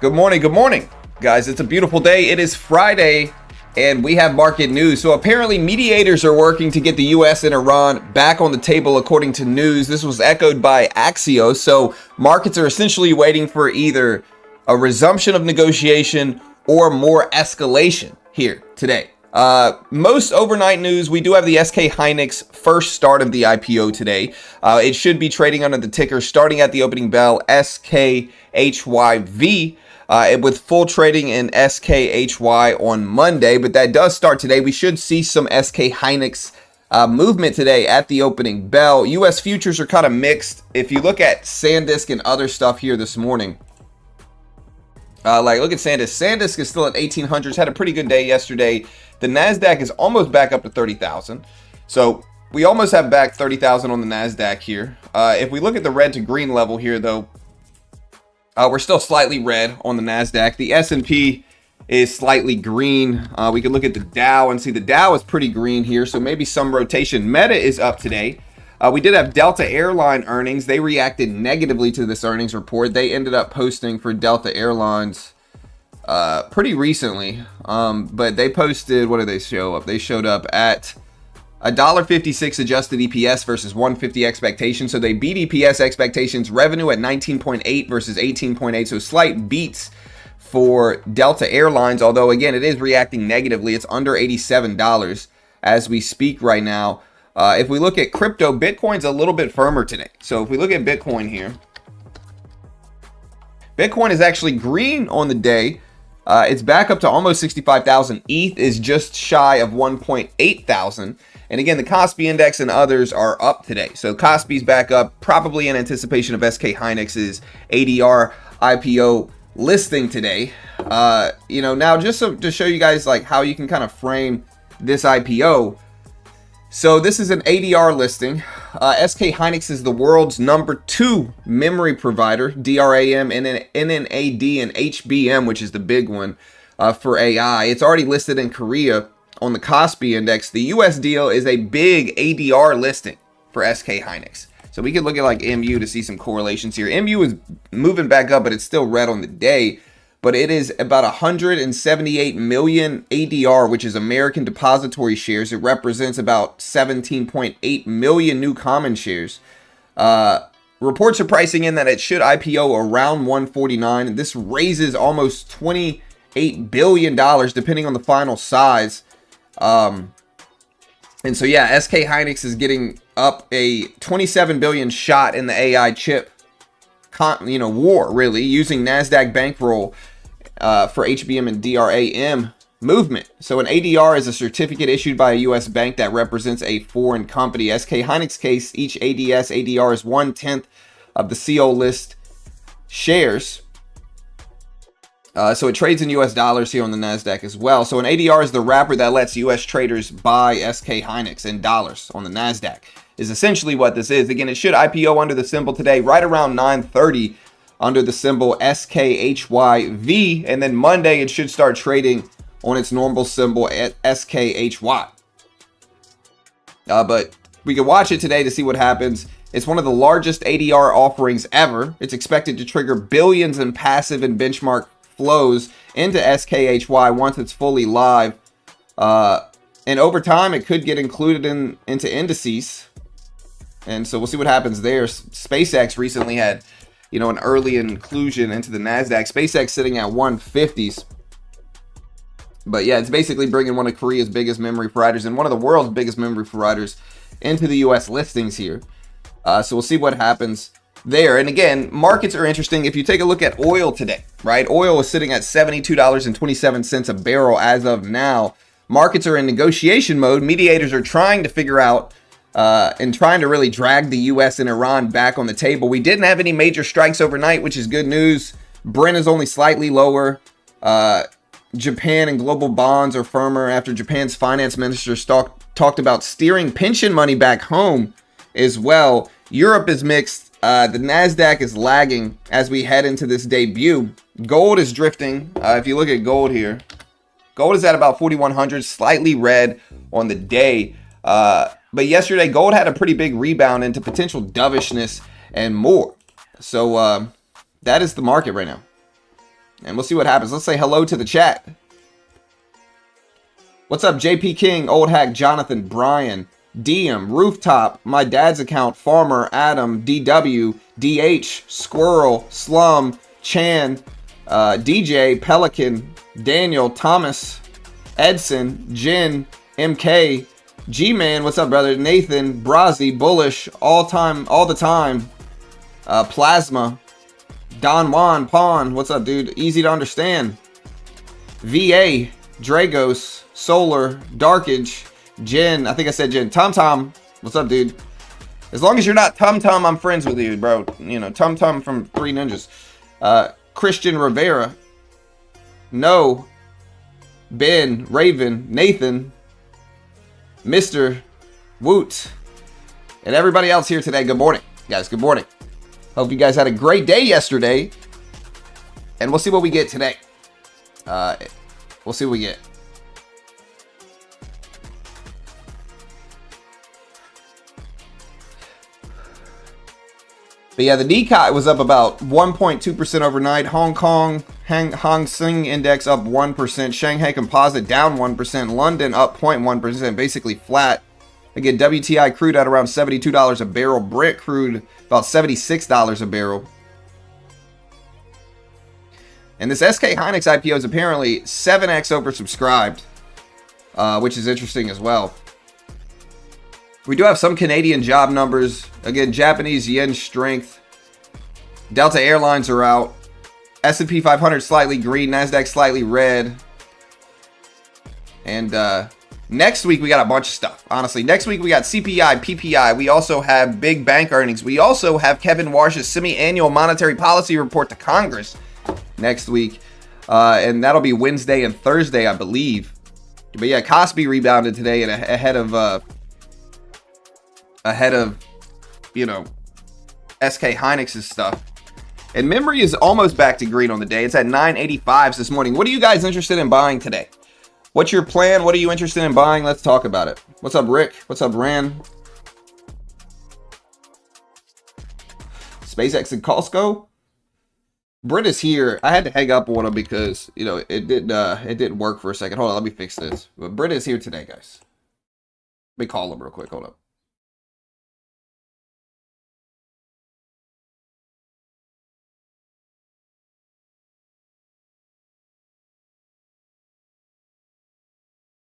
Good morning, guys. It's a beautiful day. It is Friday, and we have market news. So apparently mediators are working to get the US and Iran back on the table, according to news. This was echoed by Axios. So markets are essentially waiting for either a resumption of negotiation or more escalation here today. Most overnight news, we do have the SK Hynix first start of the IPO today. It should be trading under the ticker starting at the opening bell, SKHYV. With full trading in SKHY on Monday, but that does start today. We should see some SK Hynix movement today at the opening bell. US futures are kind of mixed. If you look at SanDisk and other stuff here this morning, look at SanDisk. SanDisk is still at 1800s, had a pretty good day yesterday. The NASDAQ is almost back up to 30,000. So we almost have back 30,000 on the NASDAQ here. If we look at the red to green level here, though, we're still slightly red on the NASDAQ. The S&P is slightly green. We can look at the Dow and see the Dow is pretty green here, so maybe some rotation. Meta is up today. We did have Delta Airline earnings. They reacted negatively to this earnings report. They ended up posting for Delta Airlines pretty recently, but they posted, what did they show up? They showed up at $1.56 adjusted EPS versus 150 expectations. So they beat EPS expectations. Revenue at 19.8 versus 18.8. So slight beats for Delta Airlines. Although again, it is reacting negatively. It's under $87 as we speak right now. If we look at crypto, Bitcoin's a little bit firmer today. So if we look at Bitcoin here, Bitcoin is actually green on the day. It's back up to almost 65,000. ETH is just shy of 1.8 thousand. And again, the Kospi index and others are up today. So Kospi's back up, probably in anticipation of SK Hynix's ADR IPO listing today. Now just to show you guys like how you can kind of frame this IPO. So this is an ADR listing. SK Hynix is the world's #2 memory provider, DRAM, NNAD, and HBM, which is the big one for AI. It's already listed in Korea on the Kospi index. The US deal is a big ADR listing for SK Hynix. So we could look at like MU to see some correlations here. MU is moving back up, but it's still red on the day. But it is about 178 million ADR, which is American Depository Shares. It represents about 17.8 million new common shares. Reports are pricing in that it should IPO around 149. This raises almost $28 billion, depending on the final size. And so, yeah, SK Hynix is getting up a 27 billion shot in the AI chip war, really, using NASDAQ bankroll for HBM and DRAM movement. So an ADR is a certificate issued by a U.S. bank that represents a foreign company. SK Hynix case, each ADS ADR is 1/10 of the CO list shares. So it trades in US dollars here on the NASDAQ as well. So an ADR is the wrapper that lets US traders buy SK Hynix in dollars on the NASDAQ, is essentially what this is. Again, it should IPO under the symbol today, right around 9:30 under the symbol SKHYV. And then Monday, it should start trading on its normal symbol at SKHY. But we can watch it today to see what happens. It's one of the largest ADR offerings ever. It's expected to trigger billions in passive and benchmark flows into SKHY once it's fully live. And over time, it could get included into indices. And so we'll see what happens there. SpaceX recently had, an early inclusion into the NASDAQ. SpaceX sitting at 150s. But yeah, it's basically bringing one of Korea's biggest memory providers and one of the world's biggest memory providers into the US listings here. So we'll see what happens there. And again, markets are interesting. If you take a look at oil today, right? Oil is sitting at $72.27 a barrel as of now. Markets are in negotiation mode. Mediators are trying to figure out and trying to really drag the US and Iran back on the table. We didn't have any major strikes overnight, which is good news. Brent is only slightly lower. Japan and global bonds are firmer after Japan's finance minister talked about steering pension money back home as well. Europe is mixed. The NASDAQ is lagging as we head into this debut. Gold is drifting. If you look at gold here, gold is at about 4,100, slightly red on the day. But yesterday, gold had a pretty big rebound into potential dovishness and more. So that is the market right now. And we'll see what happens. Let's say hello to the chat. What's up, JP King, Old Hack, Jonathan, Brian, DM, Rooftop, My Dad's Account, Farmer, Adam, DW, DH, Squirrel, Slum, Chan, DJ, Pelican, Daniel, Thomas, Edson, Jin, MK, G-Man, what's up, brother? Nathan, Brazi, Bullish, all the time, Plasma, Don Juan, Pawn, what's up, dude? Easy to understand. VA, Dragos, Solar, Darkage, Jen, I think I said Jen. Tom, what's up, dude? As long as you're not Tom, I'm friends with you, bro. You know, Tom from Three Ninjas. Christian Rivera, No, Ben, Raven, Nathan, Mr. Woot, and everybody else here today. Good morning, guys. Good morning. Hope you guys had a great day yesterday, and we'll see what we get today. We'll see what we get. But yeah, the Nikkei was up about 1.2% overnight. Hong Kong, Hang Seng Index up 1%. Shanghai Composite down 1%. London up 0.1%, basically flat. Again, WTI crude at around $72 a barrel. Brent crude about $76 a barrel. And this SK Hynix IPO is apparently 7x oversubscribed, which is interesting as well. We do have some Canadian job numbers. Again, Japanese yen strength. Delta Airlines are out. S&P 500 slightly green. NASDAQ slightly red. And next week we got a bunch of stuff. Honestly, next week we got CPI, PPI. We also have big bank earnings. We also have Kevin Warsh's semi-annual monetary policy report to Congress next week. And that'll be Wednesday and Thursday, I believe. But yeah, Kospi rebounded today and ahead of, you know, SK Hynix's stuff. And memory is almost back to green on the day. It's at 985s this morning. What are you guys interested in buying today? What's your plan? What are you interested in buying? Let's talk about it. What's up, Rick? What's up, Ran? SpaceX and Costco? Britt is here. I had to hang up on him because, you know, it didn't work for a second. Hold on, let me fix this. But Britt is here today, guys. Let me call him real quick. Hold up.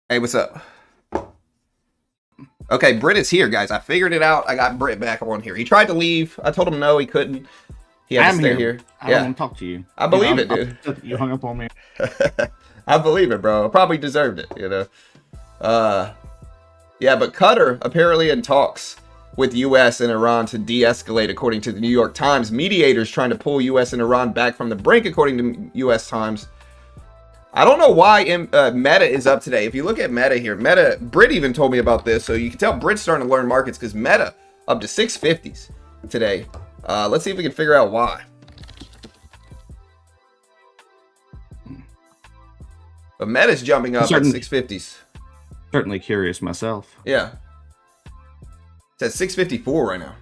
Hey, what's up? Okay, Britt is here, guys. I figured it out. I got Britt back on here. He tried to leave. I told him no, he couldn't. He had to stay here. I don't want to talk to you. I believe it, dude. You hung up on me. I believe it, bro. I probably deserved it, you know. Yeah, but Qatar apparently in talks with U.S. and Iran to de-escalate, according to the New York Times. Mediators trying to pull U.S. and Iran back from the brink, according to U.S. Times. I don't know why Meta is up today. If you look at Meta here, Britt even told me about this, so you can tell Britt's starting to learn markets because Meta up to 650s today. Let's see if we can figure out why. But Meta's jumping up at 650s. Certainly curious myself. Yeah. It's at 654 right now.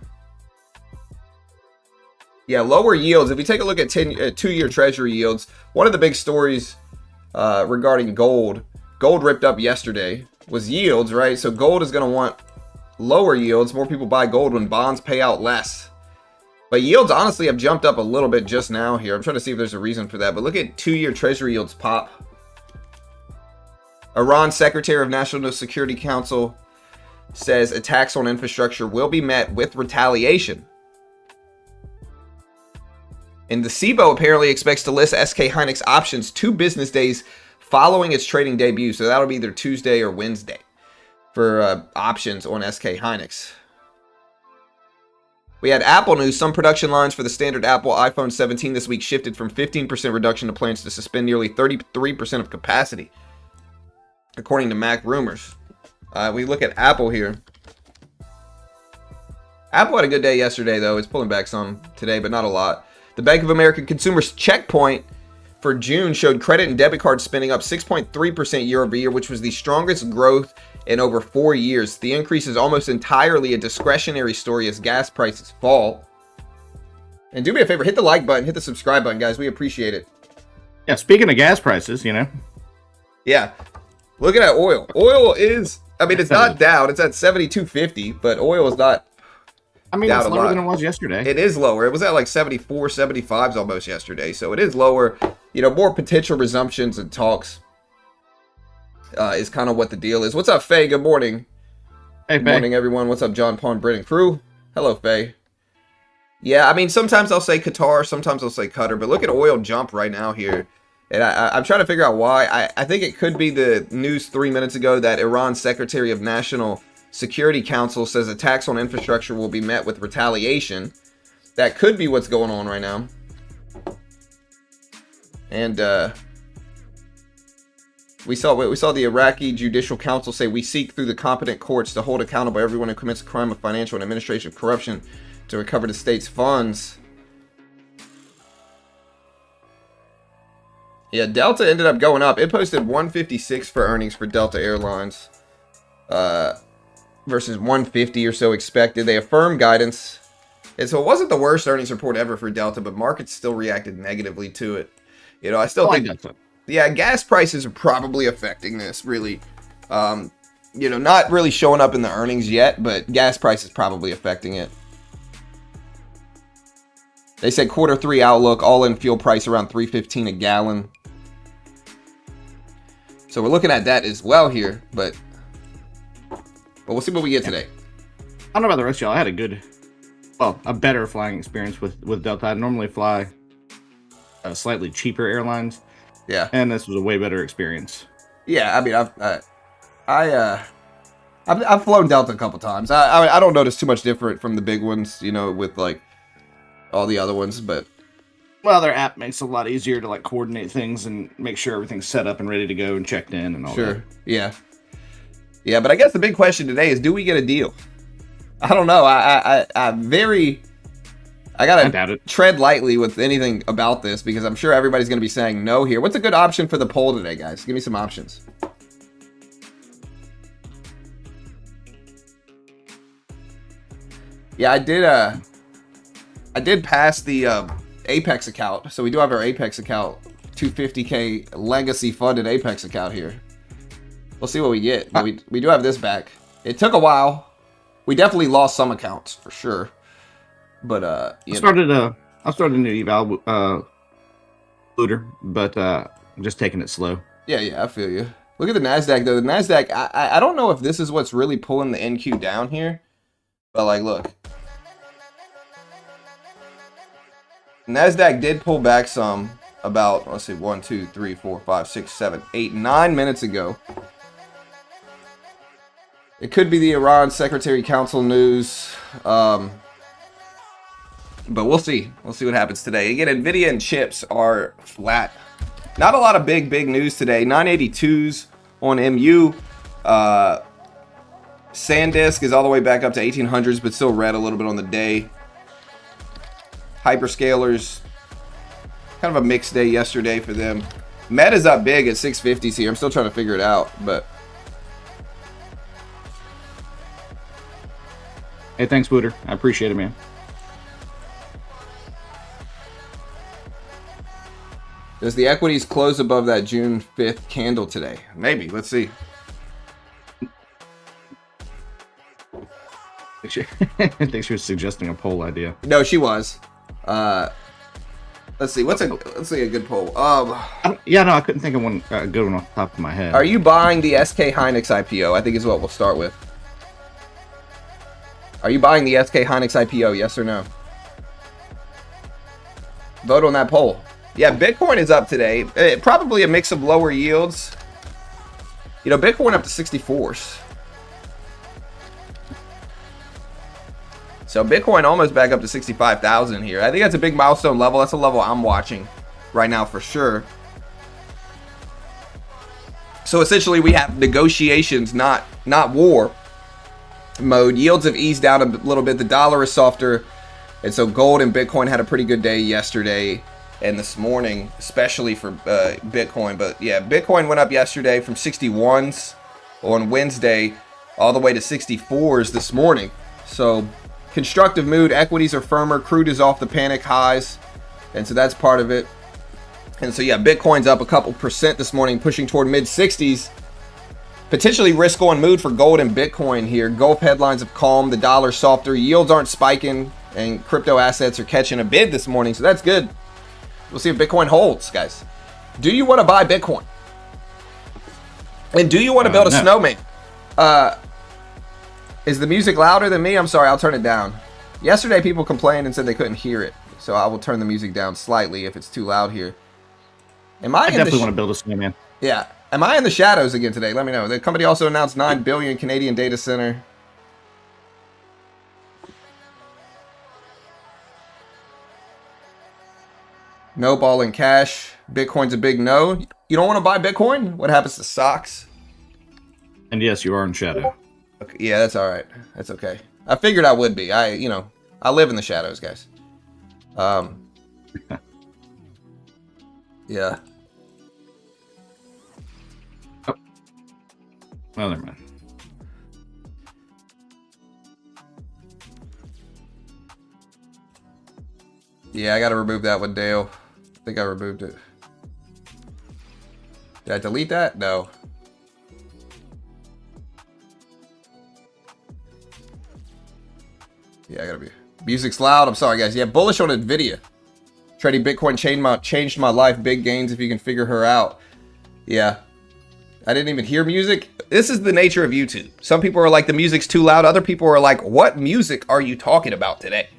Yeah, lower yields. If we take a look at 2-year treasury yields, one of the big stories regarding gold ripped up yesterday, was yields, right? So gold is going to want lower yields. More people buy gold when bonds pay out less. But yields honestly have jumped up a little bit just now here. I'm trying to see if there's a reason for that. But look at 2-year treasury yields pop. Iran Secretary of National Security Council says attacks on infrastructure will be met with retaliation. And the SIBO apparently expects to list SK Hynix options 2 business days following its trading debut. So that'll be either Tuesday or Wednesday for options on SK Hynix. We had Apple news. Some production lines for the standard Apple iPhone 17 this week shifted from 15% reduction to plans to suspend nearly 33% of capacity, according to Mac Rumors. We look at Apple here. Apple had a good day yesterday, though. It's pulling back some today, but not a lot. The Bank of America Consumer Checkpoint for June showed credit and debit card spending up 6.3% year over year, which was the strongest growth in over 4 years. The increase is almost entirely a discretionary story as gas prices fall. And do me a favor, hit the like button, hit the subscribe button, guys. We appreciate it. Yeah, speaking of gas prices, you know. Yeah. Look at that oil. Oil is, I mean, it's not down. It's at 72.50, but oil is not. I mean, it's lower than it was yesterday. It is lower. It was at like 74, 75s almost yesterday. So it is lower. You know, more potential resumptions and talks is kind of what the deal is. What's up, Faye? Good morning. Hey, Good Faye. morning, everyone. What's up, John Pawn, Brit, and crew? Hello, Faye. Yeah, I mean, sometimes I'll say Qatar, sometimes I'll say Qatar, but look at oil jump right now here. And I'm trying to figure out why. I think it could be the news 3 minutes ago that Iran's Secretary of National Security Council says attacks on infrastructure will be met with retaliation. That could be what's going on right now. And we saw the Iraqi Judicial Council say, we seek through the competent courts to hold accountable everyone who commits a crime of financial and administrative corruption to recover the state's funds. Yeah, Delta ended up going up. It posted 156 for earnings for Delta Airlines versus 150 or so expected. They affirmed guidance. And so it wasn't the worst earnings report ever for Delta, but markets still reacted negatively to it. You know, I still think, yeah, gas prices are probably affecting this, really. You know, not really showing up in the earnings yet, but gas prices probably affecting it. They said Q3 outlook, all-in fuel price around $3.15 a gallon. So we're looking at that as well here, but we'll see what we get today. I don't know about the rest of y'all. I had a better flying experience with Delta. I normally fly slightly cheaper airlines. Yeah. And this was a way better experience. Yeah, I mean, I've flown Delta a couple times. I don't notice too much different from the big ones, you know, with like all the other ones, but well, their app makes it a lot easier to like coordinate things and make sure everything's set up and ready to go and checked in and all that. Sure. Yeah, but I guess the big question today is, do we get a deal? I don't know. I gotta tread lightly with anything about this because I'm sure everybody's gonna be saying no here. What's a good option for the poll today, guys? Give me some options. Yeah, I did pass the Apex account, so we do have our Apex account, 250K legacy funded Apex account here. We'll see what we get. But we do have this back. It took a while. We definitely lost some accounts for sure. But I started a new eval looter, but I'm just taking it slow. Yeah, I feel you. Look at the Nasdaq though. The Nasdaq, I don't know if this is what's really pulling the NQ down here, but like, look. Nasdaq did pull back some about, let's see, 1, 2, 3, 4, 5, 6, 7, 8, 9 minutes ago. It could be the Iran Secretary Council news, but we'll see. We'll see what happens today. Again, Nvidia and chips are flat. Not a lot of big news today. 982s on MU. SanDisk is all the way back up to 1800s, but still red a little bit on the day. Hyperscalers, kind of a mixed day yesterday for them. Meta's up big at 650s here. I'm still trying to figure it out, but hey, thanks, Booter. I appreciate it, man. Does the equities close above that June 5th candle today? Maybe. Let's see. I think she was suggesting a poll idea. No, she was. Let's see. Let's see a good poll. Yeah, no, I couldn't think of one good one off the top of my head. Are you buying the SK Hynix IPO? I think is what we'll start with. Are you buying the SK Hynix IPO? Yes or no? Vote on that poll. Yeah, Bitcoin is up today. Probably a mix of lower yields. You know, Bitcoin up to 64s. So Bitcoin almost back up to 65,000 here. I think that's a big milestone level. That's a level I'm watching right now for sure. So essentially we have negotiations, not war mode. Yields have eased down a little bit. The dollar is softer. And so gold and Bitcoin had a pretty good day yesterday and this morning, especially for Bitcoin. But yeah, Bitcoin went up yesterday from 61s on Wednesday, all the way to 64s this morning. So constructive mood, equities are firmer, crude is off the panic highs, and so that's part of it. And so yeah, Bitcoin's up a couple percent this morning, pushing toward mid 60s. Potentially risk on mood for gold and Bitcoin here. Gulf headlines have calmed, the dollar softer, yields aren't spiking, and crypto assets are catching a bid this morning, so that's good. We'll see if Bitcoin holds, guys. Do you want to buy Bitcoin? And do you want to build a snowman? Is the music louder than me? I'm sorry, I'll turn it down. Yesterday people complained and said they couldn't hear it, so I will turn the music down slightly if it's too loud here. I definitely want to build a snowman. Yeah. Am I in the shadows again today? Let me know. The company also announced 9 billion Canadian data center. No ball in cash. Bitcoin's a big no. You don't want to buy Bitcoin? What happens to stocks? And yes, you are in shadow. Okay, yeah, that's all right. That's okay. I figured I would be. I live in the shadows, guys. Yeah. Well, never mind. Yeah, I gotta remove that one, Dale. I think I removed it. Did I delete that? No. Yeah, I gotta be. Music's loud. I'm sorry, guys. Yeah, bullish on Nvidia. Trading Bitcoin changed my life. Big gains if you can figure her out. Yeah. I didn't even hear music. This is the nature of YouTube. Some people are like, the music's too loud. Other people are like, what music are you talking about today?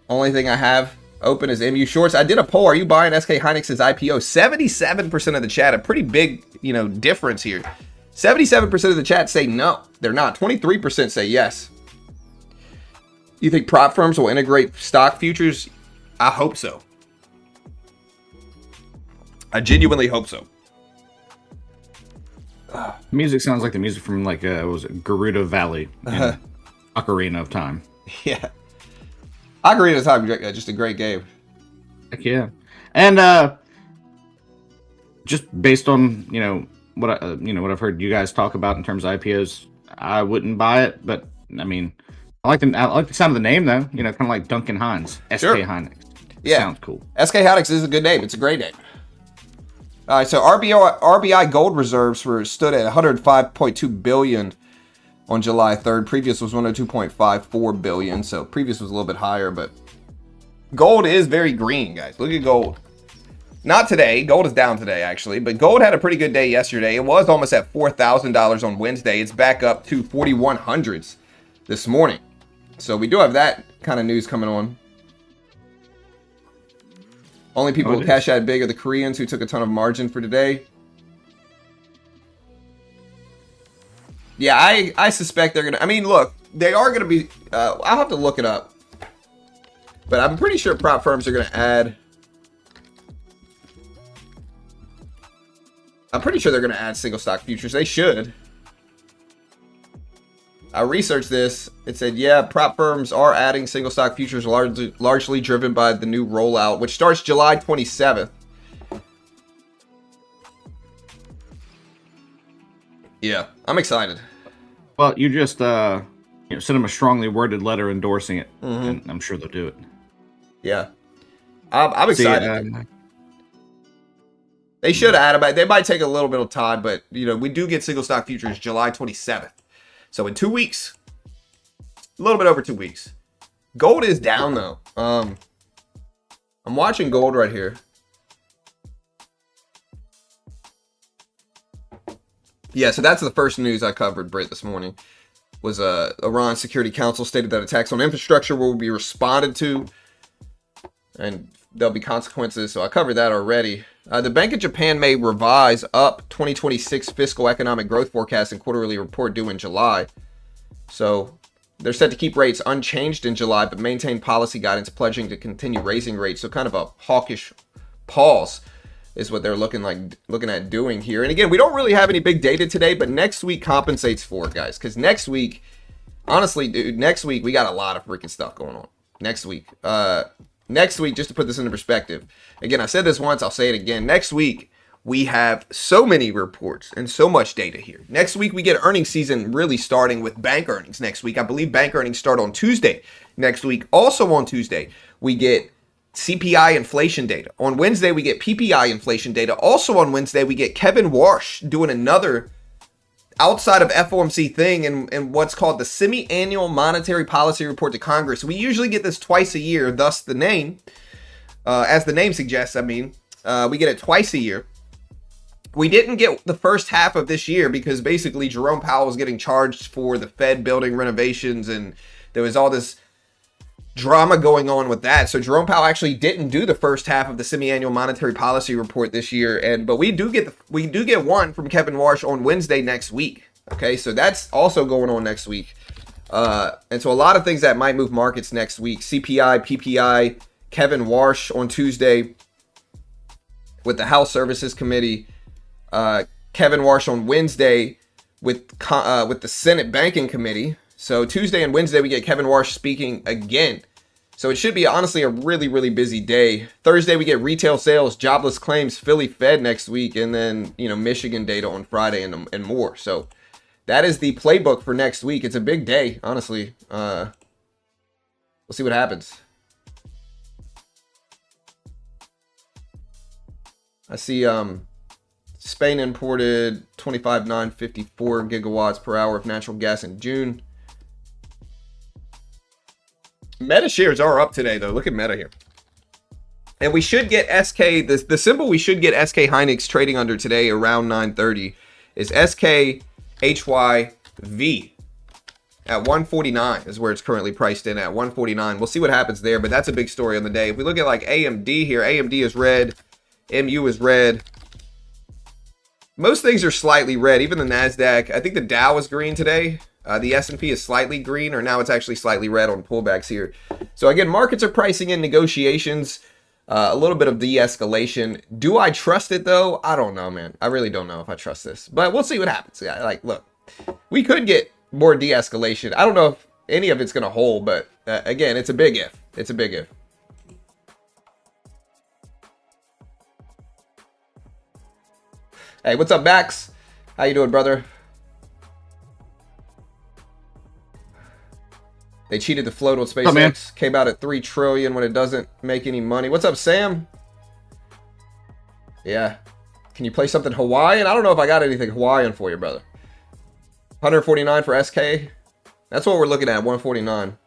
Only thing I have open is MU Shorts. I did a poll. Are you buying SK Hynix's IPO? 77% of the chat, a pretty big, difference here. 77% of the chat say no, they're not. 23% say yes. You think prop firms will integrate stock futures? I hope so. I genuinely hope so. Music sounds like the music from what was it, Gerudo Valley in Ocarina of Time. Yeah. Ocarina of Time, just a great game. Heck yeah. And just based on, what I've heard you guys talk about in terms of IPOs, I wouldn't buy it, but I mean, I like the sound of the name though, kind of like Duncan Hines, SK Sure. Hynix. Yeah. Sounds cool. SK Hynix is a good name. It's a great name. All right, so RBI gold reserves stood at 105.2 billion on July 3rd. Previous was 102.54 billion, so previous was a little bit higher, but gold is very green, guys. Look at gold. Not today. Gold is down today, actually, but gold had a pretty good day yesterday. It was almost at $4,000 on Wednesday. It's back up to 4,100s this morning. So we do have that kind of news coming on. Only people who cash out big are the Koreans who took a ton of margin for today. Yeah, I suspect they're going to... I mean, look, they are going to be... I'll have to look it up. But I'm pretty sure prop firms are going to add... I'm pretty sure they're going to add single stock futures. They should. I researched this. It said, yeah, prop firms are adding single stock futures largely driven by the new rollout, which starts July 27th. Yeah, I'm excited. Well, you just send them a strongly worded letter endorsing it, and I'm sure they'll do it. Yeah, I'm excited. They should add them. They might take a little bit of time, but we do get single stock futures July 27th. So in 2 weeks, a little bit over 2 weeks. Gold is down though. I'm watching gold right here. Yeah, so that's the first news I covered, Britt, this morning. Was Iran Security Council stated that attacks on infrastructure will be responded to, and there'll be consequences. So I covered that already. The Bank of Japan may revise up 2026 fiscal economic growth forecast and quarterly report due in July. So they're set to keep rates unchanged in July, but maintain policy guidance pledging to continue raising rates. So kind of a hawkish pause is what they're looking at doing here. And again, we don't really have any big data today, but next week compensates for it, guys. Because next week, honestly, dude, next week we got a lot of freaking stuff going on. Next week, just to put this into perspective. Again, I said this once, I'll say it again. Next week, We have so many reports and so much data here. Next week, we get earnings season really starting with bank earnings next week. I believe bank earnings start on Tuesday next week. Also on Tuesday, we get CPI inflation data. On Wednesday, we get PPI inflation data. Also on Wednesday, we get Kevin Warsh doing another outside of FOMC thing and what's called the semi-annual monetary policy report to Congress. We usually get this twice a year, thus the name, as the name suggests, we get it twice a year. We didn't get the first half of this year because basically Jerome Powell was getting charged for the Fed building renovations and there was all this drama going on with that. So Jerome Powell actually didn't do the first half of the semi-annual monetary policy report this year. But we do get one from Kevin Warsh on Wednesday next week. Okay, so that's also going on next week. And so a lot of things that might move markets next week. CPI, PPI, Kevin Warsh on Tuesday with the House Services Committee. Kevin Warsh on Wednesday with the Senate Banking Committee. So Tuesday and Wednesday we get Kevin Warsh speaking again. So it should be honestly a really, really busy day. Thursday we get retail sales, jobless claims, Philly Fed next week, and then Michigan data on Friday and more. So that is the playbook for next week. It's a big day, honestly. We'll see what happens. I see Spain imported 25,954 gigawatts per hour of natural gas in June. Meta shares are up today, though. Look at Meta here. And we should get SK, the symbol we should get SK Hynix trading under today around 9:30 is SKHYV at 149 is where it's currently priced in at 149. We'll see what happens there, but that's a big story on the day. If we look at like AMD here, AMD is red, MU is red. Most things are slightly red, even the NASDAQ. I think the Dow is green today. The S&P is slightly green, or now it's actually slightly red on pullbacks here. So again, markets are pricing in negotiations, a little bit of de-escalation. Do I trust it though? I don't know, man. I really don't know if I trust this, but we'll see what happens. Yeah, like, look, we could get more de-escalation. I don't know if any of it's going to hold, but again, it's a big if. It's a big if. Hey, what's up, Max? How you doing, brother? They cheated the float on SpaceX. Came out at $3 trillion when it doesn't make any money. What's up, Sam? Yeah. Can you play something Hawaiian? I don't know if I got anything Hawaiian for you, brother. 149 for SK. That's what we're looking at, 149.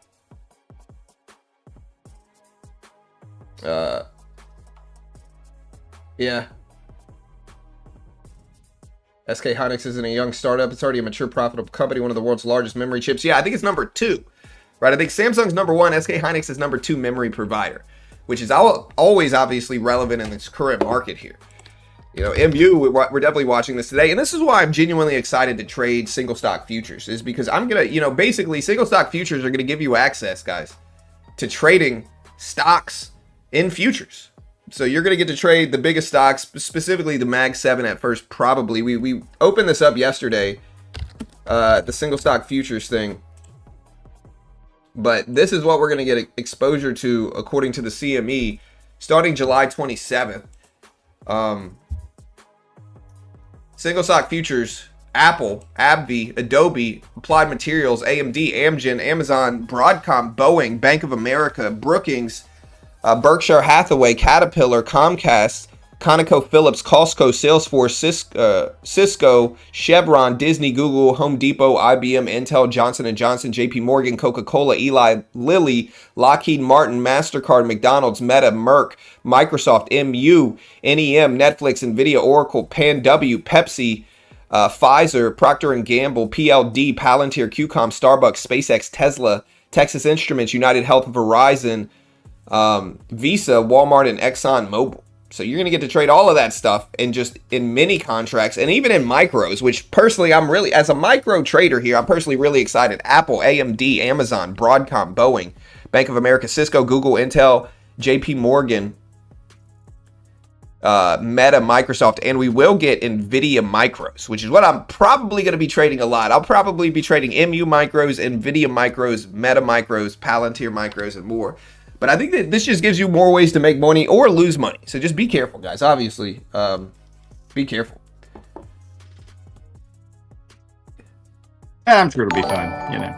Yeah. SK Hynix isn't a young startup. It's already a mature, profitable company, one of the world's largest memory chips. Yeah, I think it's number 2. Right? I think Samsung's number 1. SK Hynix is number 2 memory provider, which is always obviously relevant in this current market here. MU, we're definitely watching this today. And this is why I'm genuinely excited to trade single stock futures, is because I'm going to, basically single stock futures are going to give you access, guys, to trading stocks in futures. So you're going to get to trade the biggest stocks, specifically the Mag 7 at first, probably. We opened this up yesterday, the single stock futures thing. But this is what we're going to get exposure to, according to the CME, starting July 27th. Single stock futures, Apple, AbbVie, Adobe, Applied Materials, AMD, Amgen, Amazon, Broadcom, Boeing, Bank of America, Brookings, Berkshire Hathaway, Caterpillar, Comcast, ConocoPhillips, Costco, Salesforce, Cisco, Chevron, Disney, Google, Home Depot, IBM, Intel, Johnson & Johnson, JP Morgan, Coca-Cola, Eli Lilly, Lockheed Martin, MasterCard, McDonald's, Meta, Merck, Microsoft, MU, NEM, Netflix, NVIDIA, Oracle, PanW, Pepsi, Pfizer, Procter & Gamble, PLD, Palantir, QCOM, Starbucks, SpaceX, Tesla, Texas Instruments, United Health, Verizon, Visa, Walmart, and Exxon Mobil. So you're going to get to trade all of that stuff in mini contracts and even in micros, which personally I'm really, as a micro trader here, I'm personally really excited. Apple, AMD, Amazon, Broadcom, Boeing, Bank of America, Cisco, Google, Intel, JP Morgan, Meta, Microsoft, and we will get NVIDIA micros, which is what I'm probably going to be trading a lot. I'll probably be trading MU micros, NVIDIA micros, Meta micros, Palantir micros, and more. But I think that this just gives you more ways to make money or lose money. So just be careful, guys. Obviously, be careful. I'm sure it'll be fine, you know.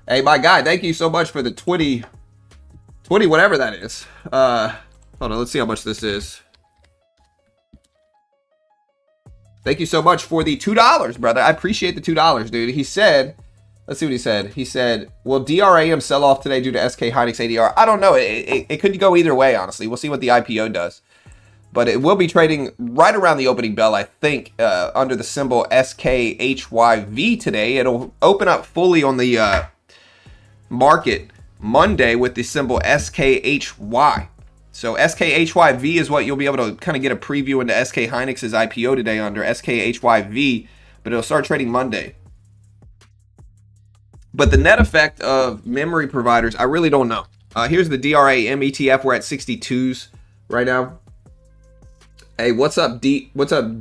Hey, my guy, thank you so much for the 20 whatever that is. Hold on, let's see how much this is. Thank you so much for the $2, brother. I appreciate the $2, dude. He said, let's see what he said. He said, will DRAM sell off today due to SK Hynix ADR? I don't know. It could go either way, honestly. We'll see what the IPO does. But it will be trading right around the opening bell, I think, under the symbol SKHYV today. It'll open up fully on the market Monday with the symbol SKHY. So SKHYV is what you'll be able to kind of get a preview into SK Hynix's IPO today under SKHYV, but it'll start trading Monday. But the net effect of memory providers, I really don't know. Here's the DRAM ETF. We're at 62s right now. Hey, what's up, What's up?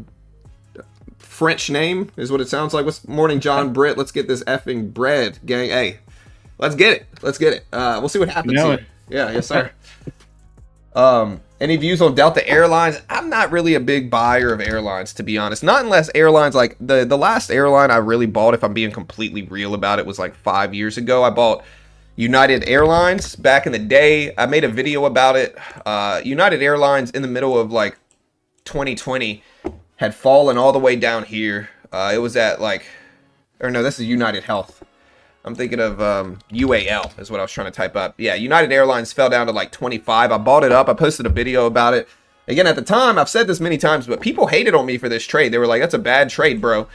French name is what it sounds like. What's morning, John Britt? Let's get this effing bread, gang. Hey, let's get it. Let's get it. We'll see what happens. You know here. Yeah, yes, sir. Any views on Delta Airlines? I'm not really a big buyer of airlines, to be honest. Not unless airlines, like the last airline I really bought, if I'm being completely real about it, was like 5 years ago. I bought United Airlines back in the day. I made a video about it. United Airlines in the middle of like 2020 had fallen all the way down here. It was at like, or no, this is United Health. I'm thinking of UAL is what I was trying to type up. Yeah, United Airlines fell down to like 25. I bought it up. I posted a video about it. Again, at the time, I've said this many times, but people hated on me for this trade. They were like, that's a bad trade, bro.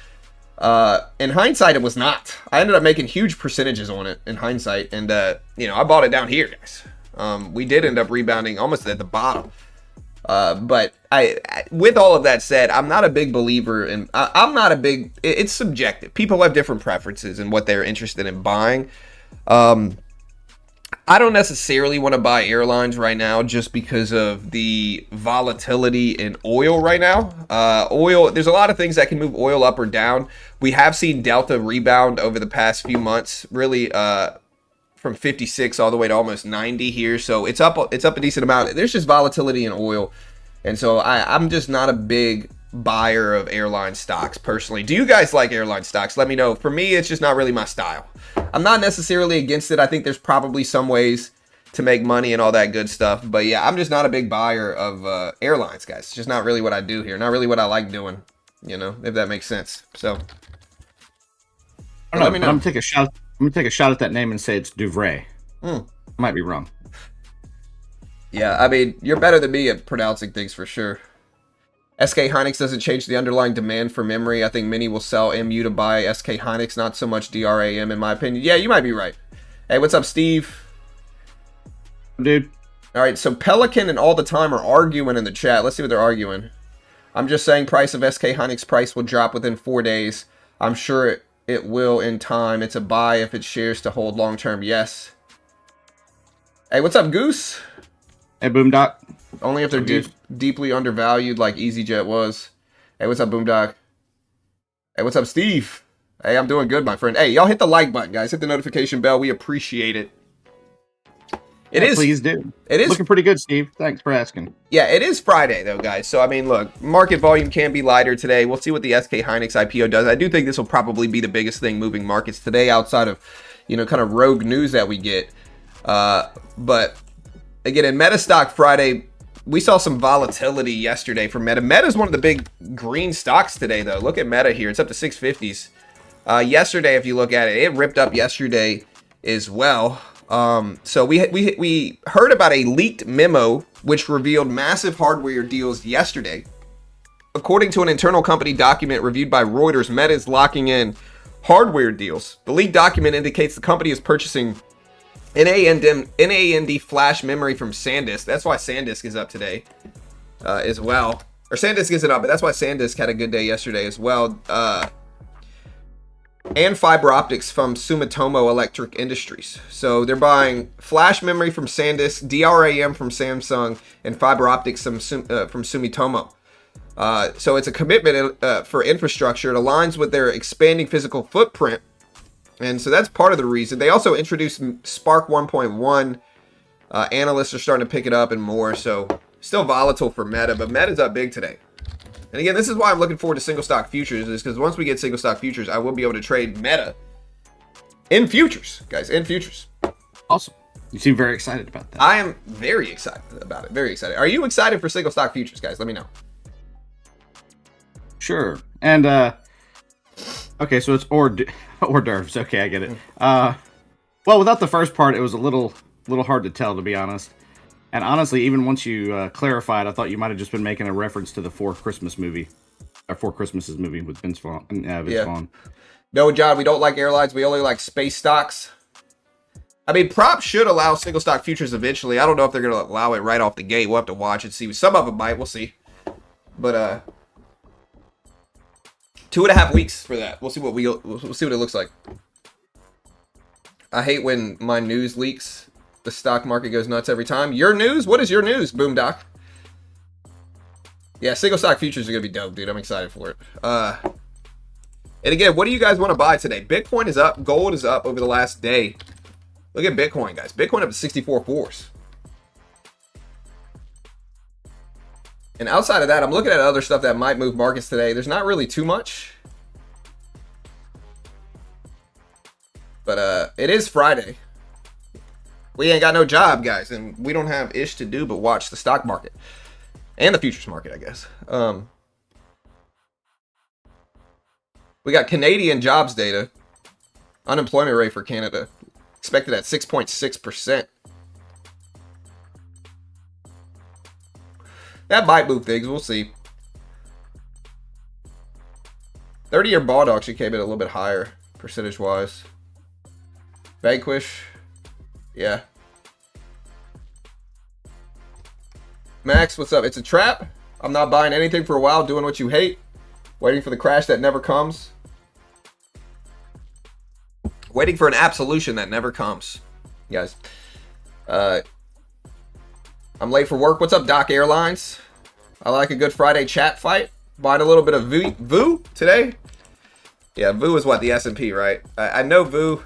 In hindsight, it was not. I ended up making huge percentages on it in hindsight. And, I bought it down here, guys. We did end up rebounding almost at the bottom. But with all of that said, I'm not a big believer in, it's subjective. People have different preferences in what they're interested in buying. I don't necessarily want to buy airlines right now just because of the volatility in oil right now. Oil, there's a lot of things that can move oil up or down. We have seen Delta rebound over the past few months, really, from 56 all the way to almost 90 here. So it's up a decent amount. There's just volatility in oil. And so I'm just not a big buyer of airline stocks personally. Do you guys like airline stocks? Let me know. For me, it's just not really my style. I'm not necessarily against it. I think there's probably some ways to make money and all that good stuff. But yeah, I'm just not a big buyer of airlines, guys. It's just not really what I do here. Not really what I like doing, if that makes sense. So let me know. I'm gonna take a shot at that name and say it's Duvray. I might be wrong. Yeah, I mean, you're better than me at pronouncing things for sure. SK Hynix doesn't change the underlying demand for memory. I think many will sell MU to buy SK Hynix, not so much DRAM in my opinion. Yeah, you might be right. Hey, what's up, Steve? Dude. All right, so Pelican and All the Time are arguing in the chat. Let's see what they're arguing. I'm just saying price of SK Hynix price will drop within 4 days. I'm sure it will in time. It's a buy if it shares to hold long term. Yes. Hey, what's up, Goose? Hey, Boomdoc. Only if they're deeply undervalued like EasyJet was. Hey, what's up, Boomdoc? Hey, what's up, Steve? Hey, I'm doing good, my friend. Hey, y'all hit the like button, guys. Hit the notification bell. We appreciate it. Please do. It is looking pretty good, Steve. Thanks for asking. Yeah, it is Friday, though, guys. So, I mean, look, market volume can be lighter today. We'll see what the SK Hynix IPO does. I do think this will probably be the biggest thing moving markets today outside of, kind of rogue news that we get. But, again, in Metastock Friday, we saw some volatility yesterday for Meta. Meta is one of the big green stocks today, though. Look at Meta here. It's up to 650s. Yesterday, if you look at it, it ripped up yesterday as well. So we heard about a leaked memo which revealed massive hardware deals yesterday. According to an internal company document reviewed by Reuters, Meta is locking in hardware deals. The leaked document indicates the company is purchasing NAND flash memory from SanDisk. That's why SanDisk is up today as well. Or SanDisk isn't up, but that's why SanDisk had a good day yesterday as well. And fiber optics from Sumitomo Electric Industries. So they're buying flash memory from SanDisk, DRAM from Samsung, and fiber optics from Sumitomo. So it's a commitment for infrastructure. It aligns with their expanding physical footprint. And so that's part of the reason. They also introduced Spark 1.1. Analysts are starting to pick it up and more. So Still volatile for Meta, but Meta's up big today. And again, this is why I'm looking forward to single stock futures, is because once we get single stock futures, I will be able to trade Meta in futures, guys, in futures. Awesome. You seem very excited about that. I am very excited about it. Very excited. Are you excited for single stock futures, guys? Let me know. Sure. And okay, so it's hors d'oeuvres. Okay, I get it. Well, without the first part, it was a little hard to tell, to be honest. And honestly, even once you clarified, I thought you might have just been making a reference to the Four Christmases movie with Vince Vaughn. Vaughn. No, John, we don't like airlines. We only like space stocks. I mean, props should allow single stock futures eventually. I don't know if they're going to allow it right off the gate. We'll have to watch and see. Some of them might. We'll see. But 2.5 weeks for that. We'll see what we'll see what it looks like. I hate when my news leaks. The stock market goes nuts every time. Your news? What is your news, Boom Doc? Yeah, single stock futures are going to be dope, dude. I'm excited for it. And again, what do you guys want to buy today? Bitcoin is up. Gold is up over the last day. Look at Bitcoin, guys. Bitcoin up to 64 fours. And outside of that, I'm looking at other stuff that might move markets today. There's not really too much. But it is Friday. We ain't got no job, guys, and we don't have ish to do but watch the stock market and the futures market, I guess. We got Canadian jobs data. Unemployment rate for Canada expected at 6.6%. That might move things. We'll see. 30-year bond actually came in a little bit higher percentage-wise. Vanquish. Yeah. Max, what's up? It's a trap. I'm not buying anything for a while, doing what you hate. Waiting for the crash that never comes. Waiting for an absolution that never comes. Guys. I'm late for work. What's up, Doc Airlines? I like a good Friday chat fight. Buying a little bit of VU today. Yeah, VU is what? The S&P, right? I know VU.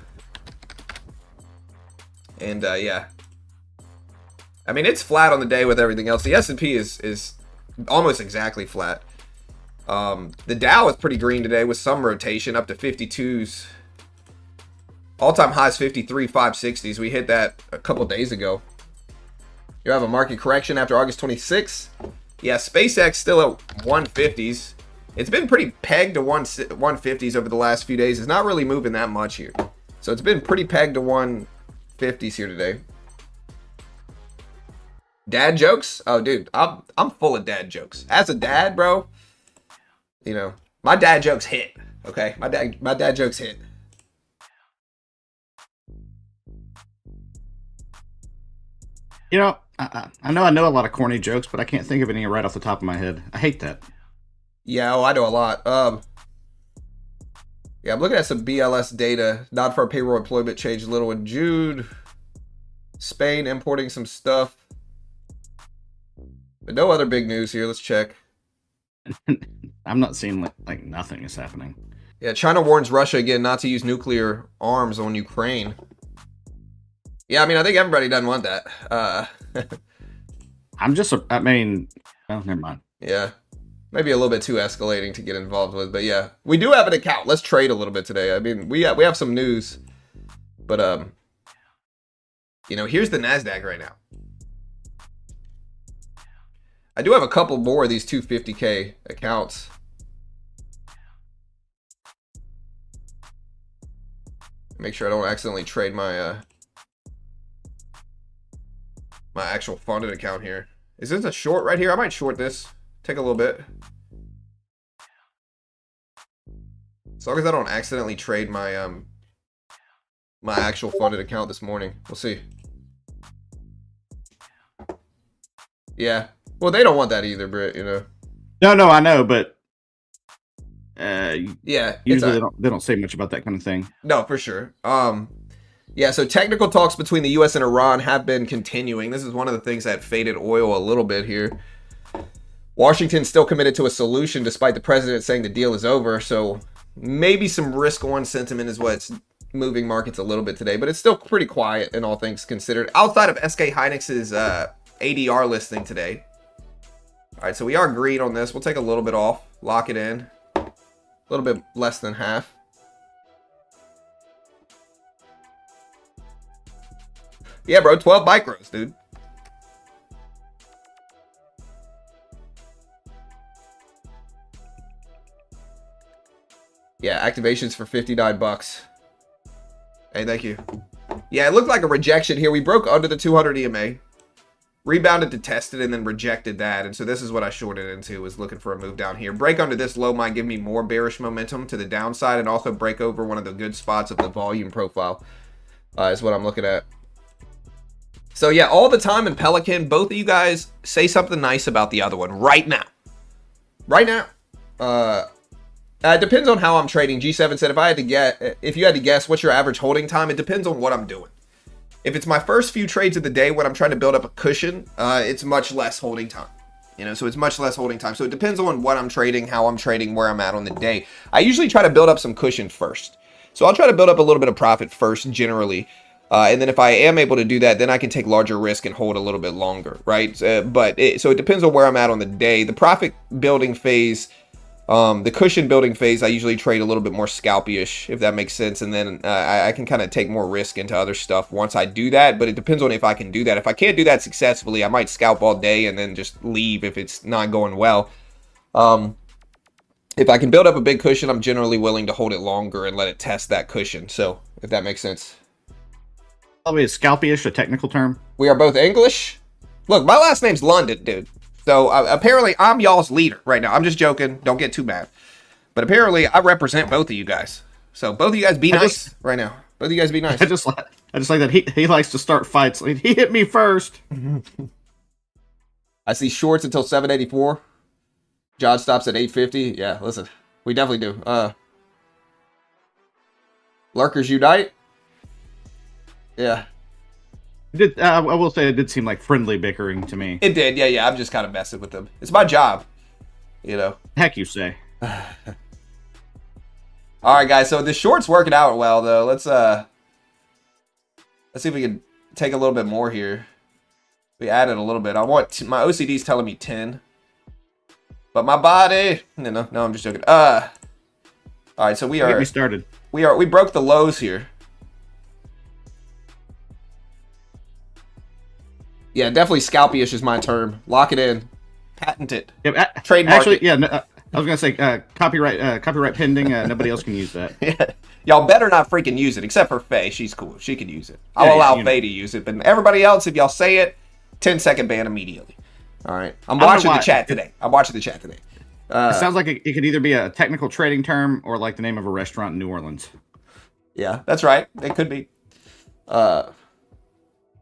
And yeah. I mean, it's flat on the day with everything else. The S&P is almost exactly flat. The Dow is pretty green today with some rotation up to 52s. All-time highs 53, 560s. We hit that a couple days ago. You have a market correction after August 26th. Yeah, Spacex still at 150s. It's been pretty pegged to 150s over the last few days. It's not really moving that much here. So it's been pretty pegged to 150s here today. Dad jokes? Oh, dude, I'm full of dad jokes. As a dad, bro, you know, my dad jokes hit. Okay, my dad jokes hit. You know, I know a lot of corny jokes, but I can't think of any right off the top of my head. I hate that. Yeah, I know a lot. Yeah, I'm looking at some BLS data. Non-farm payroll employment changed a little in June. Spain importing some stuff. But no other big news here. Let's check. I'm not seeing like nothing is happening. Yeah, China warns Russia again not to use nuclear arms on Ukraine. Yeah, I mean, I think everybody doesn't want that. I mean, oh, never mind. Yeah, maybe a little bit too escalating to get involved with, but yeah, we do have an account. Let's trade a little bit today. I mean, we have some news, but you know, here's the Nasdaq right now. I do have a couple more of these 250K accounts. Make sure I don't accidentally trade my my actual funded account here. Is this a short right here? I might short this. Take a little bit. As long as I don't accidentally trade my my actual funded account this morning. We'll see. Yeah. Well, they don't want that either, Britt, you know. No, I know, but yeah, usually they don't say much about that kind of thing. No, for sure. Yeah, so technical talks between the U.S. and Iran have been continuing. This is one of the things that faded oil a little bit here. Washington's still committed to a solution despite the president saying the deal is over. So maybe some risk-on sentiment is what's moving markets a little bit today. But it's still pretty quiet in all things considered. Outside of SK Hynix's ADR listing today. All right, so we are green on this. We'll take a little bit off, lock it in. A little bit less than half. Yeah, bro, 12 micros, dude. Yeah, activations for 59 bucks. Hey, thank you. Yeah, it looked like a rejection here. We broke under the 200 EMA. Rebounded to test it and then rejected that. And so this is what I shorted into, was looking for a move down here. Break under this low might give me more bearish momentum to the downside and also break over one of the good spots of the volume profile is what I'm looking at. So yeah, all the time in Pelican, both of you guys say something nice about the other one right now. Right now. It depends on how I'm trading. G7 said if you had to guess what's your average holding time, it depends on what I'm doing. If it's my first few trades of the day when I'm trying to build up a cushion, it's much less holding time. You know, so it's much less holding time. So it depends on what I'm trading, how I'm trading, where I'm at on the day. I usually try to build up some cushion first. So I'll try to build up a little bit of profit first, generally. And then if I am able to do that, then I can take larger risk and hold a little bit longer, right? So it depends on where I'm at on the day. The profit building phase, the cushion building phase, I usually trade a little bit more scalpy-ish, if that makes sense. And then I can kind of take more risk into other stuff once I do that. But it depends on if I can do that. If I can't do that successfully, I might scalp all day and then just leave if it's not going well. If I can build up a big cushion, I'm generally willing to hold it longer and let it test that cushion. So if that makes sense. Probably is scalpy-ish a technical term? We are both English. Look, my last name's London, dude. So apparently I'm y'all's leader right now. I'm just joking. Don't get too mad. But apparently I represent both of you guys. So both of you guys be nice right now. Both of you guys be nice. I just like that he likes to start fights. Like, he hit me first. I see shorts until 784. John stops at 850. Yeah, listen. We definitely do. Lurkers unite. Yeah. I will say it did seem like friendly bickering to me. It did, yeah. I'm just kind of messing with them. It's my job, you know. Heck, you say. All right, guys. So the short's working out well, though. Let's see if we can take a little bit more here. We added a little bit. My OCD's telling me 10, but my body. No, I'm just joking. All right, so we Get me started. We broke the lows here. Yeah, definitely scalpy-ish is my term. Lock it in. Patent it. Yep, trademark actually, it. yeah, I was going to say copyright pending. Nobody else can use that. Yeah. Y'all better not freaking use it, except for Faye. She's cool. She can use it. I'll allow Faye to use it. But everybody else, if y'all say it, 10-second ban immediately. All right. I'm watching the chat today. It sounds like it could either be a technical trading term or like the name of a restaurant in New Orleans. Yeah, that's right. It could be.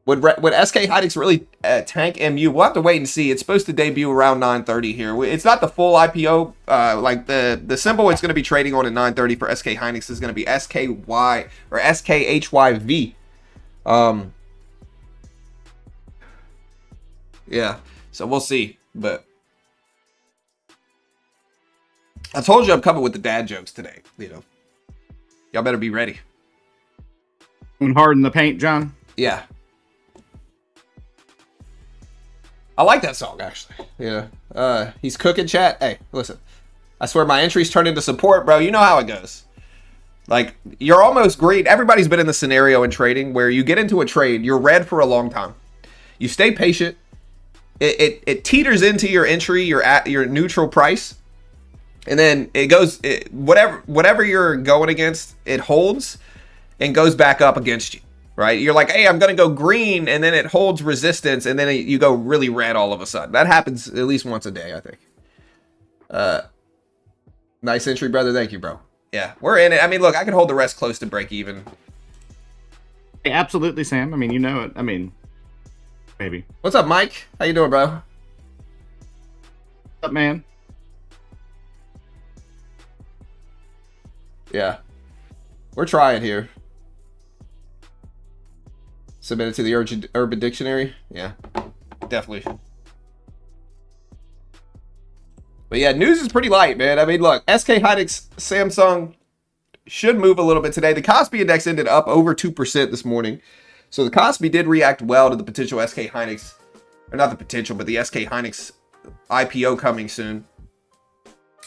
Would SK Hynix really tank MU? We'll have to wait and see. It's supposed to debut around 9:30 here. It's not the full IPO. Like the symbol it's going to be trading on at 9:30 for SK Hynix is going to be SKY or SKHYV. Yeah. So we'll see. But I told you I'm coming with the dad jokes today. You know, y'all better be ready. Going hard in the paint, John. Yeah. I like that song, actually. Yeah. He's cooking, chat. Hey, listen. I swear my entries turn into support, bro. You know how it goes. Like, you're almost green. Everybody's been in the scenario in trading where you get into a trade, you're red for a long time. You stay patient. It teeters into your entry, your neutral price. And then it goes, whatever you're going against, it holds and goes back up against you. Right? You're like, hey, I'm going to go green, and then it holds resistance, and then you go really red all of a sudden. That happens at least once a day, I think. Nice entry, brother. Thank you, bro. Yeah, we're in it. I mean, look, I can hold the rest close to break even. Hey, absolutely, Sam. I mean, you know it. I mean, maybe. What's up, Mike? How you doing, bro? What's up, man? Yeah. We're trying here. Submitted to the Urban Dictionary. Yeah, definitely. But yeah, news is pretty light, man. I mean, look, SK Hynix, Samsung should move a little bit today. The Kospi index ended up over 2% this morning. So the Kospi did react well to the potential SK Hynix, or not the potential, but the SK Hynix IPO coming soon.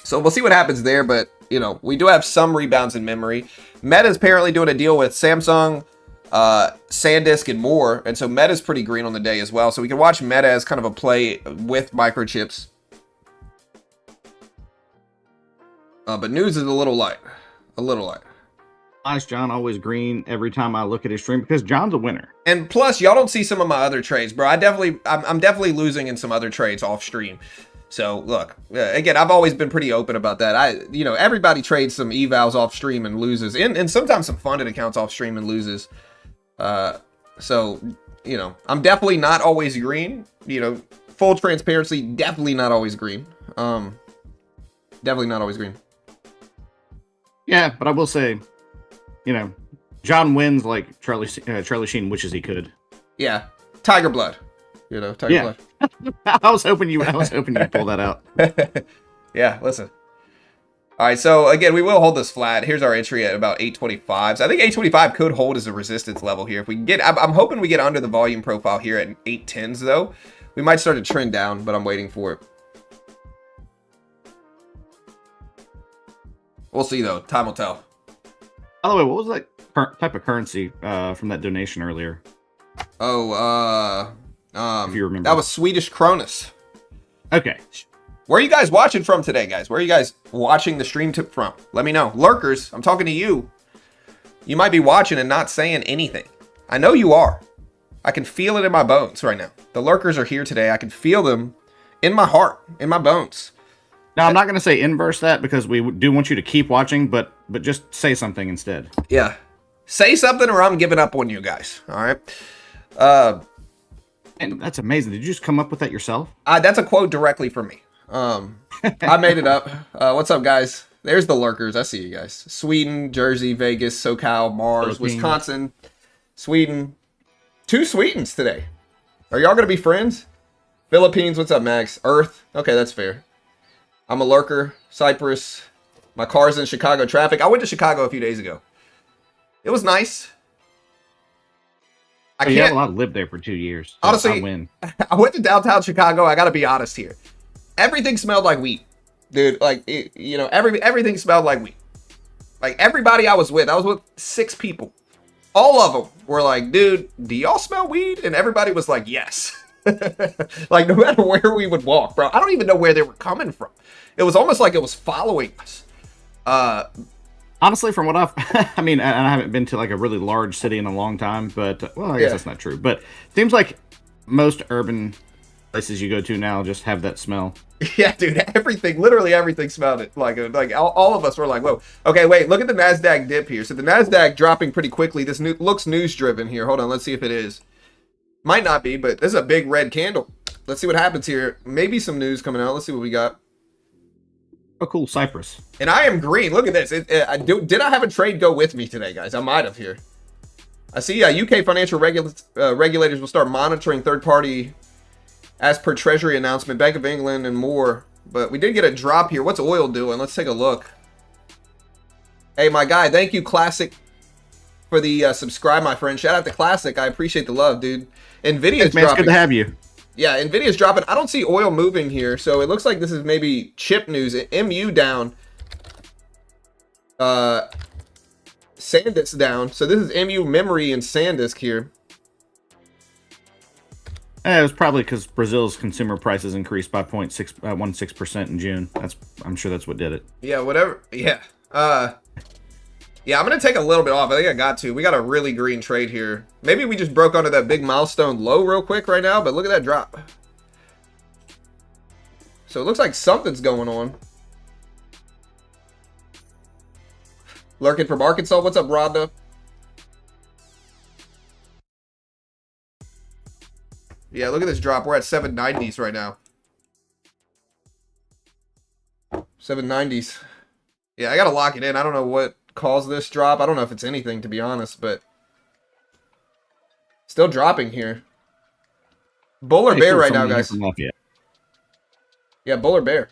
So we'll see what happens there, but, you know, we do have some rebounds in memory. Meta's apparently doing a deal with Samsung, SanDisk, and more, and so Meta's pretty green on the day as well. So we can watch Meta as kind of a play with microchips. But news is a little light. A little light. Nice, John, always green every time I look at his stream because John's a winner. And plus, y'all don't see some of my other trades, bro. I'm definitely losing in some other trades off stream. So look, again, I've always been pretty open about that. You know, everybody trades some evals off stream and loses, and sometimes some funded accounts off stream and loses. So, you know, I'm definitely not always green. You know, full transparency, definitely not always green. Definitely not always green. Yeah, but I will say, you know, John wins like Charlie Sheen wishes he could. Yeah, Tiger Blood. You know, Tiger Blood. I was hoping you'd pull that out. Yeah, listen. All right, so again, we will hold this flat. Here's our entry at about 825. So I think 825 could hold as a resistance level here. If we can get, I'm hoping we get under the volume profile here at 810s though. We might start to trend down, but I'm waiting for it. We'll see though. Time will tell. By the way, what was that type of currency from that donation earlier? Oh, if you remember, that was Swedish Kronos. Okay. Where are you guys watching from today, guys? Where are you guys watching the stream from? Let me know. Lurkers, I'm talking to you. You might be watching and not saying anything. I know you are. I can feel it in my bones right now. The lurkers are here today. I can feel them in my heart, in my bones. Now, I'm not going to say inverse that because we do want you to keep watching, but just say something instead. Yeah. Say something or I'm giving up on you guys. All right. And that's amazing. Did you just come up with that yourself? That's a quote directly from me. I made it up. What's up, guys? There's the lurkers. I see you guys. Sweden, Jersey, Vegas, SoCal, Mars, Wisconsin, Sweden. 2 Swedens today. Are y'all going to be friends? Philippines. What's up, Max? Earth. Okay, that's fair. I'm a lurker. Cyprus. My car's in Chicago traffic. I went to Chicago a few days ago. It was nice. You have a lot lived there for 2 years. So honestly, I win. I went to downtown Chicago. I got to be honest here. Everything smelled like weed, dude. Like, you know, everything smelled like weed. Like, everybody I was with 6 people. All of them were like, dude, do y'all smell weed? And everybody was like, yes. Like, no matter where we would walk, bro. I don't even know where they were coming from. It was almost like it was following us. Honestly, from what I mean, and I haven't been to like a really large city in a long time, but well, I guess that's not true. But it seems like most urban places you go to now just have that smell. Yeah, dude, literally everything smelled it. Like all of us were like, whoa. Okay, wait, look at the NASDAQ dip here. So the NASDAQ dropping pretty quickly. This looks news-driven here. Hold on, let's see if it is. Might not be, but this is a big red candle. Let's see what happens here. Maybe some news coming out. Let's see what we got. Oh, cool, Cyprus. And I am green. Look at this. Did I have a trade go with me today, guys? I might have here. I see UK financial regulators will start monitoring third-party as per Treasury announcement, Bank of England, and more. But we did get a drop here. What's oil doing? Let's take a look. Hey, my guy. Thank you, Classic, for the subscribe, my friend. Shout out to Classic. I appreciate the love, dude. Nvidia's dropping. It's good to have you. Yeah, Nvidia's dropping. I don't see oil moving here, so it looks like this is maybe chip news. MU down. SanDisk down. So this is MU memory and SanDisk here. It was probably because Brazil's consumer prices increased by 0.16% in June. I'm sure that's what did it. Yeah, whatever. Yeah. Yeah, I'm going to take a little bit off. I think I got to. We got a really green trade here. Maybe we just broke onto that big milestone low real quick right now, but look at that drop. So it looks like something's going on. Lurking from Arkansas. What's up, Rhonda? Yeah, look at this drop. We're at 790s right now. 790s. Yeah, I got to lock it in. I don't know what caused this drop. I don't know if it's anything, to be honest, but still dropping here. Bull or bear right now, guys? Yeah, bull or bear.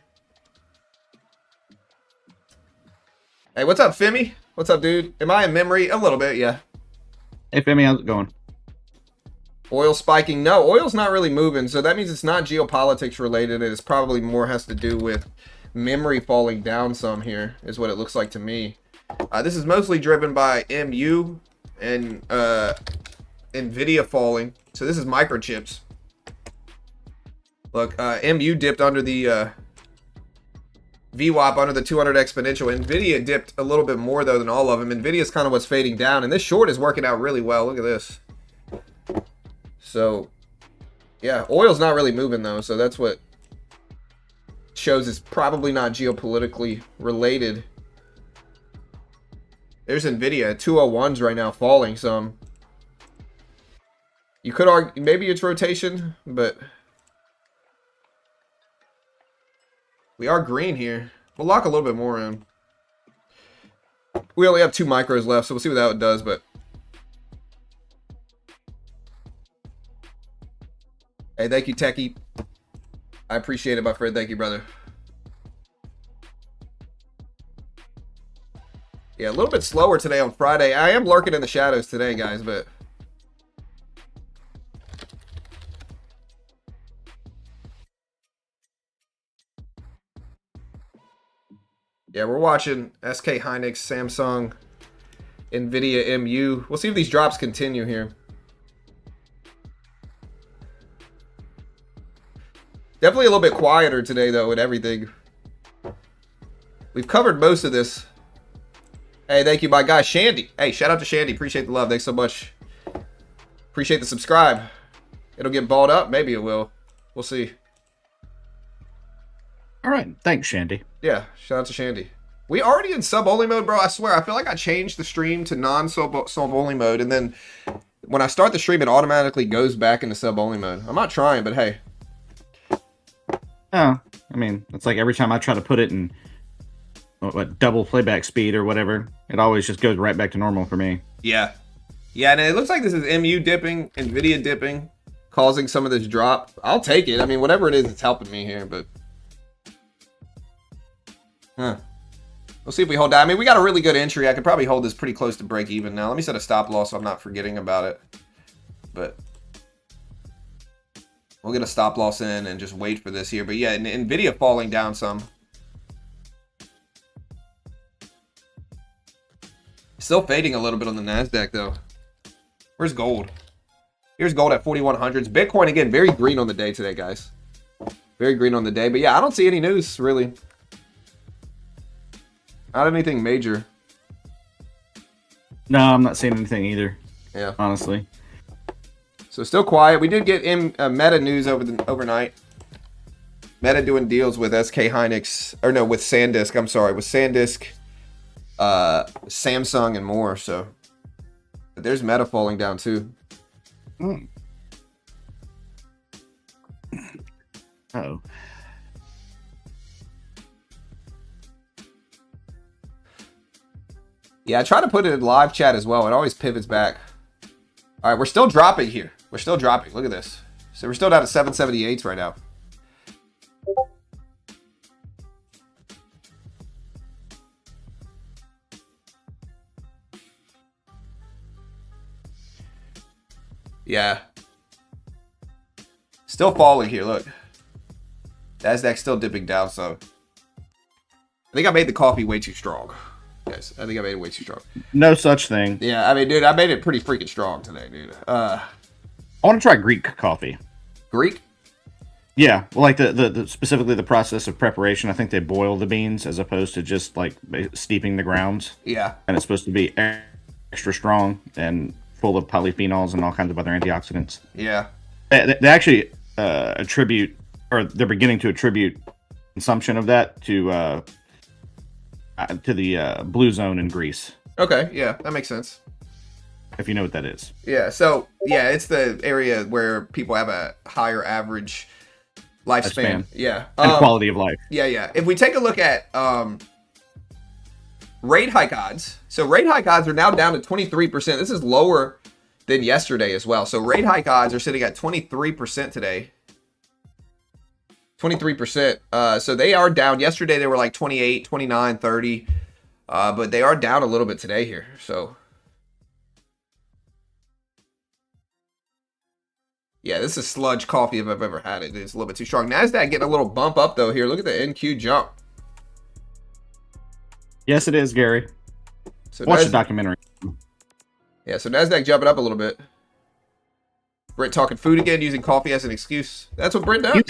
Hey, what's up, Femi? What's up, dude? Am I in memory? A little bit, yeah. Hey, Femi, how's it going? Oil spiking. No, oil's not really moving, so that means it's not geopolitics related. It's probably more has to do with memory falling down some here, is what it looks like to me. This is mostly driven by MU and NVIDIA falling. So this is microchips. Look, MU dipped under the VWAP under the 200 exponential. NVIDIA dipped a little bit more, though, than all of them. NVIDIA is kind of what's fading down, and this short is working out really well. Look at this. So, yeah, oil's not really moving, though, so that's what shows it's probably not geopolitically related. There's NVIDIA. 201's right now falling some. You could argue maybe it's rotation, but we are green here. We'll lock a little bit more in. We only have 2 micros left, so we'll see what that does, but hey, thank you, Techie. I appreciate it, my friend. Thank you, brother. Yeah, a little bit slower today on Friday. I am lurking in the shadows today, guys, but yeah, we're watching SK Hynix, Samsung, NVIDIA, MU. We'll see if these drops continue here. Definitely a little bit quieter today, though, with everything. We've covered most of this. Hey, thank you, my guy, Shandy. Hey, shout out to Shandy. Appreciate the love. Thanks so much. Appreciate the subscribe. It'll get balled up. Maybe it will. We'll see. All right. Thanks, Shandy. Yeah, shout out to Shandy. We already in sub-only mode, bro. I swear. I feel like I changed the stream to non-sub-only mode, and then when I start the stream, it automatically goes back into sub-only mode. I'm not trying, but hey. Oh, I mean, it's like every time I try to put it in what double playback speed or whatever, it always just goes right back to normal for me. Yeah. Yeah, and it looks like this is MU dipping, NVIDIA dipping, causing some of this drop. I'll take it. I mean, whatever it is, it's helping me here, but we'll see if we hold down. I mean, we got a really good entry. I could probably hold this pretty close to break even now. Let me set a stop loss so I'm not forgetting about it. But we'll get a stop loss in and just wait for this here. But yeah, NVIDIA falling down some. Still fading a little bit on the NASDAQ, though. Where's gold? Here's gold at 4,100s. Bitcoin, again, very green on the day today, guys. Very green on the day. But yeah, I don't see any news, really. Not anything major. No, I'm not seeing anything either. Yeah. Honestly. So still quiet. We did get in Meta news overnight. Meta doing deals with SK Hynix, or no, with SanDisk. I'm sorry, with SanDisk, Samsung, and more. So but there's Meta falling down too. Uh-oh. Yeah, I try to put it in live chat as well. It always pivots back. All right, we're still dropping here. We're still dropping. Look at this. So we're still down to 778s right now. Yeah. Still falling here, look. NASDAQ still dipping down, so I think I made the coffee way too strong. Yes, I think I made it way too strong. No such thing. Yeah, I mean, dude, I made it pretty freaking strong today, dude. I want to try Greek coffee. Greek? Yeah, well, like the specifically the process of preparation. I think they boil the beans as opposed to just like steeping the grounds. Yeah. And it's supposed to be extra strong and full of polyphenols and all kinds of other antioxidants. Yeah. They actually attribute, or they're beginning to attribute consumption of that to the blue zone in Greece. Okay, yeah, that makes sense. If you know what that is. Yeah, so, yeah, it's the area where people have a higher average lifespan. Yeah. And quality of life. Yeah, yeah. If we take a look at rate hike odds, so rate hike odds are now down to 23%. This is lower than yesterday as well. So rate hike odds are sitting at 23% today. 23%. So they are down. Yesterday they were like 28, 29, 30. But they are down a little bit today here. So Yeah, this is sludge coffee if I've ever had it. It's a little bit too strong. NASDAQ getting a little bump up, though, here. Look at the NQ jump. Yes, it is, Gary. So Watch the documentary. Yeah, so NASDAQ jumping up a little bit. Brent talking food again, using coffee as an excuse. That's what Brent does.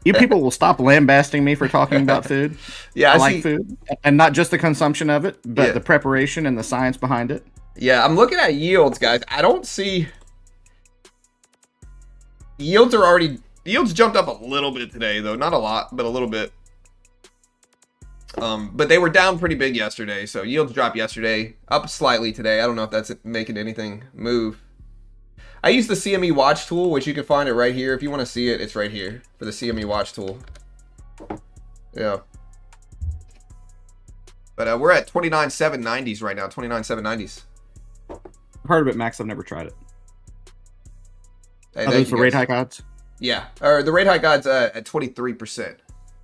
You people will stop lambasting me for talking about food. Yeah, I like food. And not just the consumption of it, but Yeah. the preparation and the science behind it. Yeah, I'm looking at yields, guys. I don't see... Yields jumped up a little bit today, though. Not a lot, but a little bit. But they were down pretty big yesterday, so yields dropped yesterday, up slightly today. I don't know if that's making anything move. I use the CME watch tool, which you can find it right here. If you want to see it, it's right here for the CME watch tool. Yeah. But we're at 29,790s right now, 29,790s. I've heard of it, Max. I've never tried it. Hey, Are those the rate hike odds? Yeah, or the rate hike odds at 23%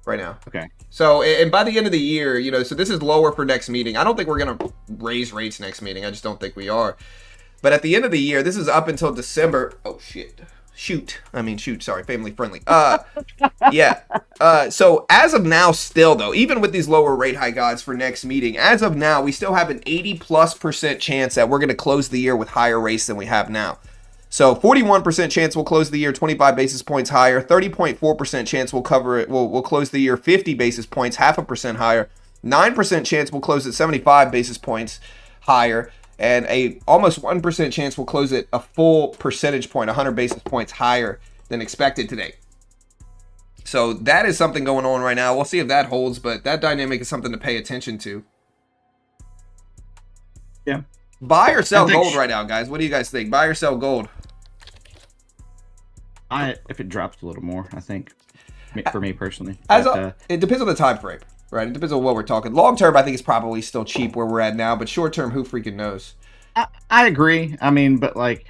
right now. Okay. So, and by the end of the year, you know, so this is lower for next meeting. I don't think we're going to raise rates next meeting. I just don't think we are. But at the end of the year, this is up until December. Oh, shit. Shoot. Sorry. Family friendly. Yeah. So as of now, still, though, even with these lower rate hike odds for next meeting, as of now, we still have an 80+% chance that we're going to close the year with higher rates than we have now. So 41% chance we'll close the year 25 basis points higher. 30.4% chance we'll cover it. We'll close the year 50 basis points, 0.5% higher. 9% chance we'll close at 75 basis points higher. And a almost 1% chance we'll close it a full percentage point, 100 basis points higher than expected today. So that is something going on right now. We'll see if that holds, but that dynamic is something to pay attention to. Yeah. Buy or sell gold right now, guys. What do you guys think? Buy or sell gold? If it drops a little more, I think, for me personally. It depends on the time frame, right? It depends on what we're talking. Long term, I think it's probably still cheap where we're at now, but short term, who freaking knows? I agree. I mean, but like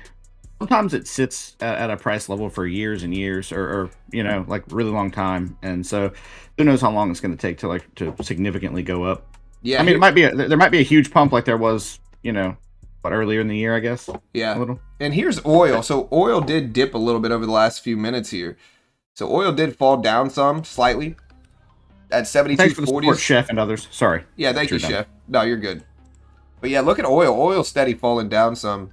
sometimes it sits at a price level for years and years, or you know, like really long time, and so who knows how long it's going to take to significantly go up. Yeah, I mean, there might be a huge pump like there was, you know, earlier in the year, I guess. Yeah. A little. And here's oil. So oil did dip a little bit over the last few minutes here. So oil did fall down some, slightly, at 72.40. Thanks for the support, Chef and others. Sorry. Yeah, thank you, Chef. No, you're good. But yeah, look at oil. Oil's steady falling down some.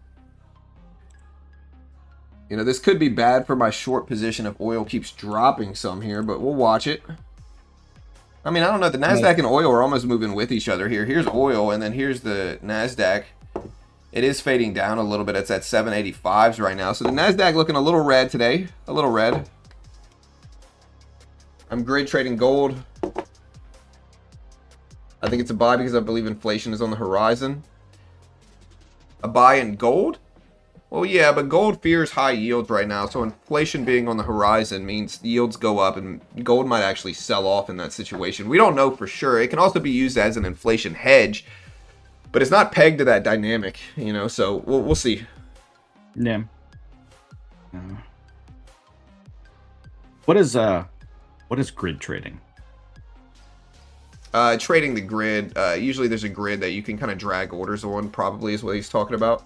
You know, this could be bad for my short position if oil keeps dropping some here, but we'll watch it. I mean, I don't know. The NASDAQ and oil are almost moving with each other here. Here's oil, and then here's the NASDAQ. It is fading down a little bit. It's at 785s right now. So the NASDAQ looking a little red today. A little red. I'm grid trading gold. I think it's a buy because I believe inflation is on the horizon. A buy in gold? Well, yeah, but gold fears high yields right now. So inflation being on the horizon means yields go up and gold might actually sell off in that situation. We don't know for sure. It can also be used as an inflation hedge. But it's not pegged to that dynamic, you know, so we'll see. Yeah. What is grid trading? Trading the grid. Usually there's a grid that you can kind of drag orders on, probably is what he's talking about.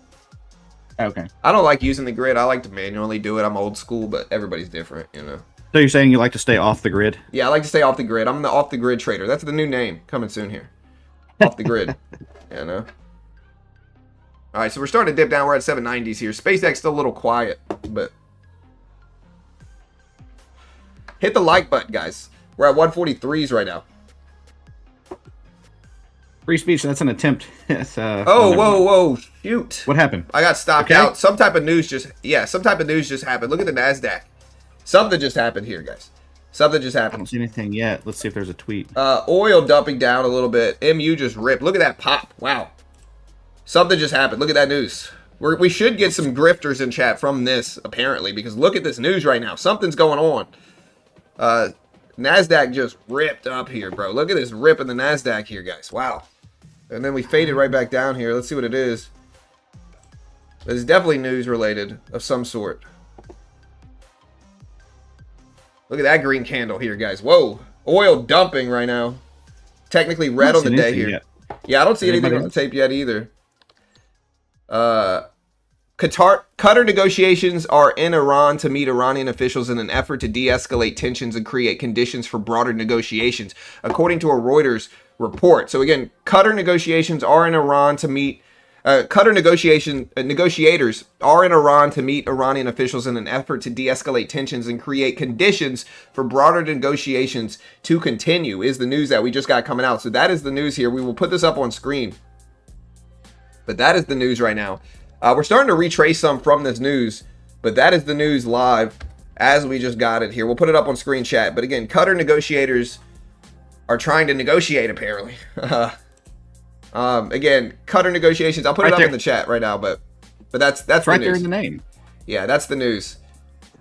Okay. I don't like using the grid. I like to manually do it. I'm old school, but everybody's different, you know. So you're saying you like to stay off the grid? Yeah, I like to stay off the grid. I'm the off the grid trader. That's the new name coming soon here. Off the grid. You know. All right, so we're starting to dip down. We're at 790s here. SpaceX still a little quiet, but hit the like button, guys. We're at 143s right now. Free speech. That's an attempt. Whoa, shoot! What happened? I got stopped out. Some type of news just happened. Look at the NASDAQ. Something just happened here, guys. Something just happened. I don't see anything yet. Let's see if there's a tweet. Oil dumping down a little bit. MU just ripped. Look at that pop. Wow. Something just happened. Look at that news. We should get some grifters in chat from this, apparently, because look at this news right now. Something's going on. NASDAQ just ripped up here, bro. Look at this rip in the NASDAQ here, guys. Wow. And then we faded right back down here. Let's see what it is. It's definitely news related of some sort. Look at that green candle here, guys. Whoa. Oil dumping right now. Technically red on the day here. Yet. Yeah, I don't see anything on the tape yet either. Qatar negotiations are in Iran to meet Iranian officials in an effort to de-escalate tensions and create conditions for broader negotiations, according to a Reuters report. So again, Qatar negotiations are in Iran to meet negotiators are in Iran to meet Iranian officials in an effort to de-escalate tensions and create conditions for broader negotiations to continue, is the news that we just got coming out. So that is the news here. We will put this up on screen. But that is the news right now. We're starting to retrace some from this news, but that is the news live as we just got it here. We'll put it up on screen chat. But again, Qatar negotiators are trying to negotiate, apparently. Again, Qatar negotiations. I'll put it up in the chat right now, but that's right the there news. in the name. Yeah, that's the news.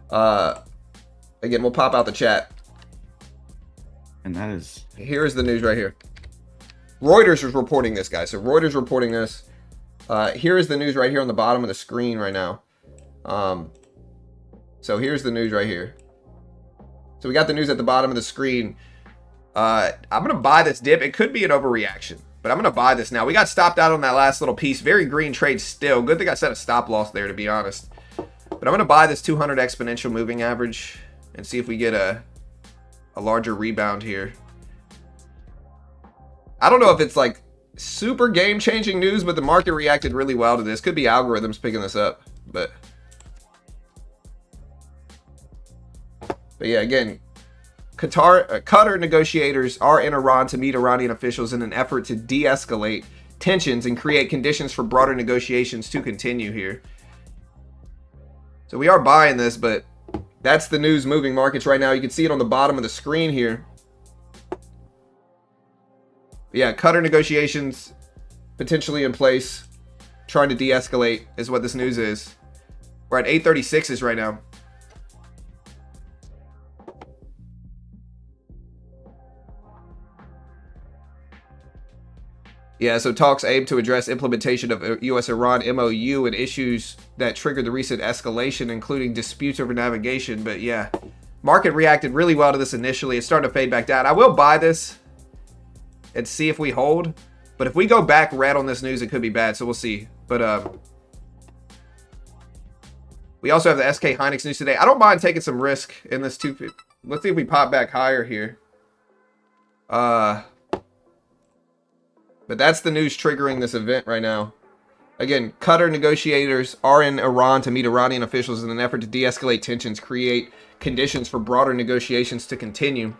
Again, we'll pop out the chat. And that is... Here's the news right here. Reuters is reporting this, guys. So Reuters reporting this. Here is the news right here on the bottom of the screen right now. So here's the news right here. So we got the news at the bottom of the screen. I'm going to buy this dip. It could be an overreaction, but I'm going to buy this now. We got stopped out on that last little piece. Very green trade still. Good thing I set a stop loss there, to be honest. But I'm going to buy this 200 exponential moving average and see if we get a larger rebound here. I don't know if it's like super game-changing news, but the market reacted really well to this. Could be algorithms picking this up, but yeah, again, Qatar negotiators are in Iran to meet Iranian officials in an effort to de-escalate tensions and create conditions for broader negotiations to continue here. So we are buying this, but that's the news moving markets right now. You can see it on the bottom of the screen here. Yeah, Qatar negotiations potentially in place, trying to de-escalate is what this news is. We're at 836s right now. Yeah, so talks aim to address implementation of U.S.-Iran MOU and issues that triggered the recent escalation, including disputes over navigation. But yeah, market reacted really well to this initially. It's starting to fade back down. I will buy this and see if we hold. But if we go back red on this news, it could be bad. So we'll see. But we also have the SK Hynix news today. I don't mind taking some risk in this too. Let's see if we pop back higher here. But that's the news triggering this event right now. Again, Qatar negotiators are in Iran to meet Iranian officials in an effort to de-escalate tensions, create conditions for broader negotiations to continue.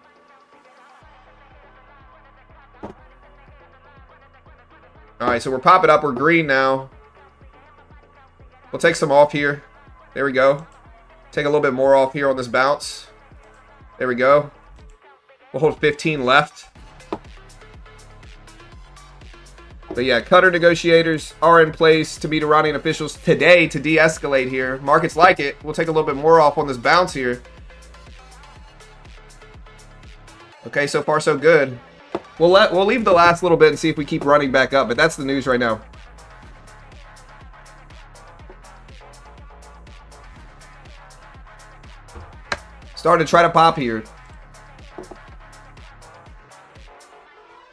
All right, so we're popping up. We're green now. We'll take some off here. There we go. Take a little bit more off here on this bounce. There we go. We'll hold 15 left. But yeah, Qatar negotiators are in place to meet Iranian officials today to de-escalate here. Markets like it. We'll take a little bit more off on this bounce here. Okay, so far so good. We'll leave the last little bit and see if we keep running back up, but that's the news right now. Starting to try to pop here.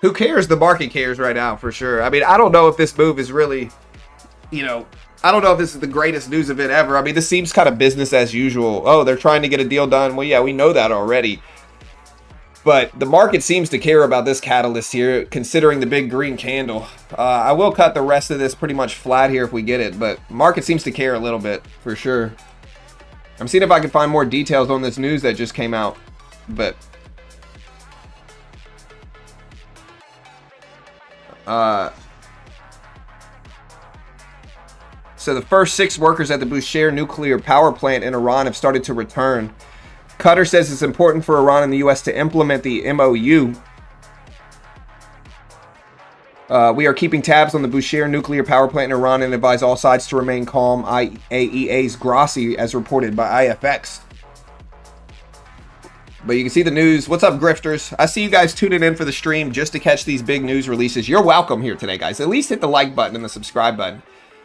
Who cares? The market cares right now, for sure. I mean, I don't know if this move is really, I don't know if this is the greatest news event ever. I mean, this seems kind of business as usual. Oh, they're trying to get a deal done. Well, yeah, we know that already. But the market seems to care about this catalyst here, considering the big green candle. I will cut the rest of this pretty much flat here if we get it, but market seems to care a little bit, for sure. I'm seeing if I can find more details on this news that just came out, but... So the first 6 workers at the Bushehr nuclear power plant in Iran have started to return. Qatar says it's important for Iran and the U.S. to implement the MOU. We are keeping tabs on the Bushehr nuclear power plant in Iran and advise all sides to remain calm, IAEA's Grossi, as reported by IFX. But you can see the news. What's up, grifters? I see you guys tuning in for the stream just to catch these big news releases. You're welcome here today, guys. At least hit the like button and the subscribe button.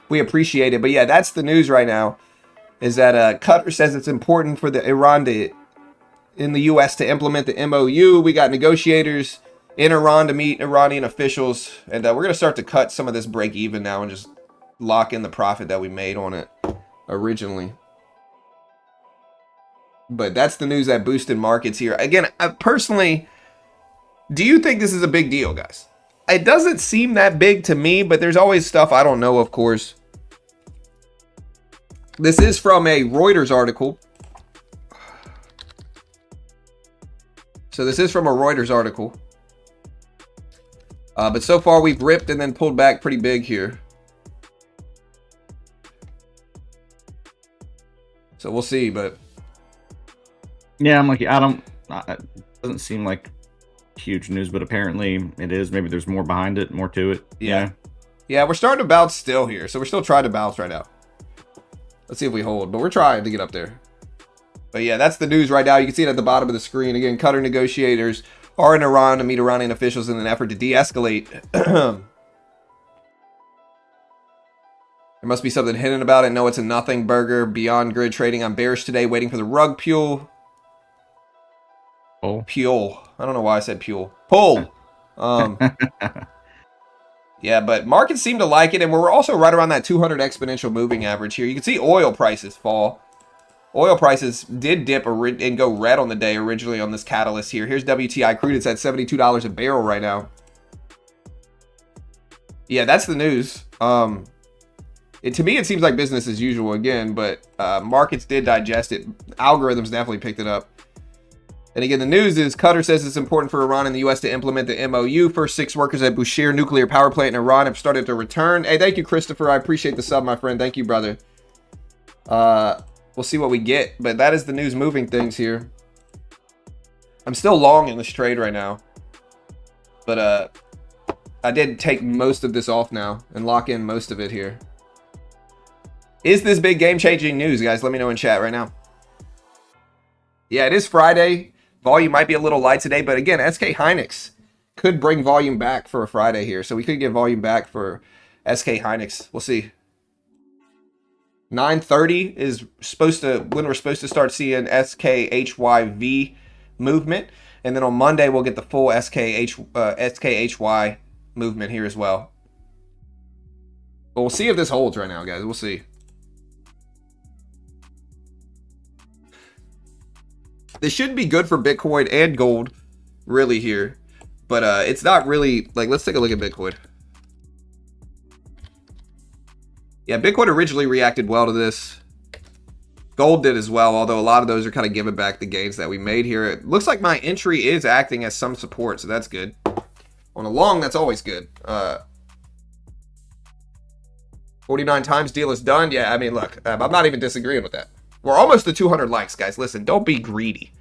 We appreciate it. But yeah, that's the news right now, is that Qatar says it's important for the Iran to, in the U.S. to implement the MOU. We got negotiators in Iran to meet Iranian officials. And we're going to start to cut some of this break even now and just lock in the profit that we made on it. originally. But that's the news that boosted markets here. Again, personally, do you think this is a big deal, guys? It doesn't seem that big to me, but there's always stuff I don't know, of course. This is from a Reuters article. So this is from a Reuters article. But so far we've ripped and then pulled back pretty big here. So we'll see, but... Yeah, I'm like, it doesn't seem like huge news, but apparently it is. Maybe there's more behind it, more to it. Yeah. Yeah, we're starting to bounce still here. So we're still trying to bounce right now. Let's see if we hold, but we're trying to get up there. But yeah, that's the news right now. You can see it at the bottom of the screen. Again, Qatar negotiators are in Iran to meet Iranian officials in an effort to de-escalate. There must be something hidden about it. No, it's a nothing burger. Beyond Grid trading on bearish today, waiting for the rug pull. Pull. I don't know why I said pull. Pull. Yeah, but markets seem to like it, and we're also right around that 200 exponential moving average here. You can see oil prices fall. Oil prices did dip and go red on the day originally on this catalyst here. Here's WTI crude. It's at $72 a barrel right now. Yeah, that's the news. To me, it seems like business as usual again, but markets did digest it. Algorithms definitely picked it up. And again, the news is Qatar says it's important for Iran and the U.S. to implement the MOU. First 6 workers at Bushehr nuclear power plant in Iran have started to return. Hey, thank you, Christopher. I appreciate the sub, my friend. Thank you, brother. We'll see what we get, but that is the news moving things here. I'm still long in this trade right now, but I did take most of this off now and lock in most of it here. Is this big game-changing news, guys? Let me know in chat right now. Yeah, it is Friday. Volume might be a little light today, but again, SK Hynix could bring volume back for a Friday here. So we could get volume back for SK Hynix. We'll see. 9:30 is when we're supposed to start seeing SKHYV movement. And then on Monday, we'll get the full SKHY movement here as well. But we'll see if this holds right now, guys. We'll see. This should be good for Bitcoin and gold, really, here. But it's not really, like, let's take a look at Bitcoin. Yeah, Bitcoin originally reacted well to this. Gold did as well, although a lot of those are kind of giving back the gains that we made here. It looks like my entry is acting as some support, so that's good. On a long, that's always good. 49 times deal is done. Yeah, I mean, look, I'm not even disagreeing with that. We're almost to 200 likes, guys. Listen, don't be greedy.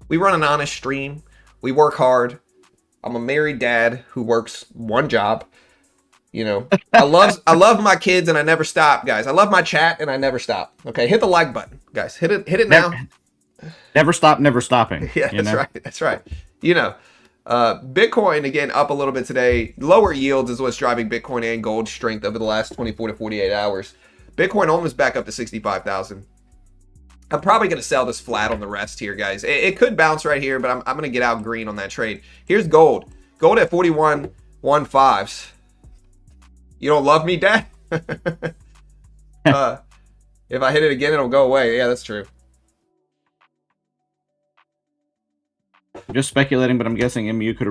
We run an honest stream. We work hard. I'm a married dad who works one job. You know, I love my kids and I never stop, guys. I love my chat and I never stop. Okay, hit the like button, guys. Hit it now. Never stop, never stopping. Yeah, that's right. That's right. You know, Bitcoin again up a little bit today. Lower yields is what's driving Bitcoin and gold strength over the last 24 to 48 hours. Bitcoin almost back up to 65,000. I'm probably going to sell this flat on the rest here, guys. It could bounce right here, but I'm going to get out green on that trade. Here's gold. Gold at 41.15s. You don't love me, Dad? If I hit it again, it'll go away. Yeah, that's true. Just speculating, but I'm guessing MU could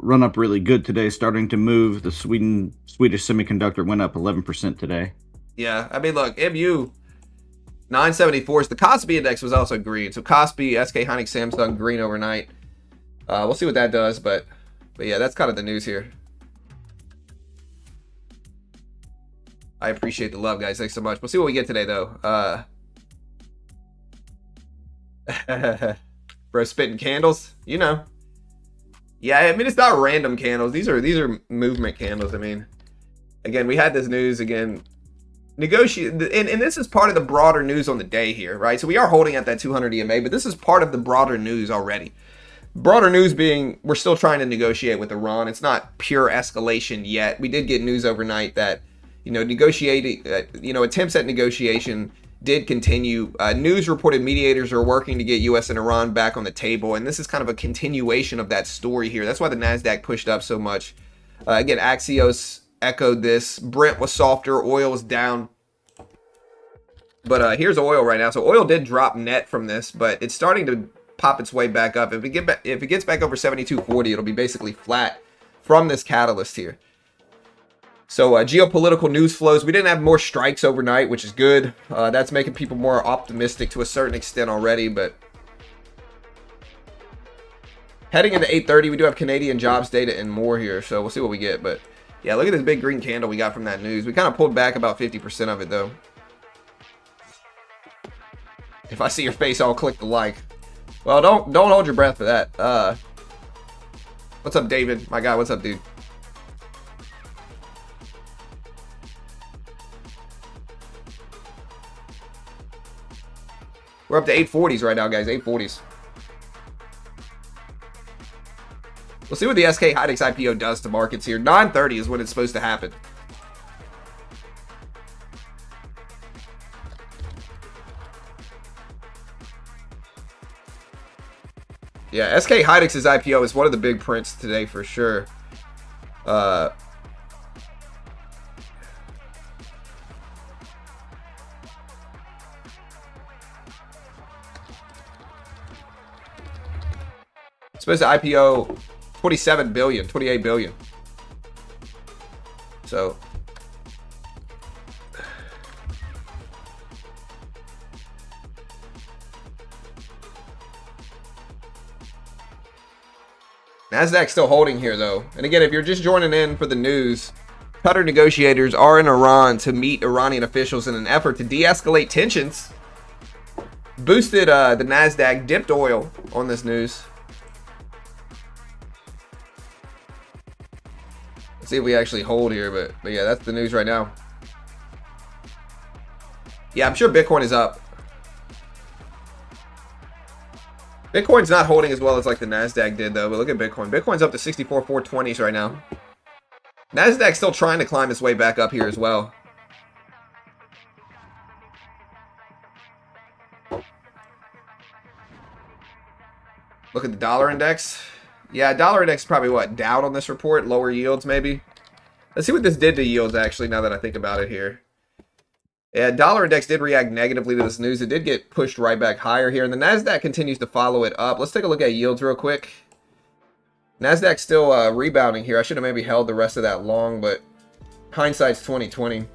run up really good today, starting to move. The Swedish semiconductor went up 11% today. Yeah, I mean, look, MU 974s. The Kospi index was also green. So Kospi, SK Hynix, Samsung, green overnight. We'll see what that does, but yeah, that's kind of the news here. I appreciate the love, guys. Thanks so much. We'll see what we get today, though. Bro, spitting candles, you know. Yeah, I mean, it's not random candles. These are movement candles. I mean, again, we had this news again. And this is part of the broader news on the day here, right? So we are holding at that 200 EMA, but this is part of the broader news already. Broader news being we're still trying to negotiate with Iran. It's not pure escalation yet. We did get news overnight that, you know, attempts at negotiation did continue. News reported mediators are working to get U.S. and Iran back on the table, and this is kind of a continuation of that story here. That's why the NASDAQ pushed up so much. Again, Axios echoed this. Brent was softer. Oil was down. But here's oil right now. So oil did drop net from this, but it's starting to pop its way back up. If it gets back over 72.40, it'll be basically flat from this catalyst here. So geopolitical news flows. We didn't have more strikes overnight, which is good. That's making people more optimistic to a certain extent already. But heading into 8:30, we do have Canadian jobs data and more here. So we'll see what we get. But yeah, look at this big green candle we got from that news. We kind of pulled back about 50% of it, though. If I see your face, I'll click the like. Well, don't hold your breath for that. What's up, David? My guy, what's up, dude? We're up to 840s right now, guys. 840s. We'll see what the SK Hynix IPO does to markets here. 9:30 is when it's supposed to happen. Yeah, SK Hynix's IPO is one of the big prints today for sure. Supposed to IPO 27 billion, 28 billion. So Nasdaq's still holding here though. And again, if you're just joining in for the news, Qatar negotiators are in Iran to meet Iranian officials in an effort to de-escalate tensions. Boosted the Nasdaq, dipped oil on this news. Let's see if we actually hold here, but yeah, that's the news right now. Yeah, I'm sure Bitcoin is up. Bitcoin's not holding as well as like the Nasdaq did though, but look at Bitcoin. Bitcoin's up to 64,420s right now. Nasdaq's still trying to climb its way back up here as well. Look at the dollar index. Yeah, dollar index is probably what, down on this report, lower yields maybe. Let's see what this did to yields actually now that I think about it here. Yeah, dollar index did react negatively to this news. It did get pushed right back higher here, and the Nasdaq continues to follow it up. Let's take a look at yields real quick. Nasdaq's still rebounding here. I should have maybe held the rest of that long, but hindsight's 2020.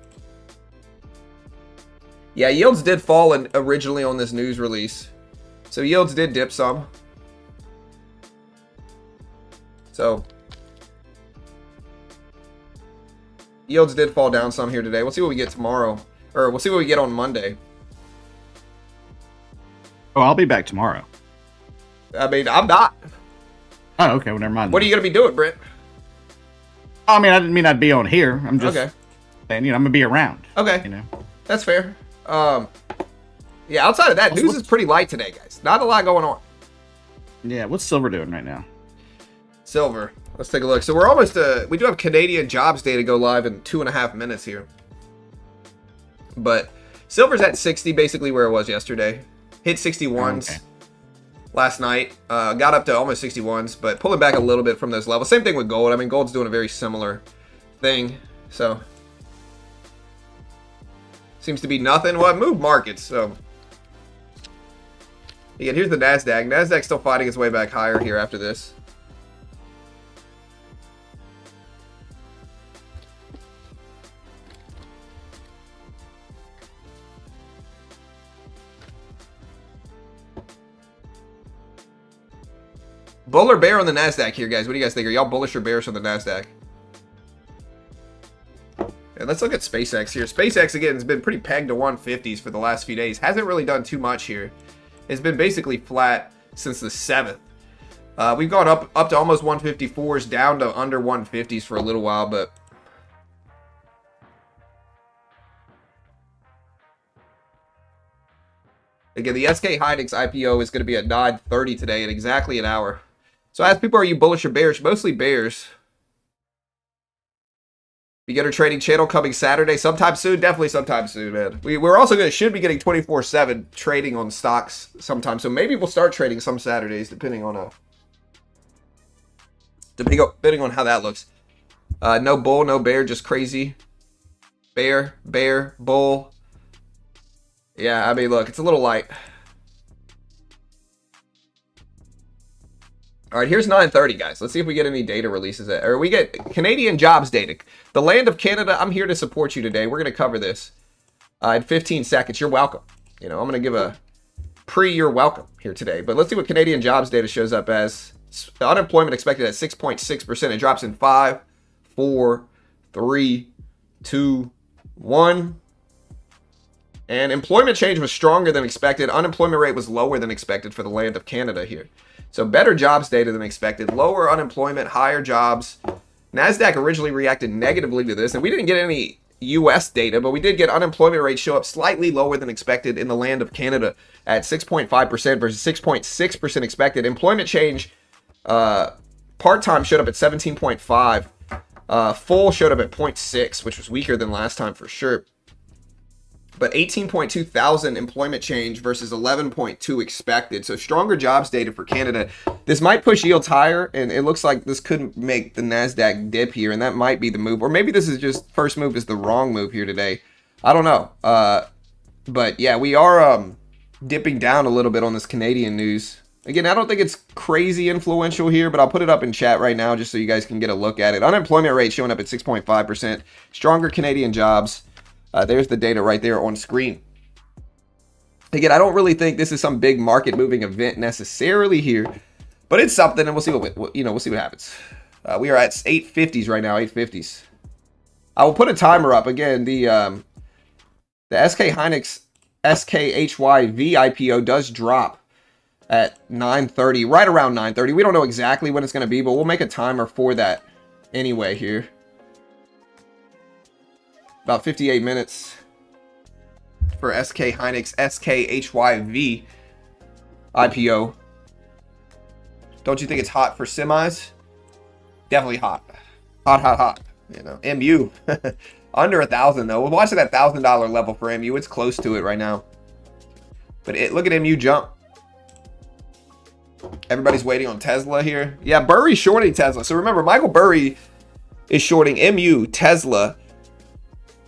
Yeah, yields did fall originally on this news release. So yields did dip some. So yields did fall down some here today. We'll see what we get tomorrow. Or we'll see what we get on Monday. Oh, I'll be back tomorrow. I mean, I'm not. Oh, okay. Well, never mind. What are you going to be doing, Brent? I mean, I didn't mean I'd be on here. I'm just okay. saying, I'm going to be around. Okay. You know? That's fair. Yeah, outside of that, news is pretty light today, guys. Not a lot going on. Yeah, what's silver doing right now? Silver. Let's take a look. So we're almost, we do have Canadian jobs data go live in 2.5 minutes here. But silver's at 60, basically where it was yesterday. Hit 61s last night. Got up to almost 61s, but pulling back a little bit from those levels. Same thing with gold. I mean, gold's doing a very similar thing. So seems to be nothing. Well, it moved markets, so. Again, here's the Nasdaq. Nasdaq's still fighting its way back higher here after this. Bull or bear on the Nasdaq here, guys? What do you guys think? Are y'all bullish or bearish on the Nasdaq? And let's look at Spacex here. Spacex, again, has been pretty pegged to 150s for the last few days. Hasn't really done too much here. It's been basically flat since the 7th. We've gone up to almost 154s, down to under 150s for a little while, but again, the SK Hynix IPO is going to be at 9:30 today in exactly an hour. So I ask people, are you bullish or bearish? Mostly bears. Beginner trading channel coming Saturday sometime soon. Definitely sometime soon, man. We're also should be getting 24/7 trading on stocks sometime. So maybe we'll start trading some Saturdays, depending on how that looks. No bull, no bear, just crazy. Bear, bull. Yeah, I mean, look, it's a little light. All right, here's 9:30, guys. Let's see if we get any data releases, or we get Canadian jobs data. The land of Canada, I'm here to support you today. We're going to cover this in 15 seconds. You're welcome. You know, I'm going to give a you're welcome here today. But let's see what Canadian jobs data shows up as. Unemployment expected at 6.6%. It drops in 5, 4, 3, 2, 1. And employment change was stronger than expected. Unemployment rate was lower than expected for the land of Canada here. So better jobs data than expected. Lower unemployment, higher jobs. NASDAQ originally reacted negatively to this, and we didn't get any U.S. data, but we did get unemployment rate show up slightly lower than expected in the land of Canada at 6.5% versus 6.6% expected. Employment change, part-time showed up at 17.5. Full showed up at 0.6, which was weaker than last time for sure. But 18.2 thousand employment change versus 11.2 expected. So stronger jobs data for Canada. This might push yields higher, and it looks like this could make the NASDAQ dip here, and that might be the move. Or maybe this is just first move is the wrong move here today. I don't know. But yeah, we are dipping down a little bit on this Canadian news. Again, I don't think it's crazy influential here, but I'll put it up in chat right now just so you guys can get a look at it. Unemployment rate showing up at 6.5%. Stronger Canadian jobs. There's the data right there on screen. Again, I don't really think this is some big market moving event necessarily here, but it's something, and we'll see we'll see what happens. We are at 850s right now, 850s. I will put a timer up again. The SK Hynix SKHYV IPO does drop at 9:30, right around 9:30. We don't know exactly when it's going to be, but we'll make a timer for that anyway here. About 58 minutes for SK Hynix SKHYV IPO. Don't you think it's hot for semis? Definitely hot. Hot. You know, MU. Under 1,000 though. We'll watch at that $1,000 level for MU. It's close to it right now. But look at MU jump. Everybody's waiting on Tesla here. Yeah, Burry's shorting Tesla. So remember, Michael Burry is shorting MU, Tesla.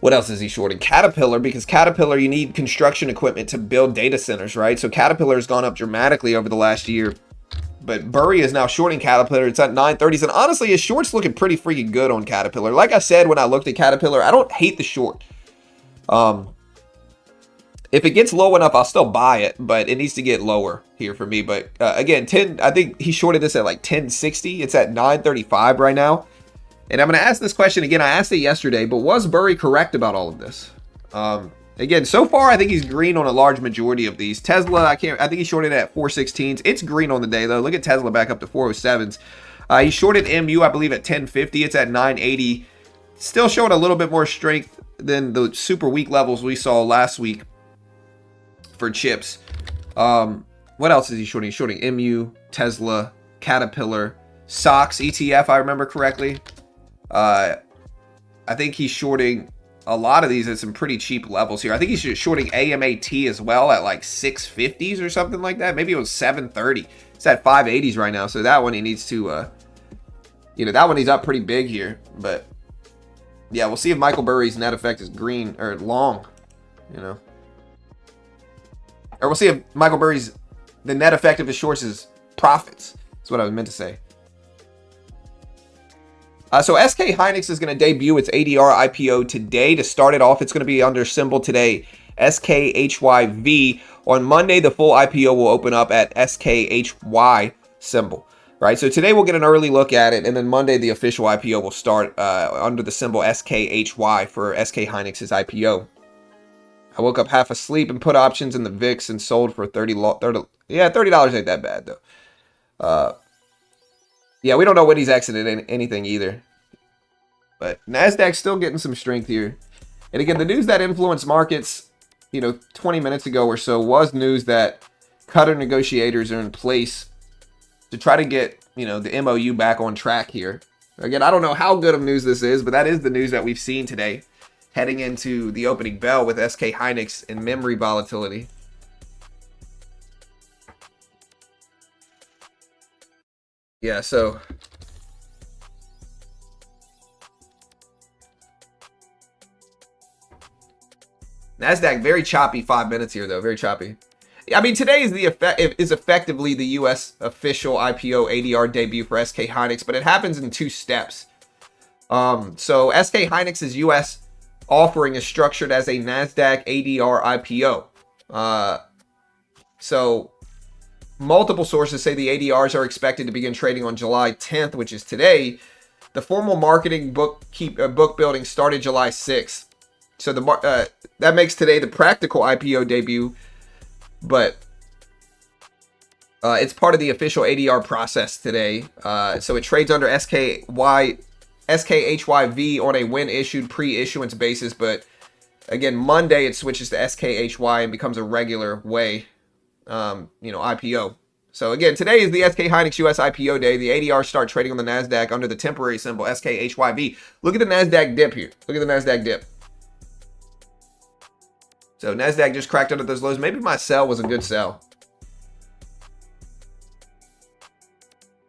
What else is he shorting? Caterpillar, because Caterpillar, you need construction equipment to build data centers, right? So Caterpillar has gone up dramatically over the last year. But Burry is now shorting Caterpillar. It's at 930s. And honestly, his short's looking pretty freaking good on Caterpillar. Like I said when I looked at Caterpillar, I don't hate the short. If it gets low enough, I'll still buy it, but it needs to get lower here for me. But again, I think he shorted this at like 1060. It's at 935 right now. And I'm going to ask this question again. I asked it yesterday, but was Burry correct about all of this? Again, so far, I think he's green on a large majority of these. Tesla, I think he shorted it at 416s. It's green on the day, though. Look at Tesla back up to 407s. He shorted MU, I believe, at 1050. It's at 980. Still showing a little bit more strength than the super weak levels we saw last week for chips. What else is he shorting? He's shorting MU, Tesla, Caterpillar, SOX, ETF, I remember correctly. I think he's shorting a lot of these at some pretty cheap levels here. I think he's shorting AMAT as well at like 650s or something like that. Maybe it was 730. It's at 580s right now. So that one he needs to, that one he's up pretty big here. But yeah, we'll see if Michael Burry's net effect is green or long, Or we'll see if Michael Burry's, the net effect of his shorts is profits. That's what I was meant to say. So SK Hynix is going to debut its ADR IPO today. To start it off, it's going to be under symbol today, SKHYV. On Monday, the full IPO will open up at SKHY symbol. Right, so today we'll get an early look at it, and then Monday the official IPO will start under the symbol SKHY for SK Hynix's IPO. I woke up half asleep and put options in the VIX and sold for $30. Yeah, $30 ain't that bad though. Yeah, we don't know when he's exited anything either. But NASDAQ's still getting some strength here. And again, the news that influenced markets, 20 minutes ago or so was news that Qatar negotiators are in place to try to get, the MOU back on track here. Again, I don't know how good of news this is, but that is the news that we've seen today, heading into the opening bell with SK Hynix and memory volatility. Yeah, so NASDAQ, very choppy 5 minutes here, though. Very choppy. I mean, today is effectively the U.S. official IPO ADR debut for SK Hynix, but it happens in 2 steps. So SK Hynix's U.S. offering is structured as a NASDAQ ADR IPO. So multiple sources say the ADRs are expected to begin trading on July 10th, which is today. The formal marketing book building started July 6th. So that makes today the practical IPO debut, but it's part of the official ADR process today. So it trades under SKHYV on a when issued pre-issuance basis, but again, Monday it switches to SKHY and becomes a regular way, IPO. So again, today is the SK Hynix US IPO day. The ADRs start trading on the NASDAQ under the temporary symbol SKHYV. Look at the NASDAQ dip here. Look at the NASDAQ dip. So NASDAQ just cracked under those lows. Maybe my sell was a good sell.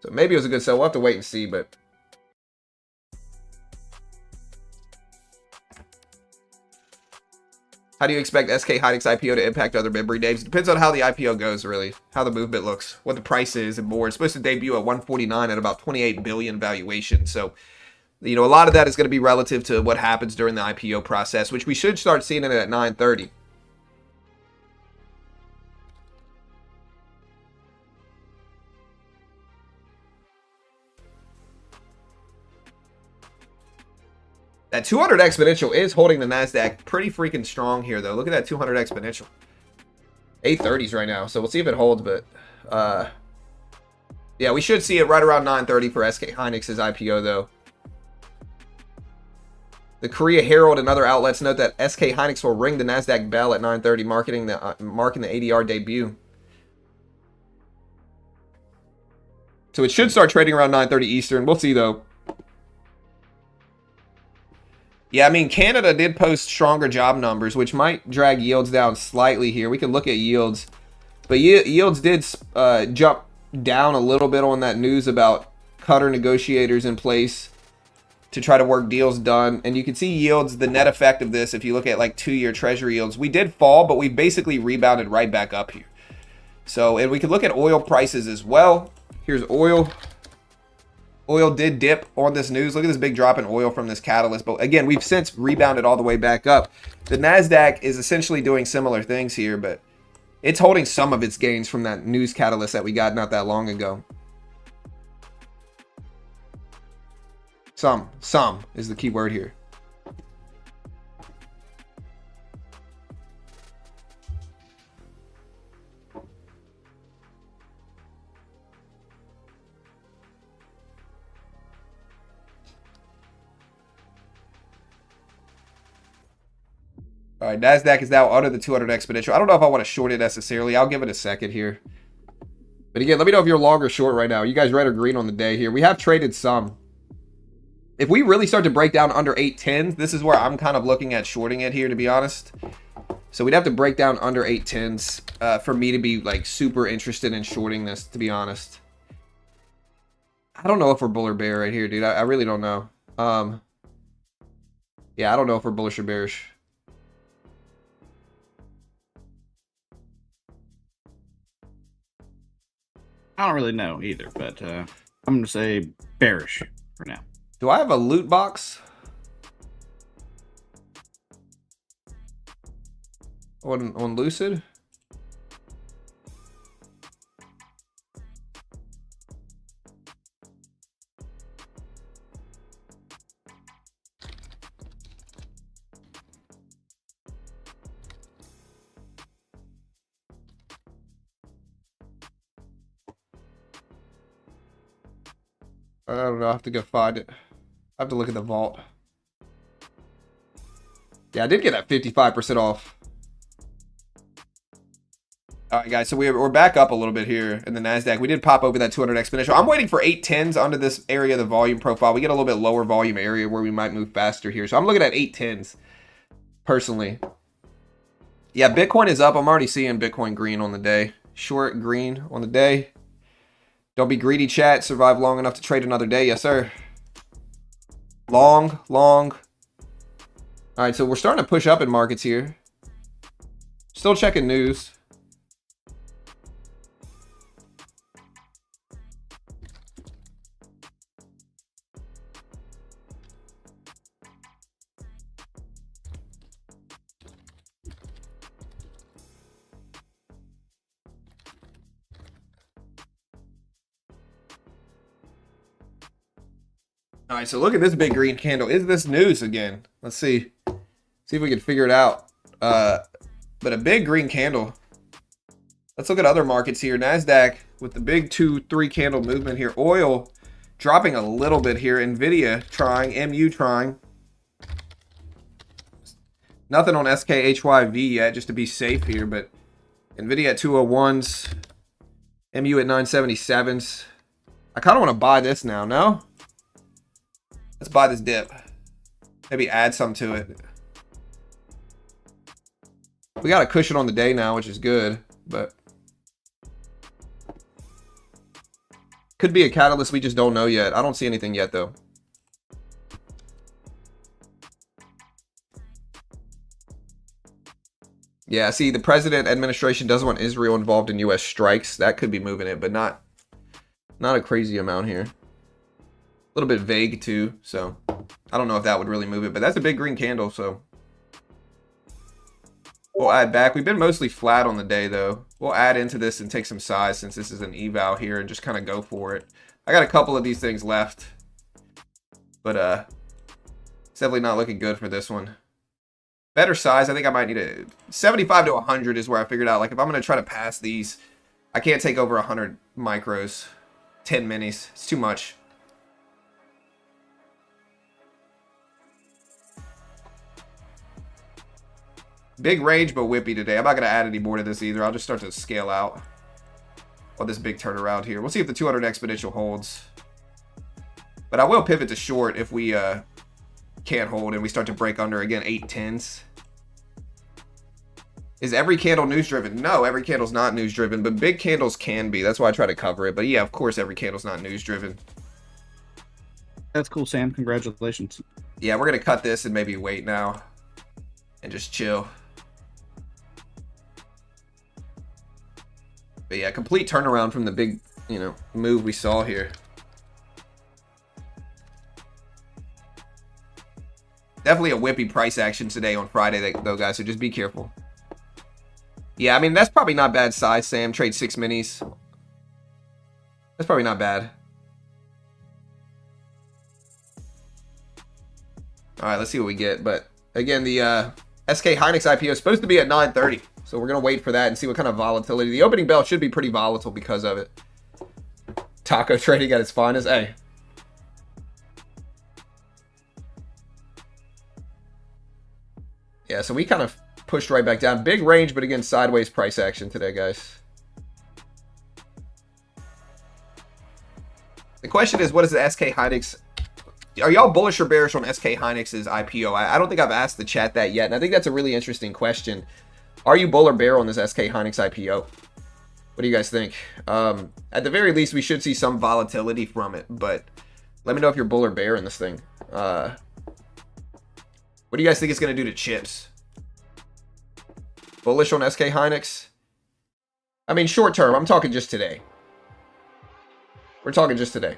So maybe it was a good sell. We'll have to wait and see, but how do you expect SK Hynix IPO to impact other memory names? Depends on how the IPO goes, really. How the movement looks, what the price is, and more. It's supposed to debut at 149 at about 28 billion valuation. So, a lot of that is going to be relative to what happens during the IPO process, which we should start seeing it at 9:30. That 200 exponential is holding the NASDAQ pretty freaking strong here, though. Look at that 200 exponential. 830s right now, so we'll see if it holds, but yeah, we should see it right around 9:30 for SK Hynix's IPO, though. The Korea Herald and other outlets note that SK Hynix will ring the NASDAQ bell at 9:30, marking the ADR debut. So it should start trading around 9:30 Eastern. We'll see, though. Yeah, I mean, Canada did post stronger job numbers, which might drag yields down slightly here. We can look at yields. But yields did jump down a little bit on that news about Qatar negotiators in place to try to work deals done. And you can see yields, the net effect of this, if you look at like 2-year treasury yields. We did fall, but we basically rebounded right back up here. So, and we can look at oil prices as well. Here's oil. Oil did dip on this news. Look at this big drop in oil from this catalyst. But again, we've since rebounded all the way back up. The NASDAQ is essentially doing similar things here, but it's holding some of its gains from that news catalyst that we got not that long ago. Some is the key word here. All right, NASDAQ is now under the 200 exponential. I don't know if I want to short it necessarily. I'll give it a second here. But again, let me know if you're long or short right now. Are you guys red or green on the day here? We have traded some. If we really start to break down under 810s, this is where I'm kind of looking at shorting it here, to be honest. So we'd have to break down under 810s for me to be like super interested in shorting this, to be honest. I don't know if we're bull or bear right here, dude. I really don't know. Yeah, I don't know if we're bullish or bearish. I don't really know either, but I'm going to say bearish for now. Do I have a loot box on Lucid? I don't know. I have to go find it. I have to look at the vault. Yeah, I did get that 55% off. All right, guys. So we're back up a little bit here in the NASDAQ. We did pop over that 200 exponential. I'm waiting for 810s under this area of the volume profile. We get a little bit lower volume area where we might move faster here. So I'm looking at 810s personally. Yeah, Bitcoin is up. I'm already seeing Bitcoin green on the day. Short green on the day. Don't be greedy, chat. Survive long enough to trade another day. Yes, sir. Long. All right, so we're starting to push up in markets here. Still checking news. All right, so look at this big green candle. Is this news again? Let's see. See if we can figure it out. But a big green candle. Let's look at other markets here. NASDAQ with the big 2-3 candle movement here. Oil dropping a little bit here. NVIDIA trying. MU trying. Nothing on SKHYV yet, just to be safe here. But NVIDIA at 201s. MU at 977s. I kind of want to buy this now, no? Let's buy this dip. Maybe add some to it. We got a cushion on the day now, which is good, but could be a catalyst we just don't know yet. I don't see anything yet, though. Yeah, see, the president administration doesn't want Israel involved in U.S. strikes. That could be moving it, but not a crazy amount here. A little bit vague too, so I don't know if that would really move it, but that's a big green candle, so we'll add back. We've been mostly flat on the day though. We'll add into this and take some size since this is an eval here and just kind of go for it. I got a couple of these things left, but it's definitely not looking good for this one. Better size, I think I might need a 75 to 100 is where I figured out, like if I'm going to try to pass these, I can't take over 100 micros, 10 minis, it's too much. Big range, but whippy today. I'm not going to add any more to this either. I'll just start to scale out on this big turnaround here. We'll see if the 200 exponential holds. But I will pivot to short if we can't hold and we start to break under again 810s. Is every candle news driven? No, every candle's not news driven, but big candles can be. That's why I try to cover it. But yeah, of course, every candle's not news driven. That's cool, Sam. Congratulations. Yeah, we're going to cut this and maybe wait now and just chill. But yeah, complete turnaround from the big, move we saw here. Definitely a whippy price action today on Friday, though, guys, so just be careful. Yeah, I mean, that's probably not bad size, Sam. Trade 6 minis. That's probably not bad. All right, let's see what we get. But, again, the SK Hynix IPO is supposed to be at 9:30. So we're going to wait for that and see what kind of volatility. The opening bell should be pretty volatile because of it. Taco trading at its finest. Hey. Yeah, so we kind of pushed right back down. Big range, but again, sideways price action today, guys. The question is, what is the SK Hynix? Are y'all bullish or bearish on SK Hynix's IPO? I don't think I've asked the chat that yet, and I think that's a really interesting question. Are you bull or bear on this SK Hynix IPO? What do you guys think? At the very least, we should see some volatility from it, but let me know if you're bull or bear in this thing. What do you guys think it's going to do to chips? Bullish on SK Hynix? I mean, short term. I'm talking just today. We're talking just today.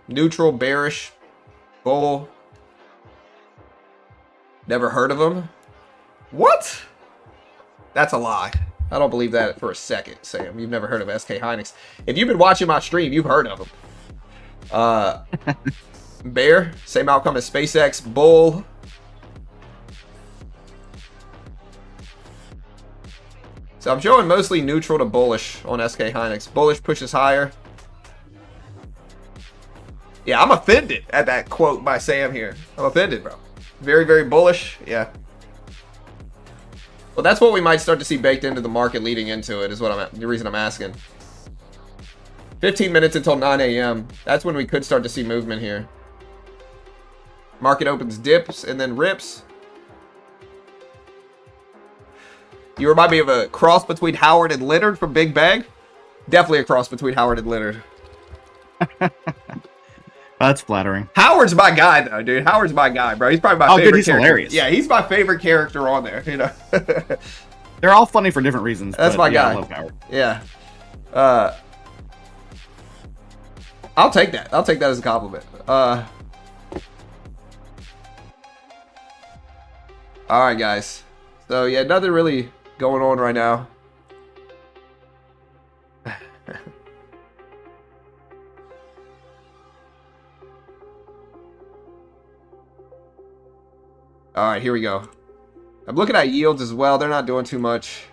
Neutral, bearish, bull. Never heard of them? What? That's a lie. I don't believe that for a second, Sam. You've never heard of SK Hynix. If you've been watching my stream, you've heard of them. Bear, same outcome as SpaceX. Bull. So I'm showing mostly neutral to bullish on SK Hynix. Bullish pushes higher. Yeah, I'm offended at that quote by Sam here. I'm offended, bro. Very, very bullish. Yeah. Well, that's what we might start to see baked into the market leading into it, is what the reason I'm asking. 15 minutes until 9 a.m. That's when we could start to see movement here. Market opens, dips, and then rips. You remind me of a cross between Howard and Leonard from Big Bang. Definitely a cross between Howard and Leonard. That's flattering. Howard's my guy, though, dude. Howard's my guy, bro. He's probably my favorite He's character. hilarious. Yeah, he's my favorite character on there, you know. They're all funny for different reasons. That's my guy. I love Howard. Yeah. I'll take that. I'll take that as a compliment. All right, guys. So, yeah, nothing really going on right now. All right, here we go. I'm looking at yields as well. They're not doing too much.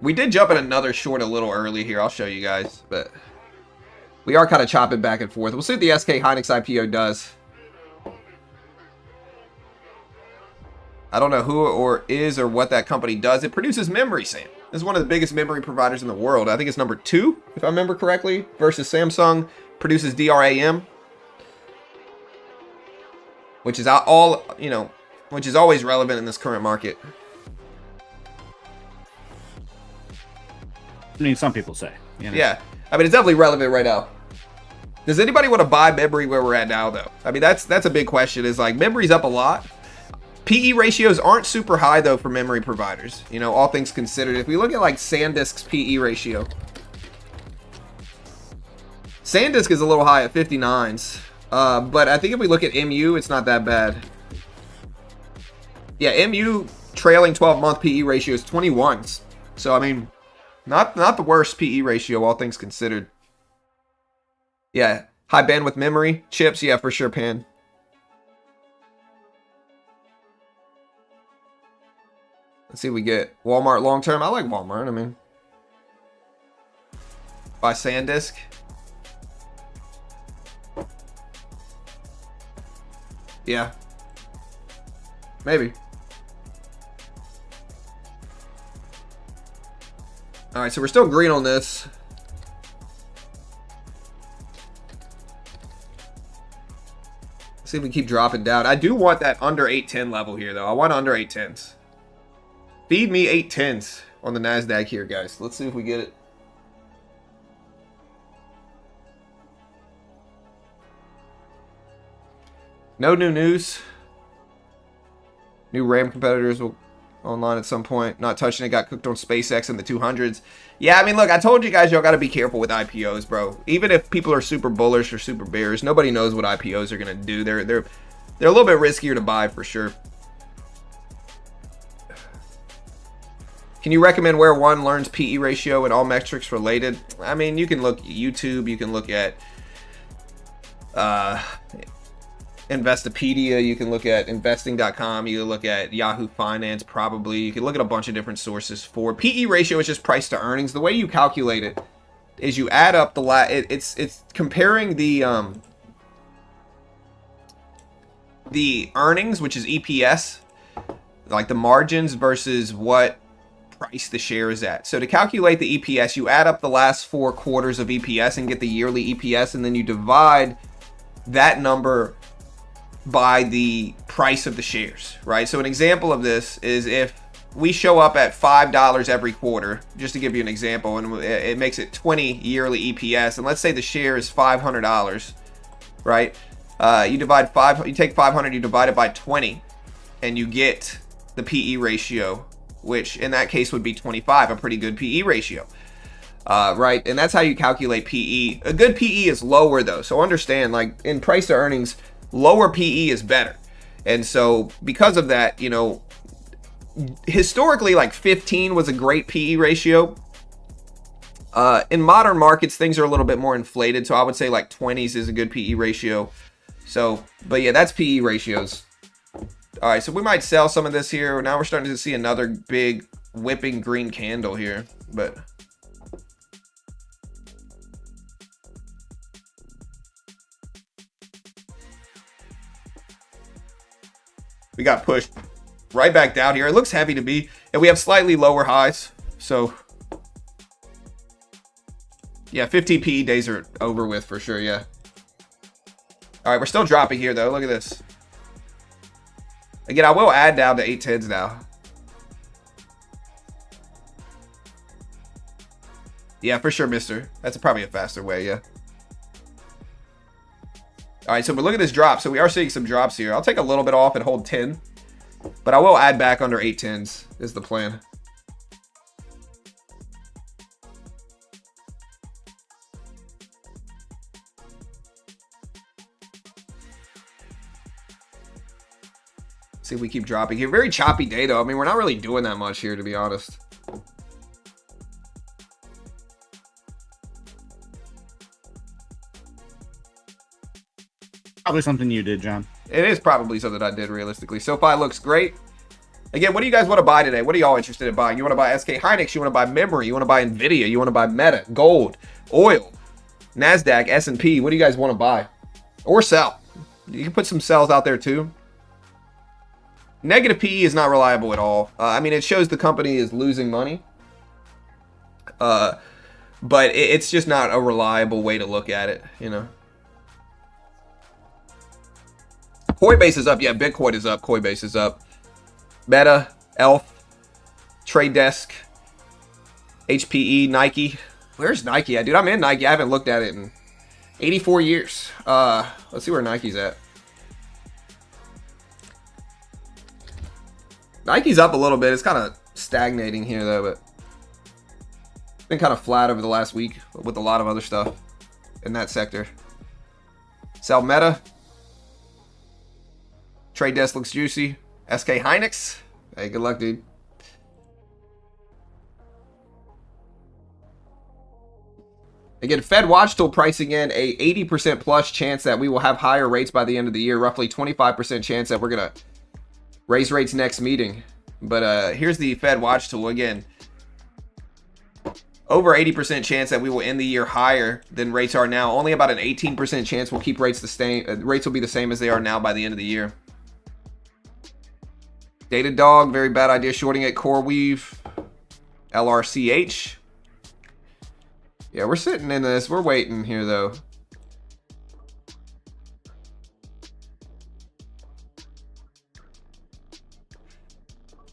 We did jump in another short a little early here. I'll show you guys, but we are kind of chopping back and forth. We'll see what the SK Hynix Ipo does. I don't know who or what that company does. It produces memory, Sam. This is one of the biggest memory providers in the world. I think it's number 2, if I remember correctly, versus Samsung. Produces DRAM. Which is all, you know, which is always relevant in this current market. I mean, some people say. You know? Yeah. I mean, it's definitely relevant right now. Does anybody want to buy memory where we're at now, though? I mean, that's a big question. Is like, memory's up a lot. PE ratios aren't super high, though, for memory providers. You know, all things considered. If we look at, like, SanDisk's PE ratio. SanDisk is a little high at 59s. But I think if we look at MU, it's not that bad. Yeah, MU trailing 12-month PE ratio is 21s. So, I mean, not the worst PE ratio, all things considered. Yeah, high bandwidth memory. Chips, yeah, for sure, Pan. Let's see what we get. Walmart long-term. I like Walmart, I mean. Buy SanDisk. Yeah. Maybe. Alright, so we're still green on this. Let's see if we keep dropping down. I do want that under 810 level here, though. I want under 810s. Feed me 810s on the NASDAQ here, guys. Let's see if we get it. No new news. New RAM competitors will online at some point. Not touching it. Got cooked on SpaceX in the 200s. Yeah, I mean, look, I told you guys y'all got to be careful with IPOs, bro. Even if people are super bullish or super bearish, nobody knows what IPOs are going to do. They're a little bit riskier to buy for sure. Can you recommend where one learns PE ratio and all metrics related? I mean, you can look at YouTube. You can look at Investopedia, you can look at investing.com, you can look at Yahoo Finance probably, you can look at a bunch of different sources for PE ratio. Is just price to earnings. The way you calculate it is you add up the it's comparing the earnings, which is EPS, like the margins versus what price the share is at. So to calculate the EPS, you add up the last 4 quarters of EPS and get the yearly EPS, and then you divide that number by the price of the shares, right? So an example of this is if we show up at $5 every quarter, just to give you an example, and it makes it 20 yearly EPS, and let's say the share is $500, right? You take 500, you divide it by 20, and you get the PE ratio, which in that case would be 25, a pretty good PE ratio. Right, and that's how you calculate PE. A good PE is lower though, so understand, like in price to earnings, lower PE is better. And so because of that, you know, historically like 15 was a great PE ratio. In modern markets, things are a little bit more inflated, so I would say like 20s is a good PE ratio. So, but yeah, that's PE ratios. All right, so we might sell some of this here. Now we're starting to see another big whipping green candle here, but we got pushed right back down here. It looks heavy to me, and we have slightly lower highs. So, yeah, 15 PE days are over with for sure, yeah. All right, we're still dropping here, though. Look at this. Again, I will add down to 810s now. Yeah, for sure, mister. That's probably a faster way, yeah. All right, so but look at this drop. So we are seeing some drops here. I'll take a little bit off and hold 10. But I will add back under 810s is the plan. See if we keep dropping here. Very choppy day, though. I mean, we're not really doing that much here, to be honest. Probably something you did, John. It is probably something I did, realistically. SoFi looks great. Again, what do you guys want to buy today? What are y'all interested in buying? You want to buy SK Hynix? You want to buy memory? You want to buy Nvidia? You want to buy Meta, gold, oil, NASDAQ, S&P? What do you guys want to buy? Or sell? You can put some sells out there, too. Negative PE is not reliable at all. I mean, it shows the company is losing money. But it's just not a reliable way to look at it, you know. Coinbase is up. Yeah, Bitcoin is up. Coinbase is up. Meta, Elf, Trade Desk, HPE, Nike. Where's Nike at? Dude, I'm in Nike. I haven't looked at it in 84 years. Let's see where Nike's at. Nike's up a little bit. It's kind of stagnating here, though, but it's been kind of flat over the last week with a lot of other stuff in that sector. Sell Meta. Trade Desk looks juicy. SK Hynix. Hey, good luck, dude. Again, Fed Watch Tool pricing in a 80% plus chance that we will have higher rates by the end of the year. Roughly 25% chance that we're going to raise rates next meeting. But here's the Fed Watch Tool again. Over 80% chance that we will end the year higher than rates are now. Only about an 18% chance we'll keep rates the same. Rates will be the same as they are now by the end of the year. Datadog, very bad idea shorting at CoreWeave. LRCH. Yeah, we're sitting in this. We're waiting here, though.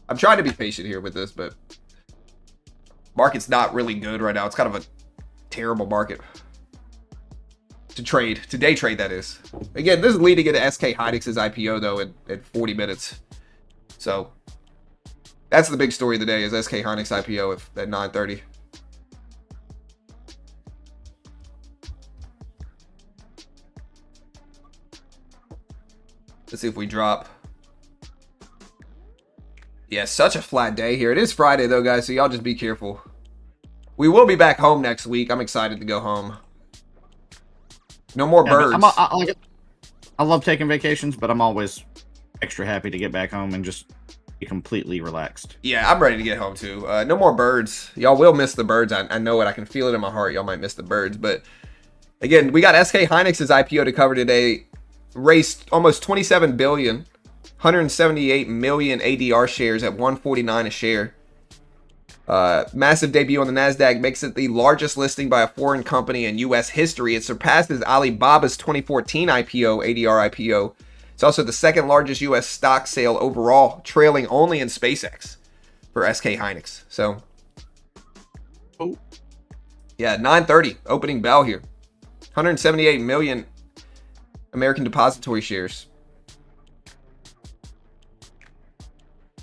I'm trying to be patient here with this, but market's not really good right now. It's kind of a terrible market to trade. To day trade, that is. Again, this is leading into SK Hynix's IPO, though, at 40 minutes. So that's the big story of the day is SK Hynix IPO at 9:30. Let's see if we drop. Yeah, such a flat day here. It is Friday, though, guys, so y'all just be careful. We will be back home next week. I'm excited to go home. No more birds. I love taking vacations, but I'm always extra happy to get back home and just be completely relaxed. Yeah, I'm ready to get home, too. No more birds. Y'all will miss the birds. I know it. I can feel it in my heart. Y'all might miss the birds. But, again, we got SK Hynix's IPO to cover today. Raised almost $27 billion, 178 million ADR shares at $149 a share. Massive debut on the NASDAQ makes it the largest listing by a foreign company in U.S. history. It surpasses Alibaba's 2014 IPO, ADR IPO. It's also the second largest U.S. stock sale overall, trailing only in SpaceX for SK Hynix. So, yeah, 9:30 opening bell here. 178 million American depository shares.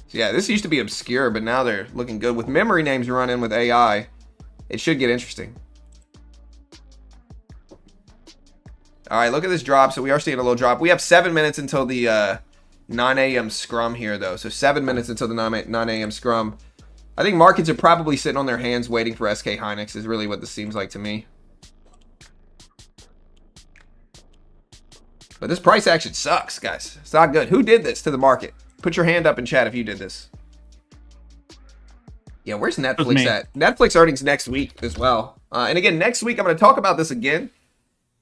So yeah, this used to be obscure, but now they're looking good. With memory names running with AI, it should get interesting. All right, look at this drop. So we are seeing a little drop. We have 7 minutes until the 9 a.m. scrum here, though. So 7 minutes until the 9 a.m. scrum. I think markets are probably sitting on their hands waiting for SK Hynix is really what this seems like to me. But this price action sucks, guys. It's not good. Who did this to the market? Put your hand up in chat if you did this. Yeah, where's Netflix at? Netflix earnings next week as well. And again, next week, I'm going to talk about this again.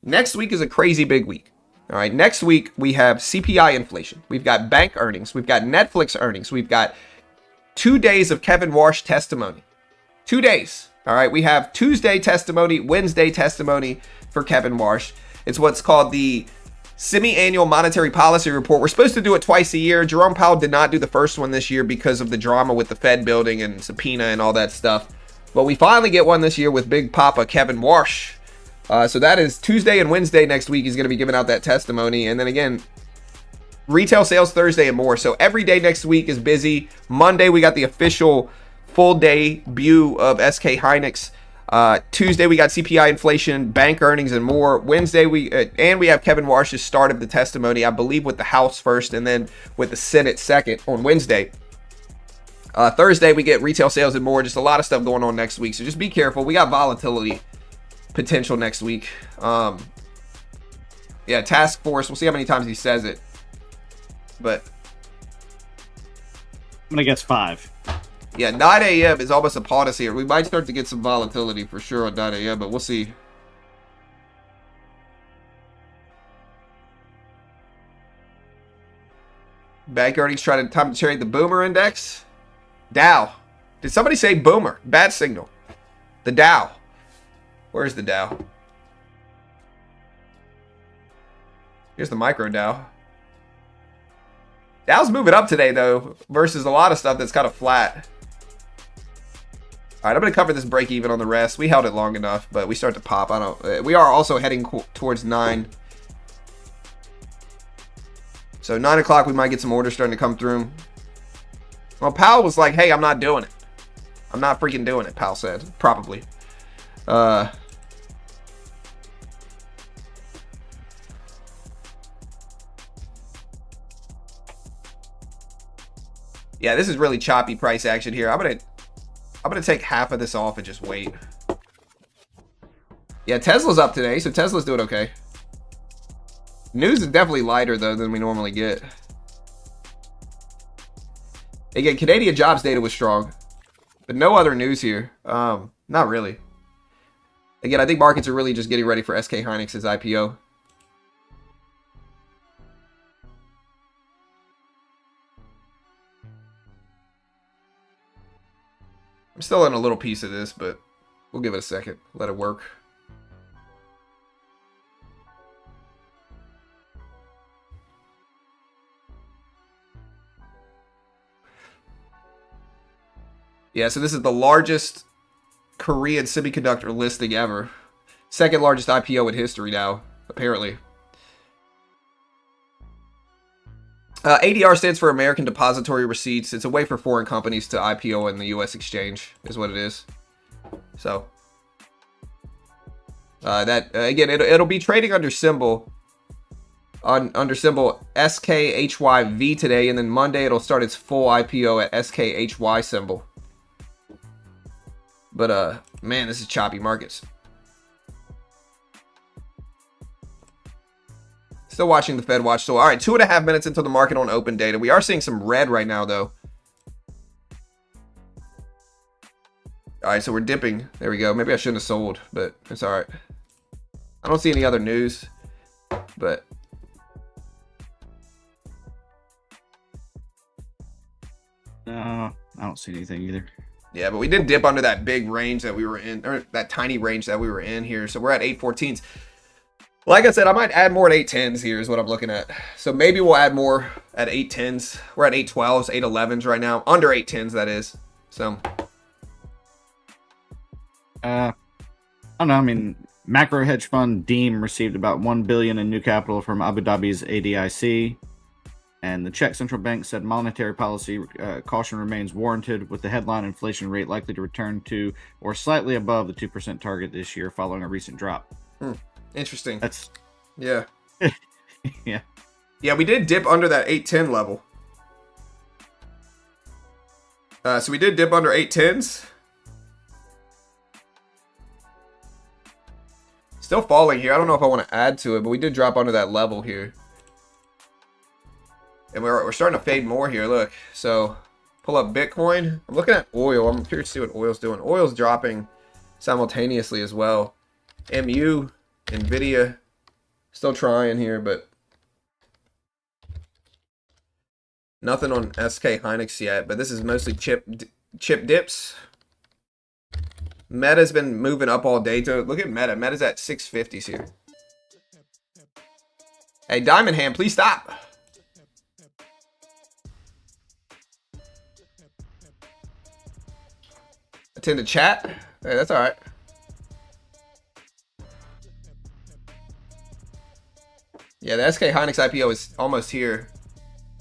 Next week is a crazy big week. All right, next week, we have CPI inflation. We've got bank earnings. We've got Netflix earnings. We've got 2 days of Kevin Warsh testimony. 2 days. All right, we have Tuesday testimony, Wednesday testimony for Kevin Warsh. It's what's called the semi-annual monetary policy report. We're supposed to do it twice a year. Jerome Powell did not do the first one this year because of the drama with the Fed building and subpoena and all that stuff. But we finally get one this year with Big Papa Kevin Warsh. So that is Tuesday and Wednesday next week. He's going to be giving out that testimony. And then again, retail sales Thursday and more. So every day next week is busy. Monday, we got the official full debut of SK Hynix. Tuesday, we got CPI inflation, bank earnings, and more. Wednesday, we have Kevin Warsh's start of the testimony, I believe, with the House first and then with the Senate second on Wednesday. Thursday, we get retail sales and more. Just a lot of stuff going on next week. So just be careful. We got volatility potential next week. Yeah, task force. We'll see how many times he says it. But I'm going to guess 5. Yeah, 9 a.m. is almost upon us here. We might start to get some volatility for sure on 9 a.m., but we'll see. Bank earnings trying to time to trade the Boomer Index. Dow. Did somebody say Boomer? Bad signal. The Dow. Where's the Dow? Here's the micro Dow. Dow's moving up today, though, versus a lot of stuff that's kind of flat. All right, I'm going to cover this break even on the rest. We held it long enough, but we start to pop. We are also heading towards 9. So 9 o'clock, we might get some orders starting to come through. Well, Powell was like, hey, I'm not doing it. I'm not freaking doing it, Powell said. Probably. Yeah, this is really choppy price action here. I'm gonna take half of this off and just wait. Yeah, Tesla's up today, so Tesla's doing okay. News is definitely lighter though than we normally get. Again, Canadian jobs data was strong, but no other news here. Not really. Again, I think markets are really just getting ready for SK Hynix's IPO. I'm still in a little piece of this, but we'll give it a second. Let it work. Yeah, so this is the largest Korean semiconductor listing ever. Second largest IPO in history now, apparently. ADR stands for American Depository Receipts. It's a way for foreign companies to IPO in the U.S. exchange, is what it is. So, again, it'll be trading under symbol SKHYV today, and then Monday it'll start its full IPO at SKHY symbol. But man, this is choppy markets. Still watching the Fed watch. So, all right, 2.5 minutes into the market on open data. We are seeing some red right now, though. All right, so we're dipping. There we go. Maybe I shouldn't have sold, but it's all right. I don't see any other news, but no, I don't see anything either. Yeah, but we did dip under that big range that we were in, or that tiny range that we were in here. So we're at 814s. Like I said, I might add more at 810s here is what I'm looking at. So maybe we'll add more at 810s. We're at 812s, 811s right now. Under 810s, that is. So. I don't know. I mean, macro hedge fund Deem received about $1 billion in new capital from Abu Dhabi's ADIC. And the Czech central bank said monetary policy caution remains warranted, with the headline inflation rate likely to return to or slightly above the 2% target this year following a recent drop. Interesting. That's yeah. Yeah. Yeah, we did dip under that 810 level. So we did dip under 810s. Still falling here. I don't know if I want to add to it, but we did drop under that level here. And we're starting to fade more here, look. So, pull up Bitcoin. I'm looking at oil. I'm curious to see what oil's doing. Oil's dropping simultaneously as well. MU, Nvidia, still trying here, but nothing on SK Hynix yet. But this is mostly chip dips. Meta's been moving up all day. Look at Meta. Meta's at 650s here. Hey, Diamond Hand, please stop. pretend to chat. Hey, that's all right. Yeah, the SK Hynix IPO is almost here.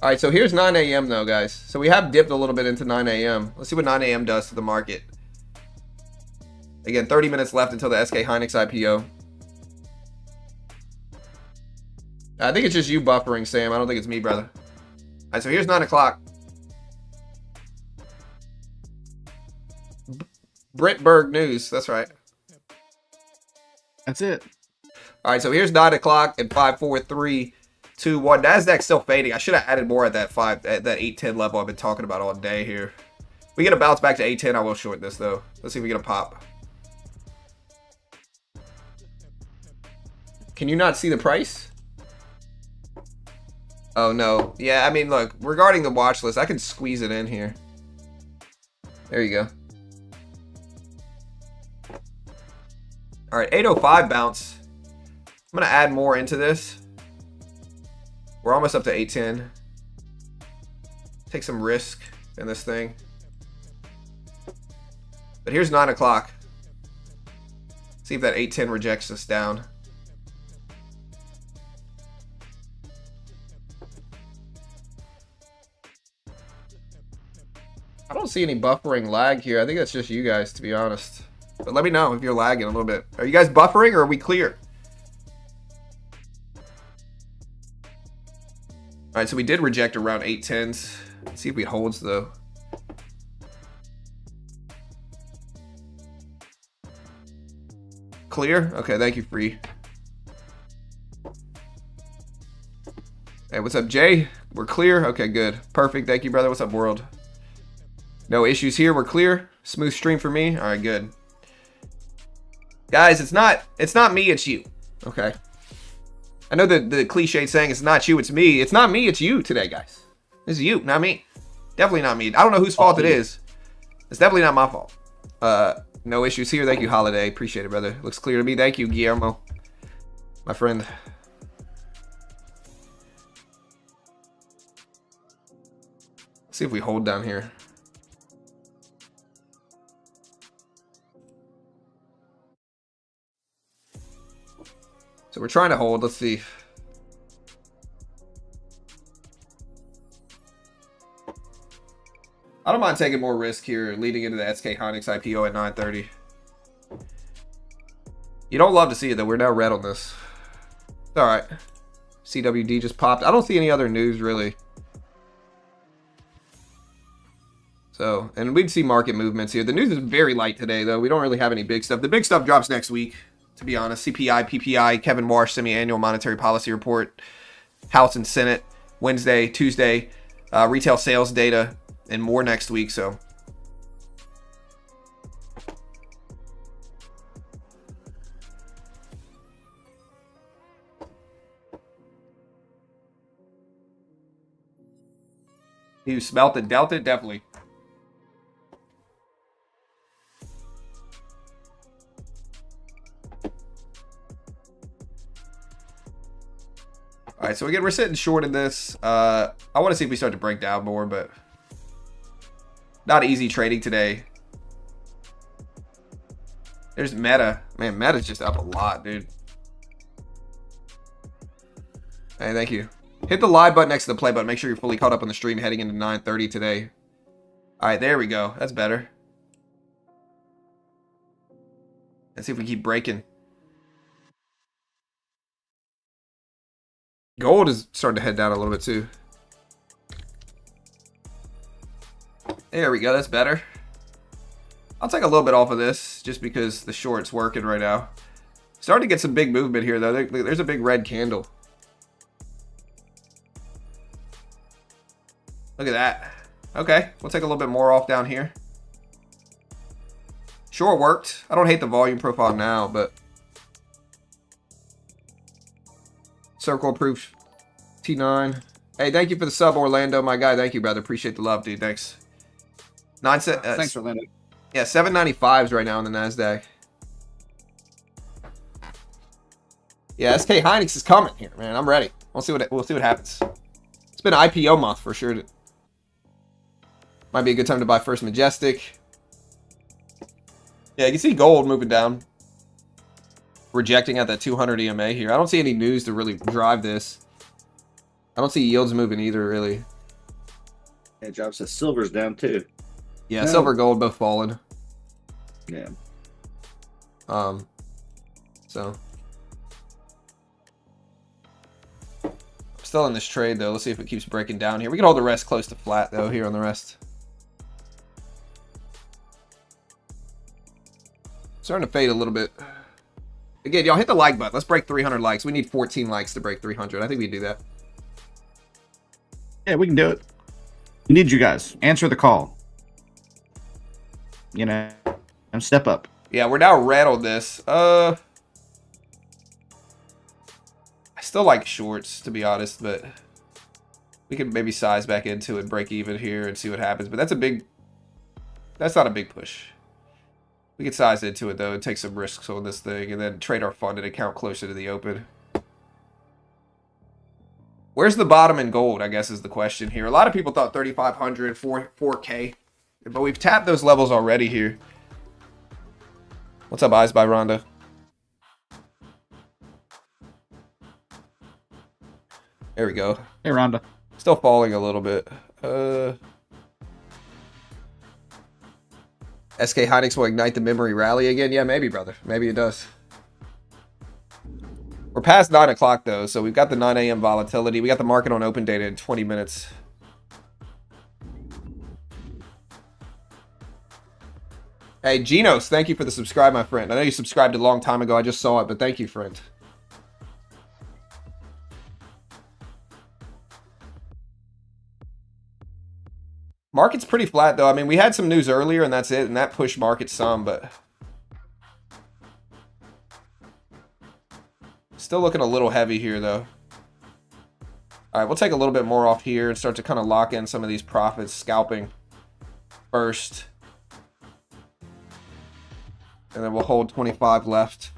All right, so here's 9 a.m. though, guys. So we have dipped a little bit into 9 a.m. Let's see what 9 a.m. does to the market. Again, 30 minutes left until the SK Hynix IPO. I think it's just you buffering, Sam. I don't think it's me, brother. All right, so here's 9 o'clock. Britberg News. That's right. That's it. All right, so here's 9 o'clock at 5, 4, 3, 2, 1. Nasdaq's still fading. I should have added more at that 810 level I've been talking about all day here. If we get a bounce back to 810, I will short this though. Let's see if we get a pop. Can you not see the price? Oh no. Yeah, I mean, look, regarding the watch list, I can squeeze it in here. There you go. All right, 805 bounce. I'm gonna add more into this. We're almost up to 810. Take some risk in this thing. But here's 9 o'clock. See if that 810 rejects us down. I don't see any buffering lag here. I think that's just you guys, to be honest. But let me know if you're lagging a little bit. Are you guys buffering or are we clear? All right, so we did reject around 810s. Let's see if he holds though. Clear? Okay, thank you, Free. Hey, what's up, Jay? We're clear? Okay, good. Perfect, thank you, brother. What's up, world? No issues here, we're clear. Smooth stream for me. All right, good. Guys, it's not me, it's you. Okay. I know the cliche saying it's not you, it's me. It's not me, it's you today, guys. This is you, not me. Definitely not me. I don't know whose fault it is. It's definitely not my fault. No issues here. Thank you, Holiday. Appreciate it, brother. Looks clear to me. Thank you, Guillermo. My friend. Let's see if we hold down here. So we're trying to hold. Let's see. I don't mind taking more risk here leading into the SK Hynix IPO at 9:30. You don't love to see it though. We're now red on this. It's all right. CWD just popped. I don't see any other news really. So, and we'd see market movements here. The news is very light today though. We don't really have any big stuff. The big stuff drops next week, to be honest. CPI, PPI, Kevin Warsh semi-annual monetary policy report, House and Senate, Wednesday, Tuesday, retail sales data, and more next week. So you smelt it, dealt it, definitely. All right, so again, we're sitting short in this. I want to see if we start to break down more, but not easy trading today. There's Meta. Man, Meta's just up a lot, dude. Hey, thank you. Hit the live button next to the play button. Make sure you're fully caught up on the stream heading into 9:30 today. All right, there we go. That's better. Let's see if we keep breaking. Gold is starting to head down a little bit too. There we go. That's better. I'll take a little bit off of this just because the short's working right now. Starting to get some big movement here though. There's a big red candle. Look at that. Okay, we'll take a little bit more off down here. Sure worked. I don't hate the volume profile now, but circle approved. T9. Hey, thank you for the sub, Orlando, my guy. Thank you, brother. Appreciate the love, dude. Thanks. Thanks, Orlando. Yeah, 795s right now on the Nasdaq. Yeah, SK Hynix is coming here, man. I'm ready. We'll see what happens. It's been an IPO month for sure. Might be a good time to buy First Majestic. Yeah, you can see gold moving down. Rejecting at that 200 EMA here. I don't see any news to really drive this. I don't see yields moving either, really. It drops the silver's down too. Yeah, No. silver, gold both falling. Yeah. So still in this trade though. Let's see if it keeps breaking down here. We can hold the rest close to flat though here on the rest. Starting to fade a little bit. Again, y'all hit the like button. Let's break 300 likes. We need 14 likes to break 300. I think we can do that. Yeah, we can do it. We need you guys. Answer the call. You know, and step up. Yeah, we're now red on this. I still like shorts, to be honest, but we could maybe size back into it, break even here, and see what happens. But that's not a big push. We could size into it, though, and take some risks on this thing, and then trade our funded account closer to the open. Where's the bottom in gold, I guess, is the question here. A lot of people thought 3,500, 4K, but we've tapped those levels already here. What's up, Eyes by Rhonda? There we go. Hey, Rhonda. Still falling a little bit. SK Hynix will ignite the memory rally again? Yeah, maybe, brother. Maybe it does. We're past 9 o'clock, though, so we've got the 9 a.m. volatility. We got the market on open data in 20 minutes. Hey, Genos, thank you for the subscribe, my friend. I know you subscribed a long time ago. I just saw it, but thank you, friend. Market's pretty flat, though. I mean, we had some news earlier, and that's it, and that pushed market some, but still looking a little heavy here, though. All right, we'll take a little bit more off here and start to kind of lock in some of these profits, scalping first. And then we'll hold 25 left.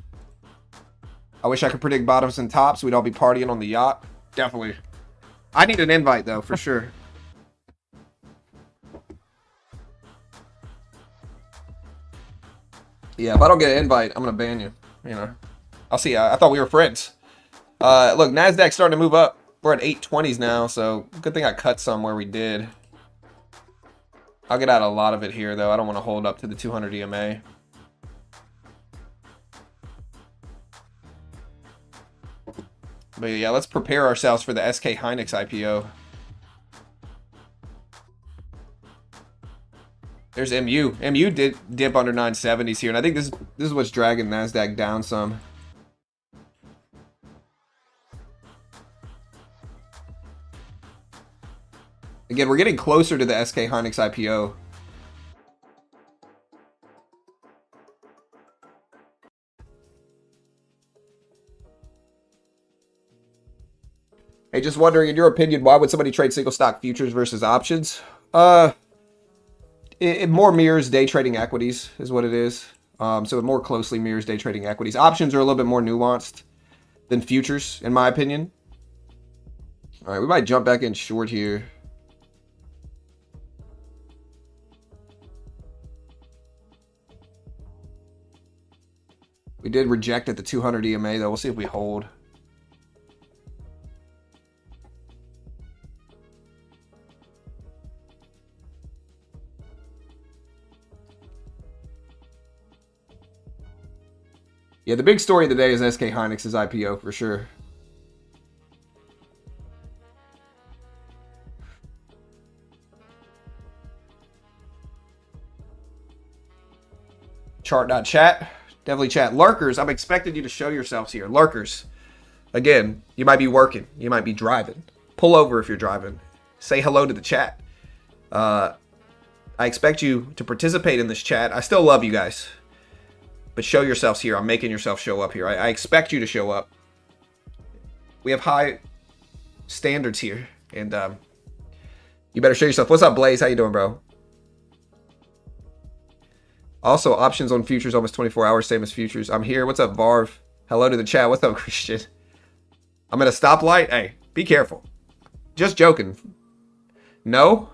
I wish I could predict bottoms and tops. We'd all be partying on the yacht. Definitely. I need an invite, though, for sure. Yeah, if I don't get an invite, I'm going to ban you. You know. I'll see. I thought we were friends. Look, NASDAQ's starting to move up. We're at 820s now, so good thing I cut some where we did. I'll get out a lot of it here, though. I don't want to hold up to the 200 EMA. But yeah, let's prepare ourselves for the SK Hynix IPO. There's MU. MU did dip under 970s here, and I think this is what's dragging NASDAQ down some. Again, we're getting closer to the SK Hynix IPO. Hey, just wondering, in your opinion, why would somebody trade single stock futures versus options? It more mirrors day trading equities is what it is. So it more closely mirrors day trading equities. Options are a little bit more nuanced than futures, in my opinion. All right, we might jump back in short here. We did reject at the 200 EMA, though. We'll see if we hold. Yeah, the big story of the day is SK Hynix's IPO for sure. Chart.chat. Definitely chat. Lurkers, I'm expecting you to show yourselves here. Lurkers. Again, you might be working. You might be driving. Pull over if you're driving. Say hello to the chat. I expect you to participate in this chat. I still love you guys. But show yourselves here. I'm making yourself show up here. I expect you to show up. We have high standards here. And you better show yourself. What's up, Blaze? How you doing, bro? Also, options on futures almost 24 hours, same as futures. I'm here. What's up, Varv? Hello to the chat. What's up, Christian? I'm at a stoplight. Hey, be careful. Just joking. No?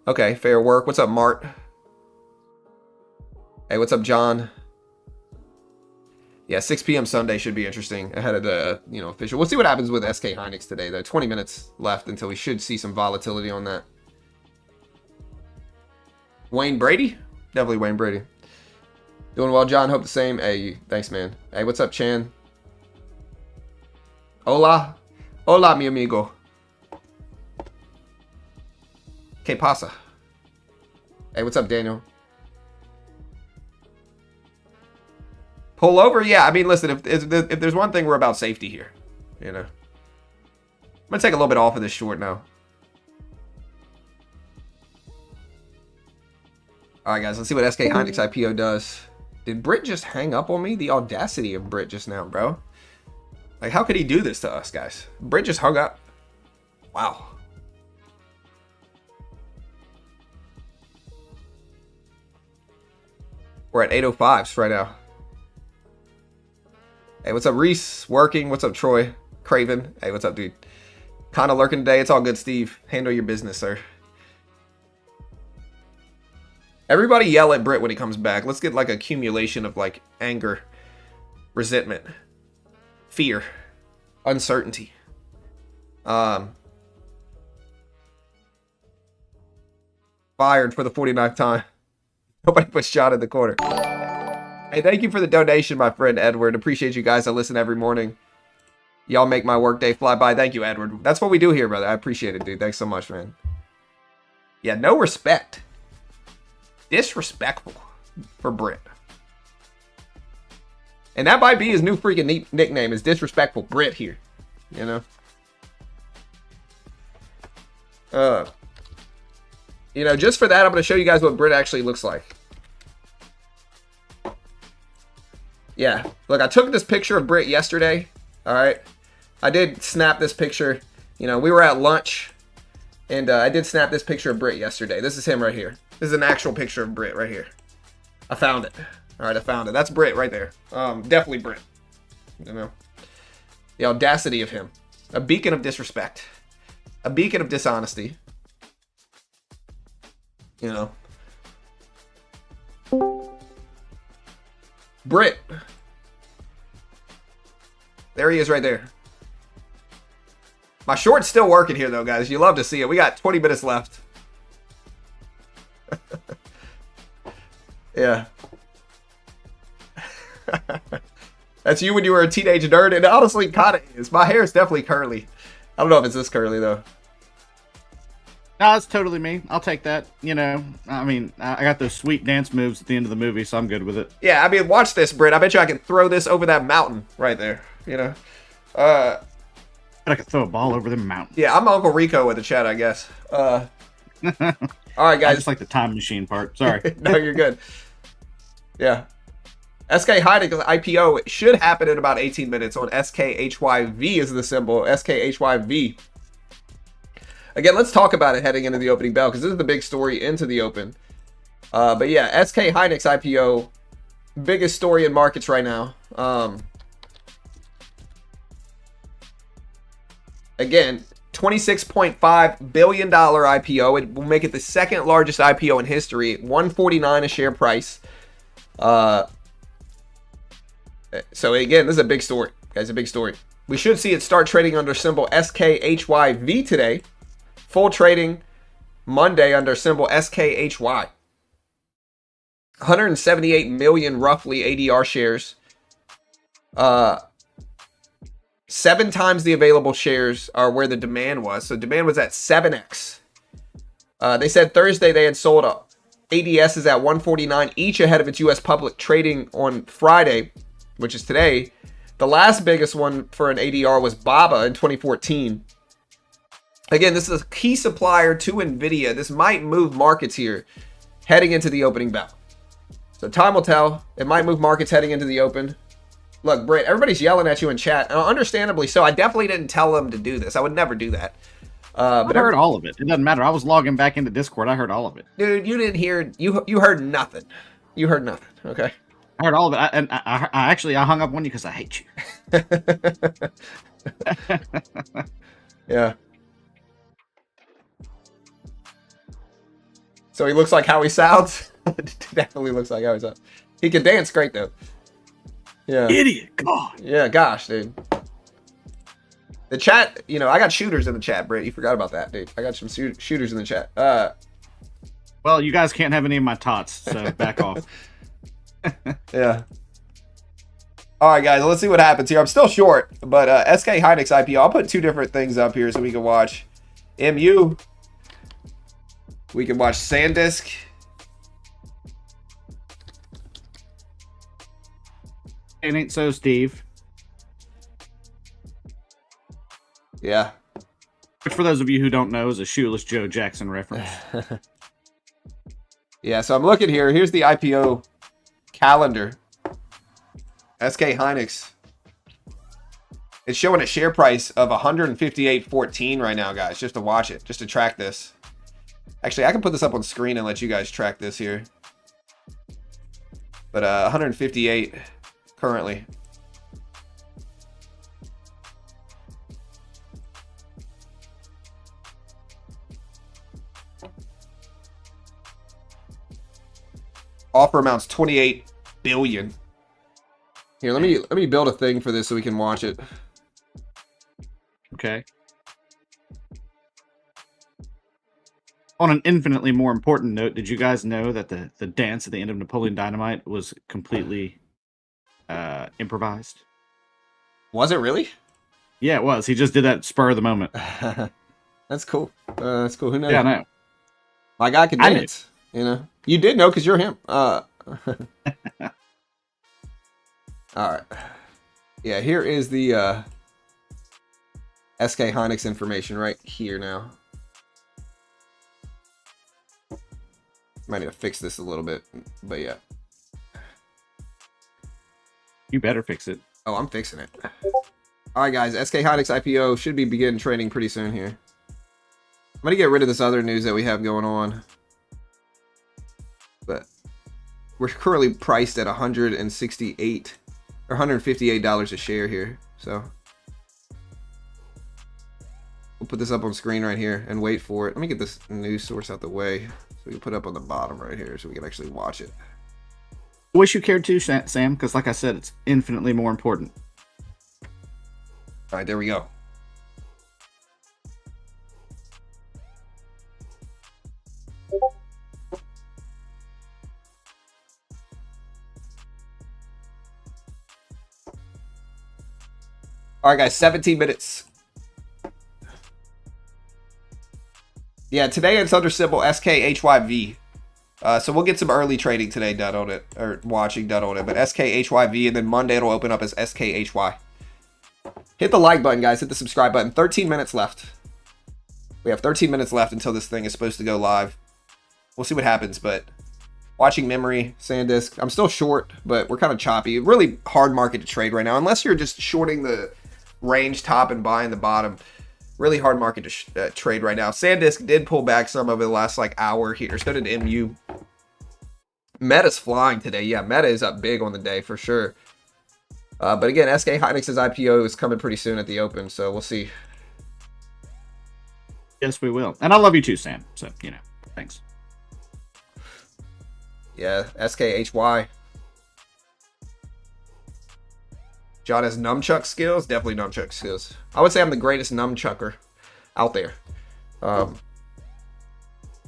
Okay, fair work. What's up, Mart? Hey, what's up, John? Yeah, 6 p.m. Sunday should be interesting ahead of the official. We'll see what happens with SK Hynix today, though. 20 minutes left until we should see some volatility on that. Wayne Brady? Definitely Wayne Brady. Doing well, John. Hope the same. Hey, thanks, man. Hey, what's up, Chan? Hola. Hola, mi amigo. Que pasa? Hey, what's up, Daniel? Pull over? Yeah, I mean, listen, if there's one thing, we're about safety here. I'm going to take a little bit off of this short now. All right, guys, let's see what SK Hynix IPO does. Did Brit just hang up on me? The audacity of Brit just now, bro. Like, how could he do this to us, guys? Brit just hung up. Wow. We're at 8:05 right now. Hey, what's up, Reese? Working. What's up, Troy? Craven. Hey, what's up, dude? Kind of lurking today. It's all good, Steve. Handle your business, sir. Everybody yell at Brit when he comes back. Let's get like accumulation of like anger, resentment, fear, uncertainty. Fired for the 49th time. Nobody put shot in the corner. Hey, thank you for the donation, my friend Edward. Appreciate you guys. I listen every morning. Y'all make my workday fly by. Thank you, Edward. That's what we do here, brother. I appreciate it, dude. Thanks so much, man. Yeah, no respect. Disrespectful for Brit. And that might be his new freaking nickname, is Disrespectful Brit here. Just for that, I'm going to show you guys what Brit actually looks like. Yeah, look, I took this picture of Brit yesterday, all right? I did snap this picture. We were at lunch, and I did snap this picture of Brit yesterday. This is him right here. This is an actual picture of Brit right here. I found it. All right, I found it. That's Brit right there. Definitely Brit. The audacity of him. A beacon of disrespect. A beacon of dishonesty. Brit. There he is right there. My short's still working here, though, guys. You love to see it. We got 20 minutes left. Yeah. That's you when you were a teenage nerd, and honestly, kind of is. My hair is definitely curly. I don't know if it's this curly, though. No, that's totally me. I'll take that. I mean, I got those sweet dance moves at the end of the movie, so I'm good with it. Yeah, I mean, watch this, Britt. I bet you I can throw this over that mountain right there. I could throw a ball over the mountain. Yeah, I'm Uncle Rico with the chat, I guess. All right, guys. I just like the time machine part. Sorry. No, you're good. Yeah. SK Hynix IPO should happen in about 18 minutes on SKHYV is the symbol. SKHYV. Again, let's talk about it heading into the opening bell, because this is the big story into the open. But yeah, SK Hynix IPO, biggest story in markets right now. Again, $26.5 billion IPO. It will make it the second largest IPO in history. $149 a share price. So again, this is a big story, guys. A big story. We should see it start trading under symbol SKHYV today. Full trading Monday under symbol SKHY. 178 million roughly ADR shares. 7 times the available shares are where the demand was. So demand was at 7x. They said Thursday they had sold ADSs at 149 each ahead of its U.S. public trading on Friday, which is today. The last biggest one for an ADR was Baba in 2014. Again, this is a key supplier to NVIDIA. This might move markets here heading into the opening bell. So time will tell. It might move markets heading into the open. Look, Britt, everybody's yelling at you in chat. Understandably so. I definitely didn't tell them to do this. I would never do that. But I heard all of it. It doesn't matter. I was logging back into Discord. I heard all of it. Dude, you didn't hear. You heard nothing. You heard nothing. Okay. I heard all of it. I hung up on you because I hate you. Yeah. So he looks like how he sounds. Definitely looks like how he sounds. He can dance great though. Yeah. Idiot. God. Yeah, gosh, dude. The chat, you know, I got shooters in the chat, Britt. You forgot about that, dude. I got some shooters in the chat. Well, you guys can't have any of my tots, so back off. Yeah. All right, guys, let's see what happens here. I'm still short, but SK Hynix IPO. I'll put two different things up here so we can watch MU. We can watch SanDisk. It ain't so, Steve. Yeah. Which, for those of you who don't know, is a Shoeless Joe Jackson reference. Yeah, so I'm looking here. Here's the IPO calendar. SK Hynix. It's showing a share price of 158.14 right now, guys, just to watch it, just to track this. Actually, I can put this up on screen and let you guys track this here. But 158 currently. Offer amounts 28 billion. Here, let me build a thing for this so we can watch it. Okay. On an infinitely more important note, did you guys know that the dance at the end of Napoleon Dynamite was completely improvised? Was it really? Yeah, it was. He just did that spur of the moment. That's cool. That's cool. Who knows? Yeah, I know. My guy can dance. You know, you did know because you're him. All right. Yeah, here is the SK Hynix information right here now. Might need to fix this a little bit, but yeah. You better fix it. Oh, I'm fixing it. All right, guys. SK Hynix IPO should be beginning trading pretty soon here. I'm going to get rid of this other news that we have going on. But we're currently priced at $168 or $158 a share here. So we'll put this up on screen right here and wait for it. Let me get this news source out the way so we can put it up on the bottom right here so we can actually watch it. I wish you cared too, Sam, because like I said, it's infinitely more important. All right, there we go. All right, guys, 17 minutes. Yeah, today it's under symbol SKHYV. So we'll get some early trading today done on it, or watching done on it. But SKHYV, and then Monday it'll open up as SKHY. Hit the like button, guys. Hit the subscribe button. 13 minutes left. We have 13 minutes left until this thing is supposed to go live. We'll see what happens, but watching memory, SanDisk. I'm still short, but we're kind of choppy. Really hard market to trade right now, unless you're just shorting the range top and buying the bottom. Really hard market to trade right now. SanDisk did pull back some over the last like hour here. So did MU. Meta's flying today. Yeah, Meta is up big on the day for sure. But again, SK Hynix's IPO is coming pretty soon at the open, so we'll see. Yes, we will. And I love you too, Sam. So, you know, thanks. Yeah, SKHY. John has nunchuck skills. Definitely nunchuck skills. I would say I'm the greatest nunchucker out there. I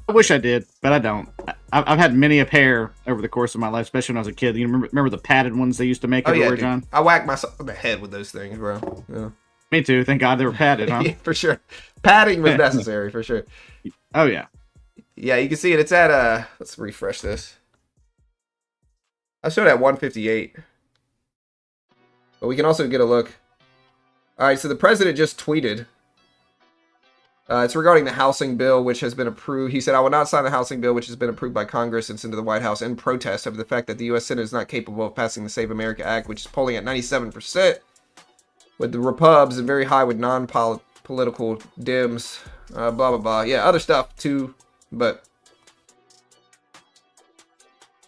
wish I did, but I don't. I've had many a pair over the course of my life, especially when I was a kid. You remember the padded ones they used to make everywhere, John? I whacked myself in the head with those things, bro. Yeah. Me too. Thank God they were padded, huh? Yeah, for sure. Padding was necessary, for sure. Oh, yeah. Yeah, you can see it. It's at, let's refresh this. I showed at 158. But we can also get a look. All right, so the president just tweeted. It's regarding the housing bill, which has been approved. He said, I will not sign the housing bill, which has been approved by Congress and sent to the White House in protest over the fact that the U.S. Senate is not capable of passing the Save America Act, which is polling at 97%, with the Repubs and very high with non-political Dems, blah, blah, blah. Yeah, other stuff too, but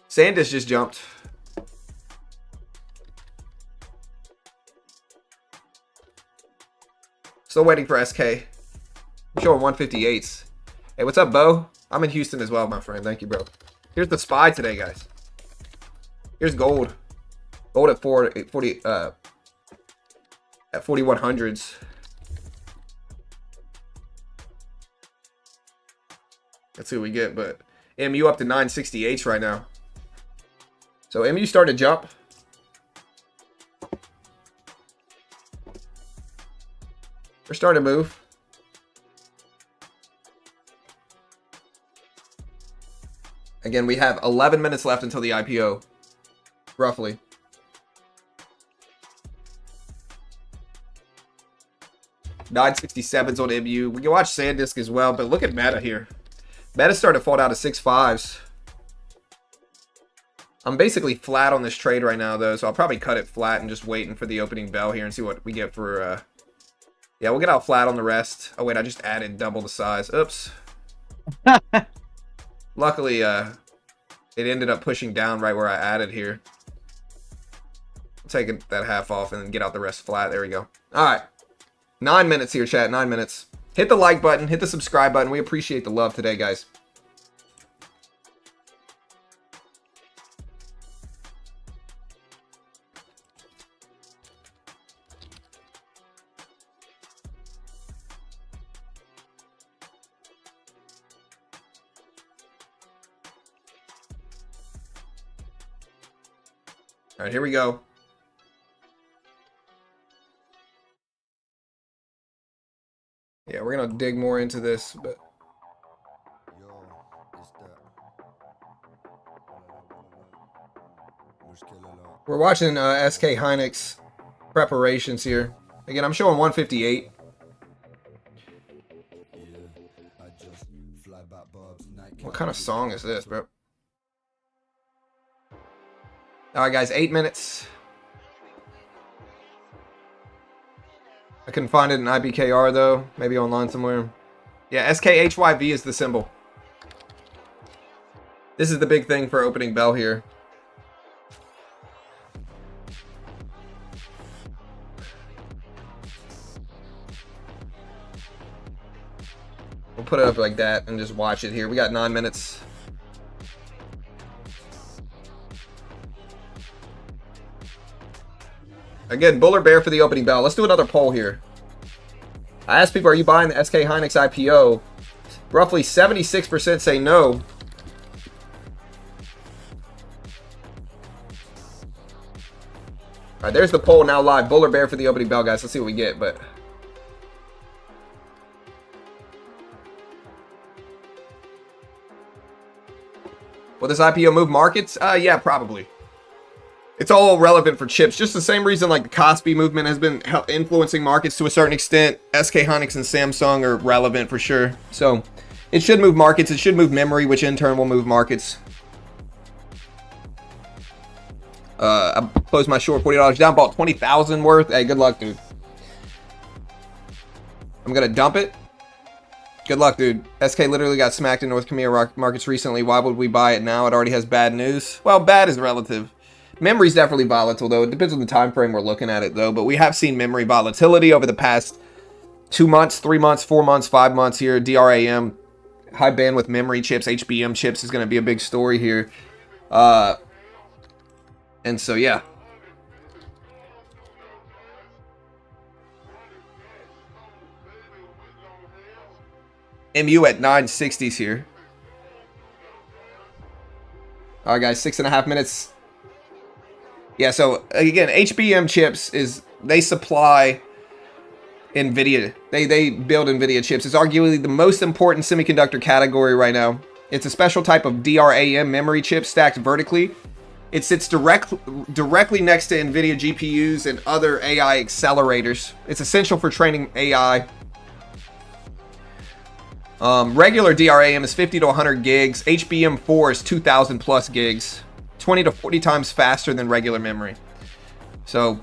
SanDisk just jumped. Still waiting for SK. I'm showing 158s. Hey, what's up, Bo? I'm in Houston as well, my friend. Thank you, bro. Here's the SPY today, guys. Here's gold. Gold at 40 at 4100s. Let's see what we get, but MU up to 968 right now. So MU started to jump. We're starting to move. Again, we have 11 minutes left until the IPO, roughly. $967s on MU. We can watch SanDisk as well, but look at Meta here. Meta's starting to fall down to 6.5s. I'm basically flat on this trade right now, though, so I'll probably cut it flat and just waiting for the opening bell here and see what we get for... Yeah, we'll get out flat on the rest. Oh, wait, I just added double the size. Oops. Luckily, it ended up pushing down right where I added here. I'll take that half off and then get out the rest flat. There we go. All right. 9 minutes here, chat. 9 minutes. Hit the like button. Hit the subscribe button. We appreciate the love today, guys. All right, here we go. Yeah, we're gonna dig more into this, but we're watching SK Hynix preparations here. Again, I'm showing 158. What kind of song is this, bro? All right, guys, 8 minutes. I couldn't find it in IBKR, though. Maybe online somewhere. Yeah, SKHYV is the symbol. This is the big thing for opening bell here. We'll put it up like that and just watch it here. We got 9 minutes. Again, bull or bear for the opening bell. Let's do another poll here. I asked people, are you buying the SK Hynix IPO? Roughly 76% say no. All right, there's the poll now live. Bull or bear for the opening bell, guys. Let's see what we get, but... Will this IPO move markets? Yeah, probably. It's all relevant for chips. Just the same reason like the Kospi movement has been influencing markets to a certain extent. SK Hynix and Samsung are relevant for sure. So it should move markets. It should move memory, which in turn will move markets. I closed my short $40 down, bought 20,000 worth. Hey, good luck, dude. I'm going to dump it. Good luck, dude. SK literally got smacked in North Korea markets recently. Why would we buy it now? It already has bad news. Well, bad is relative. Memory's definitely volatile, though. It depends on the time frame we're looking at it, though. But we have seen memory volatility over the past 2 months, 3 months, 4 months, 5 months here. DRAM, high bandwidth memory chips, HBM chips is going to be a big story here. And so, yeah. MU at 960s here. All right, guys, 6.5 minutes. Yeah, so again, HBM chips they supply NVIDIA. They build NVIDIA chips. It's arguably the most important semiconductor category right now. It's a special type of DRAM memory chip stacked vertically. It sits directly next to NVIDIA GPUs and other AI accelerators. It's essential for training AI. Regular DRAM is 50 to 100 gigs. HBM4 is 2,000 plus gigs. 20 to 40 times faster than regular memory. So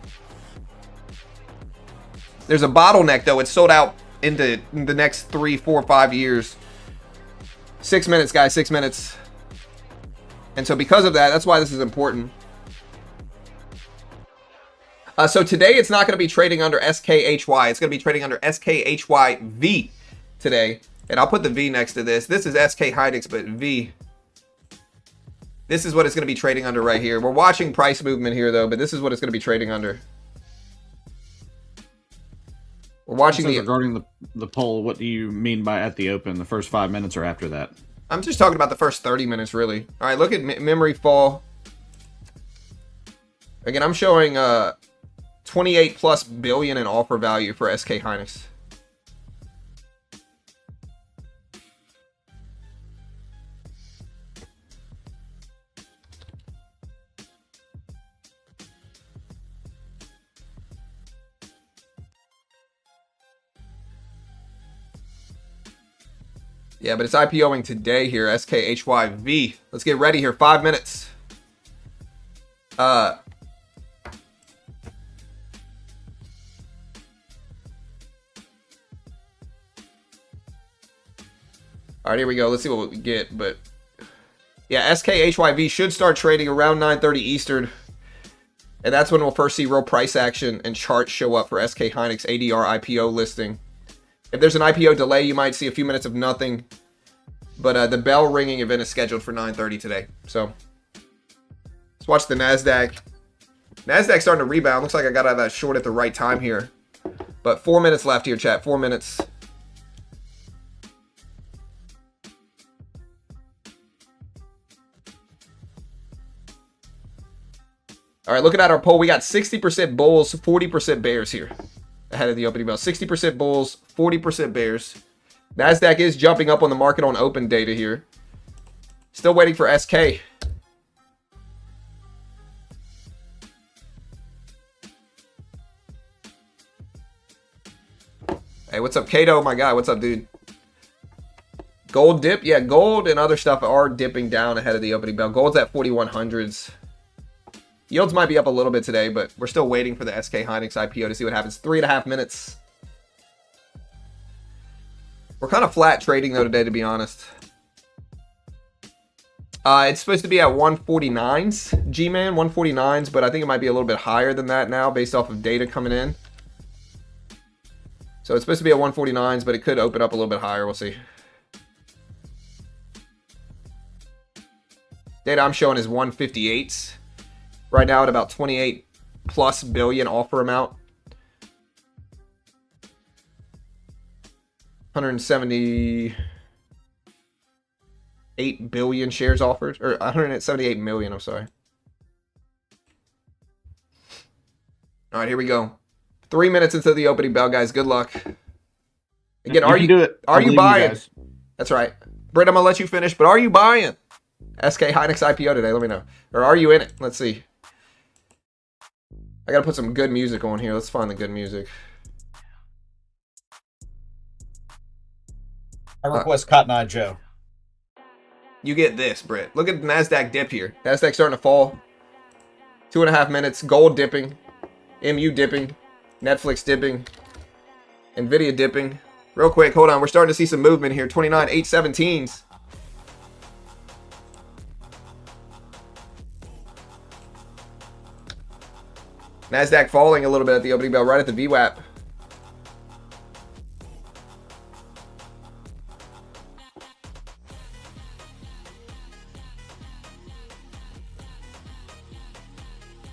there's a bottleneck, though. It's sold out into the next 3, 4, 5 years. 6 minutes, guys. 6 minutes. And so because of that, that's why this is important. So today it's not going to be trading under SKHY. It's going to be trading under SKHYV today. And I'll put the V next to this. This is SK Hynix, but V. This is what it's going to be trading under right here. We're watching price movement here, though, but this is what it's going to be trading under. We're watching the... Regarding the poll, what do you mean by at the open? The first 5 minutes or after that? I'm just talking about the first 30 minutes, really. All right, look at memory fall. Again, I'm showing 28+ billion in offer value for SK Hynix. Yeah, but it's IPOing today here, SKHYV. Let's get ready here, 5 minutes. All right, here we go. Let's see what we get. But yeah, SKHYV should start trading around 9:30 Eastern. And that's when we'll first see real price action and charts show up for SK Hynix ADR IPO listing. If there's an IPO delay, you might see a few minutes of nothing. But the bell ringing event is scheduled for 9:30 today. So let's watch the NASDAQ. NASDAQ's starting to rebound. Looks like I got out of that short at the right time here. But 4 minutes left here, chat. 4 minutes. All right, looking at our poll, we got 60% bulls, 40% bears here ahead of the opening bell. 60% bulls, 40% bears. NASDAQ is jumping up on the market on open data here. Still waiting for SK. Hey, what's up, Kato? My guy, what's up, dude? Gold dip? Yeah, gold and other stuff are dipping down ahead of the opening bell. Gold's at 4100s. Yields might be up a little bit today, but we're still waiting for the SK Hynix IPO to see what happens. 3.5 minutes. We're kind of flat trading, though, today, to be honest. It's supposed to be at 149s, G-Man, 149s, but I think it might be a little bit higher than that now based off of data coming in. So it's supposed to be at 149s, but it could open up a little bit higher. We'll see. Data I'm showing is 158s. Right now at about 28+ billion offer amount. 178 billion shares offered. Or 178 million, I'm sorry. Alright, here we go. 3 minutes into the opening bell, guys. Good luck. Again, are you buying? That's right. Britt, I'm gonna let you finish, but are you buying SK Hynix IPO today? Let me know. Or are you in it? Let's see. I gotta put some good music on here. Let's find the good music. I request Cotton Eye Joe. You get this, Britt. Look at the NASDAQ dip here. NASDAQ starting to fall. 2.5 minutes. Gold dipping. MU dipping. Netflix dipping. Nvidia dipping. Real quick, hold on. We're starting to see some movement here. 29,817s. NASDAQ falling a little bit at the opening bell, right at the VWAP.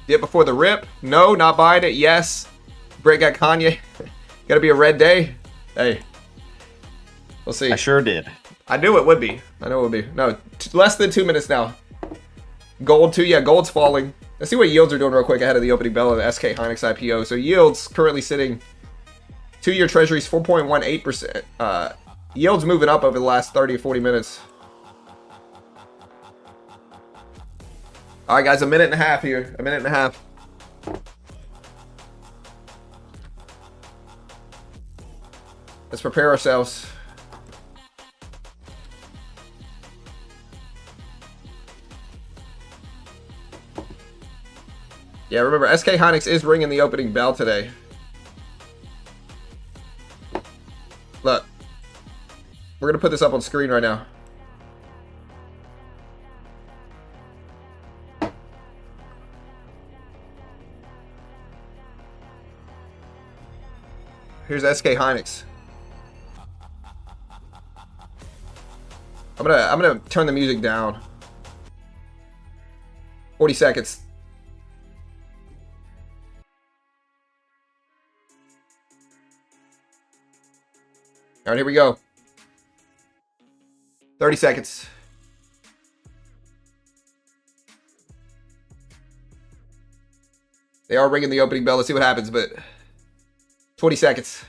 Dip before the rip. No, not buying it. Yes. Break got Kanye. Gotta be a red day. Hey. We'll see. I sure did. I knew it would be. I know it would be. No, less than 2 minutes now. Gold too. Yeah, gold's falling. Let's see what yields are doing real quick ahead of the opening bell of the SK Hynix IPO. So yields currently sitting 2-year treasuries 4.18%. Yields moving up over the last 30 or 40 minutes. All right, guys, a minute and a half here. A minute and a half. Let's prepare ourselves. Yeah, remember, SK Hynix is ringing the opening bell today. Look. We're going to put this up on screen right now. Here's SK Hynix. I'm gonna turn the music down. 40 seconds. All right, here we go. 30 seconds. They are ringing the opening bell. Let's see what happens, but 20 seconds.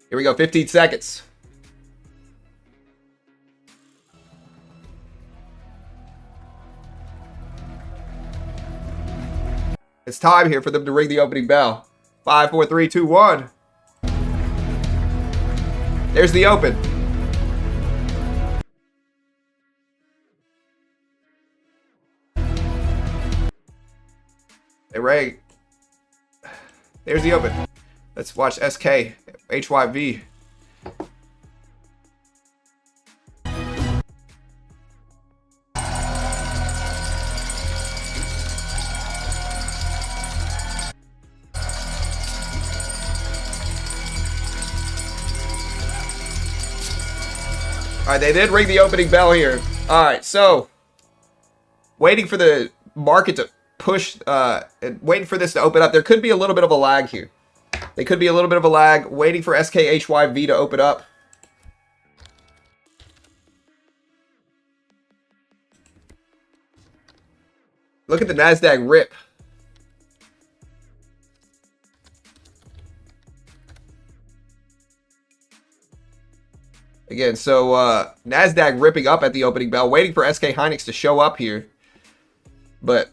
Here we go, 15 seconds. It's time here for them to ring the opening bell. 5, 4, 3, 2, 1. There's the open. They rang. There's the open. Let's watch SK HYV. All right, they did ring the opening bell here. All right, so waiting for the market to push, waiting for this to open up. There could be a little bit of a lag here. They could be a little bit of a lag. Waiting for SKHYV to open up. Look at the NASDAQ rip. Again, so NASDAQ ripping up at the opening bell, waiting for SK Hynix to show up here. But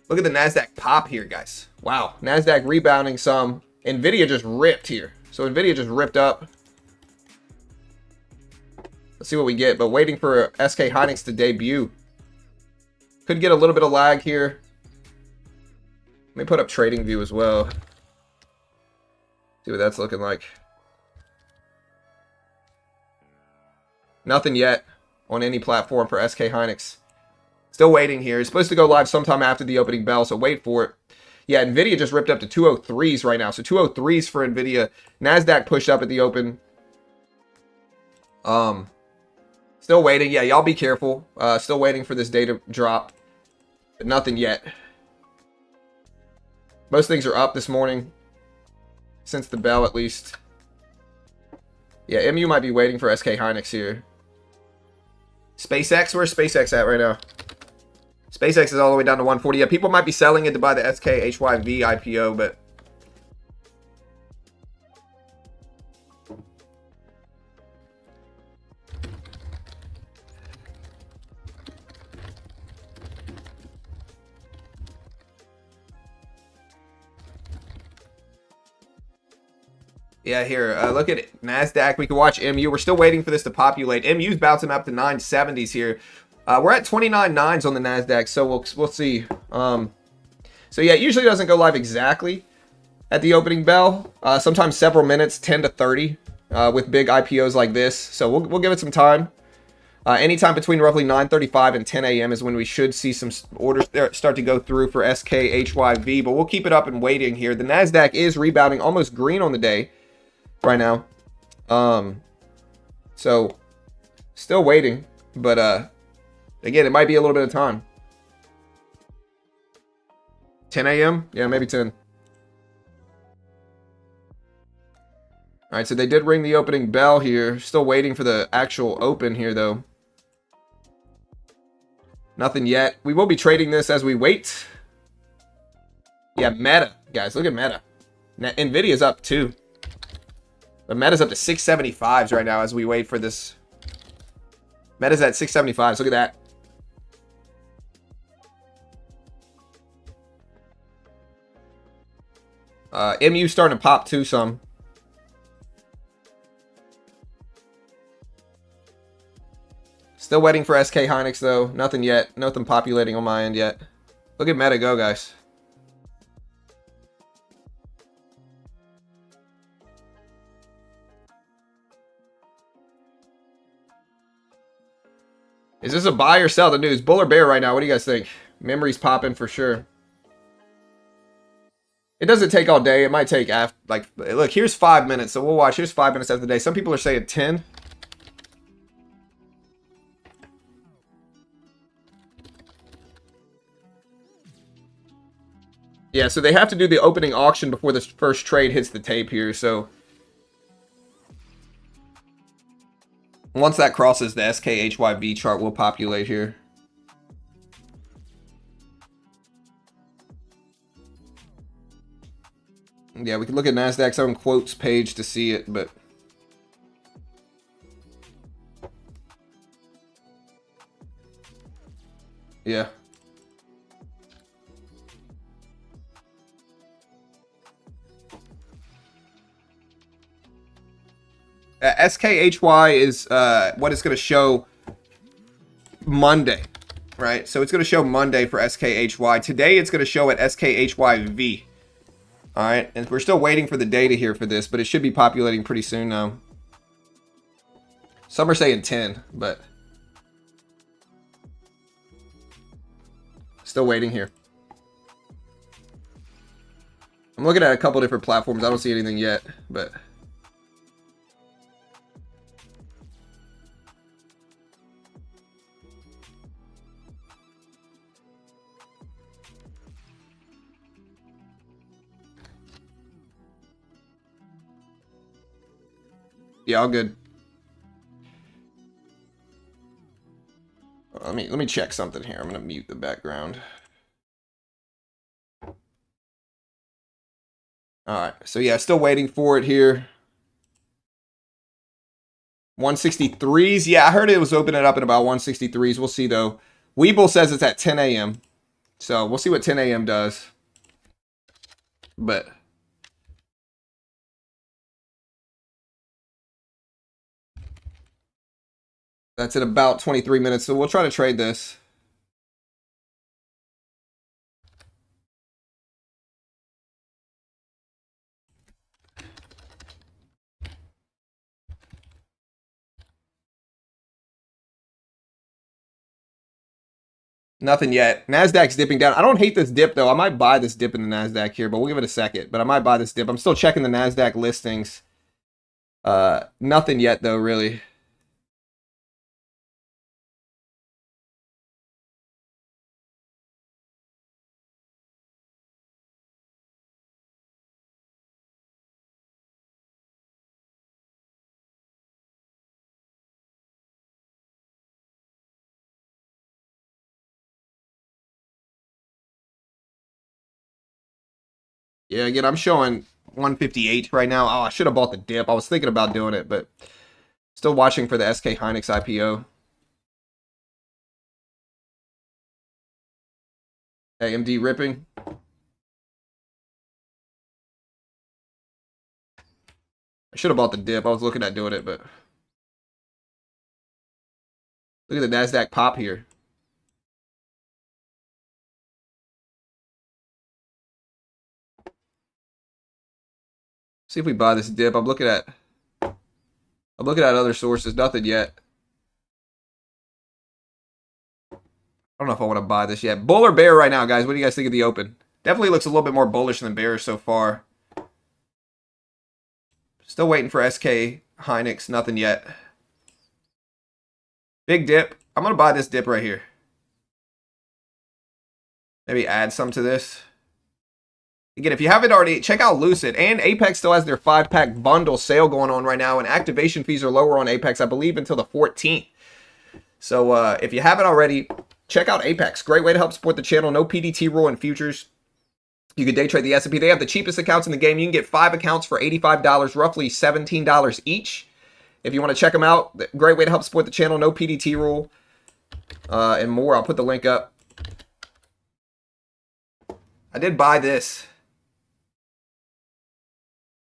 look at the NASDAQ pop here, guys. Wow, NASDAQ rebounding some. NVIDIA just ripped here. So NVIDIA just ripped up. Let's see what we get, but waiting for SK Hynix to debut. Could get a little bit of lag here. Let me put up Trading View as well. See what that's looking like. Nothing yet on any platform for SK Hynix. Still waiting here. It's supposed to go live sometime after the opening bell, so wait for it. Yeah, NVIDIA just ripped up to 203s right now. So 203s for NVIDIA. NASDAQ pushed up at the open. Still waiting. Yeah, y'all be careful. Still waiting for this data drop. But nothing yet. Most things are up this morning. Since the bell, at least. Yeah, MU might be waiting for SK Hynix here. SpaceX? Where's SpaceX at right now? SpaceX is all the way down to 140. Yeah, people might be selling it to buy the SK HYV IPO, but yeah, here, look at it. NASDAQ. We can watch MU. We're still waiting for this to populate. MU's bouncing up to 970s here. We're at 29.9s on the NASDAQ, so we'll see. So yeah, it usually doesn't go live exactly at the opening bell. Sometimes several minutes, 10 to 30, with big IPOs like this. So we'll give it some time. Anytime between roughly 9:35 and 10 a.m. is when we should see some orders start to go through for SKHYV, but we'll keep it up and waiting here. The NASDAQ is rebounding, almost green on the day right now. So still waiting, but again, it might be a little bit of time. 10 a.m.? Yeah, maybe 10. All right, so they did ring the opening bell here. Still waiting for the actual open here, though. Nothing yet. We will be trading this as we wait. Yeah, Meta. Guys, look at Meta. NVIDIA's up, too. But Meta's up to 675s right now as we wait for this. Meta's at 675s. Look at that. MU starting to pop too some. Still waiting for SK Hynix though. Nothing yet. Nothing populating on my end yet. Look at Meta go, guys. Is this a buy or sell the news? Bull or bear right now? What do you guys think? Memory's popping for sure. It doesn't take all day. It might take after, like, look, here's 5 minutes. So we'll watch. Here's 5 minutes after the day. Some people are saying 10. Yeah, so they have to do the opening auction before the first trade hits the tape here, so once that crosses the SKHYV chart, will populate here. Yeah, we can look at NASDAQ's own quotes page to see it, but yeah. SKHY is what it's going to show Monday, right? So it's going to show Monday for SKHY. Today it's going to show at SKHYV. All right, and we're still waiting for the data here for this, but it should be populating pretty soon now. Some are saying 10, but still waiting here. I'm looking at a couple different platforms. I don't see anything yet, but yeah, all good. Let me check something here. I'm gonna mute the background. All right, so yeah, still waiting for it here. 163s. Yeah, I heard it was opening up at about 163s. We'll see though. Weeble says it's at 10 a.m. So we'll see what 10 a.m. does. But that's in about 23 minutes. So we'll try to trade this. Nothing yet. NASDAQ's dipping down. I don't hate this dip, though. I might buy this dip in the NASDAQ here, but we'll give it a second. But I might buy this dip. I'm still checking the NASDAQ listings. Nothing yet, though, really. Yeah, again, I'm showing 158 right now. Oh, I should have bought the dip. I was thinking about doing it, but still watching for the SK Hynix IPO. AMD ripping. I should have bought the dip. I was looking at doing it, but look at the NASDAQ pop here. See if we buy this dip. I'm looking at other sources. Nothing yet. I don't know if I want to buy this yet. Bull or bear right now, guys? What do you guys think of the open? Definitely looks a little bit more bullish than bearish so far. Still waiting for SK Hynix. Nothing yet. Big dip. I'm going to buy this dip right here. Maybe add some to this. Again, if you haven't already, check out Lucid. And Apex still has their 5-pack bundle sale going on right now. And activation fees are lower on Apex, I believe, until the 14th. So if you haven't already, check out Apex. Great way to help support the channel. No PDT rule in futures. You can day trade the S&P. They have the cheapest accounts in the game. You can get 5 accounts for $85, roughly $17 each. If you want to check them out, great way to help support the channel. No PDT rule and more. I'll put the link up. I did buy this,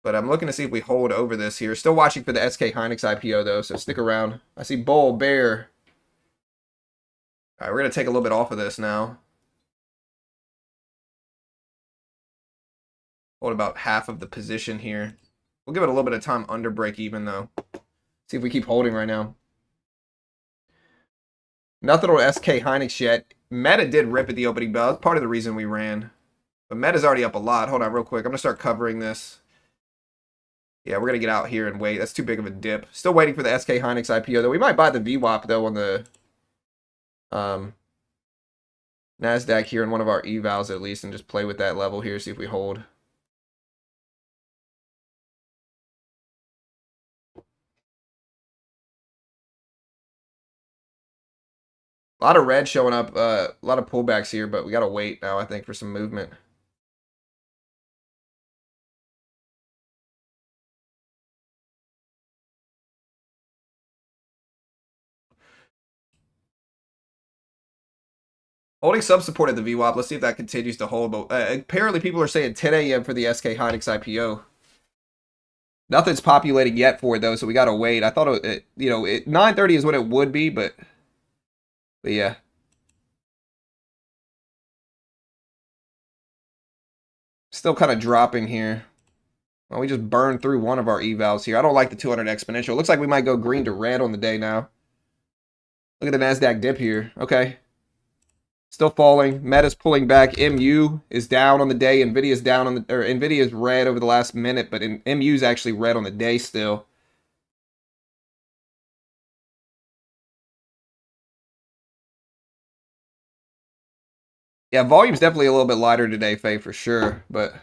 but I'm looking to see if we hold over this here. Still watching for the SK Hynix IPO, though, so stick around. I see bull, bear. All right, we're going to take a little bit off of this now. Hold about half of the position here. We'll give it a little bit of time under break even, though. See if we keep holding right now. Nothing on SK Hynix yet. Meta did rip at the opening bell. That's part of the reason we ran. But Meta's already up a lot. Hold on real quick. I'm going to start covering this. Yeah, we're going to get out here and wait. That's too big of a dip. Still waiting for the SK Hynix IPO, though. We might buy the VWAP, though, on the NASDAQ here in one of our evals at least and just play with that level here, see if we hold. A lot of red showing up, a lot of pullbacks here, but we got to wait now, I think, for some movement. Holding sub-support at the VWAP. Let's see if that continues to hold. But apparently people are saying 10 a.m. for the SK Hynix IPO. Nothing's populating yet for it, though, so we got to wait. I thought, 9:30 is what it would be, but yeah. Still kind of dropping here. Well, we just burned through one of our evals here. I don't like the 200 exponential. It looks like we might go green to red on the day now. Look at the NASDAQ dip here. Okay. Still falling. Meta's pulling back. MU is down on the day. Nvidia's down on the, or Nvidia's red over the last minute, but MU's actually red on the day still. Yeah, volume's definitely a little bit lighter today, Faye, for sure, but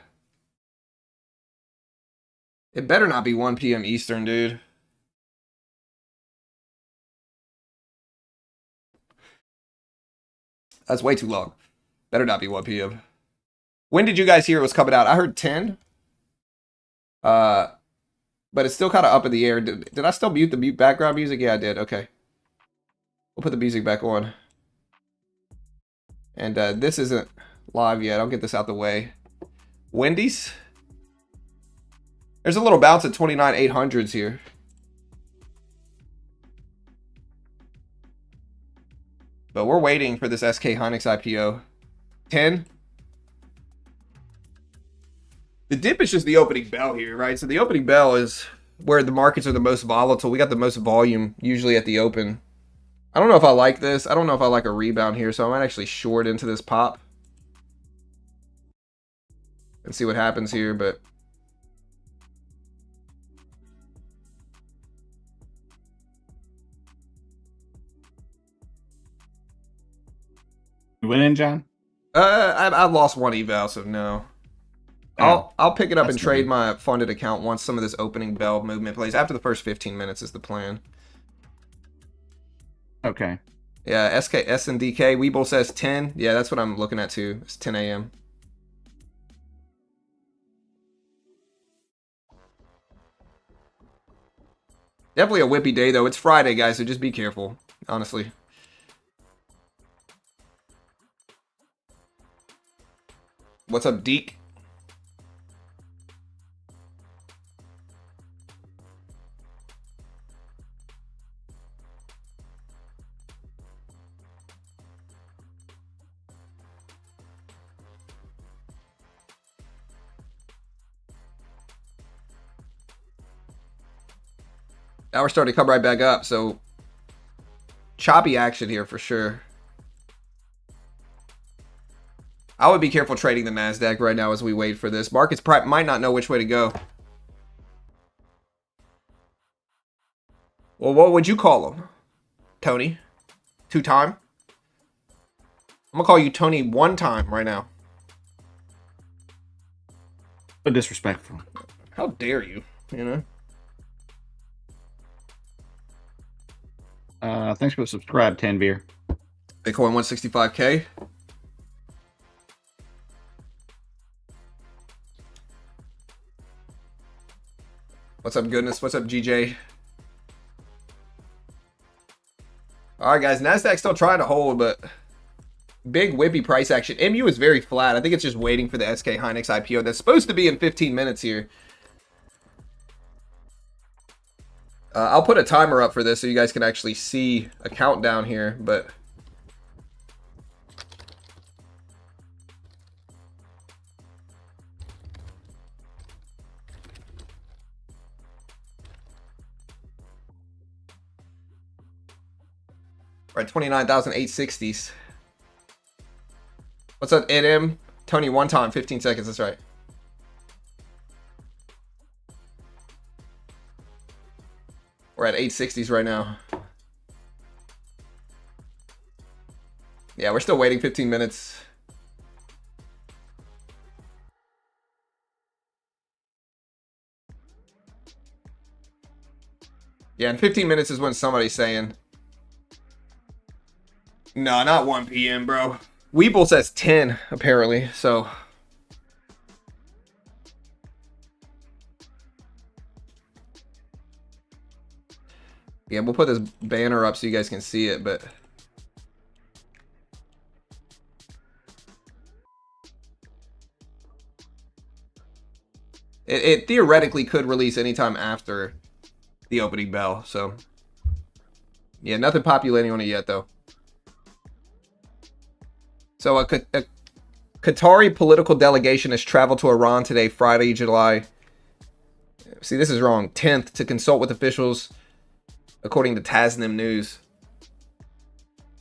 it better not be 1 p.m. Eastern, dude. That's way too long. Better not be 1 p.m. When did you guys hear it was coming out? I heard 10. But it's still kind of up in the air. Did I still mute the background music? Yeah, I did. Okay. We'll put the music back on. And this isn't live yet. I'll get this out the way. Wendy's. There's a little bounce at 29,800s here. But we're waiting for this SK Hynix IPO. 10. The dip is just the opening bell here, right? So the opening bell is where the markets are the most volatile. We got the most volume usually at the open. I don't know if I like this. I don't know if I like a rebound here, so I might actually short into this pop and see what happens here, but You went in, John? I've lost one eval, so no. I'll pick it up and trade funny. my funded account once some of this opening bell movement plays. After the first 15 minutes is the plan. Okay. Yeah, SNDK. Weeble says 10. Yeah, that's what I'm looking at too. It's 10 a.m. Definitely a whippy day, though. It's Friday, guys, so just be careful, honestly. What's up, Deke? Now we're starting to come right back up, so choppy action here for sure. I would be careful trading the NASDAQ right now as we wait for this. Markets might not know which way to go. Well, what would you call him? Tony? 2-time? I'm going to call you Tony 1-time right now. But disrespectful. How dare you, you know? Thanks for the subscribe, 10 beer. Bitcoin 165K. What's up, goodness? What's up, GJ? All right, guys. NASDAQ's still trying to hold, but big whippy price action. MU is very flat. I think it's just waiting for the SK Hynix IPO. That's supposed to be in 15 minutes here. I'll put a timer up for this so you guys can actually see a countdown here, but we're at 29,860s. What's up, NM? Tony, 1-time, 15 seconds. That's right. We're at 860s right now. Yeah, we're still waiting 15 minutes. Yeah, in 15 minutes is when somebody's saying. No, not 1 p.m., bro. Weeble says 10, apparently, so. Yeah, we'll put this banner up so you guys can see it, but. It theoretically could release anytime after the opening bell, so. Yeah, nothing populating on it yet, though. So a Qatari political delegation has traveled to Iran today, Friday, July. See, this is wrong. 10th to consult with officials, according to Tasnim News.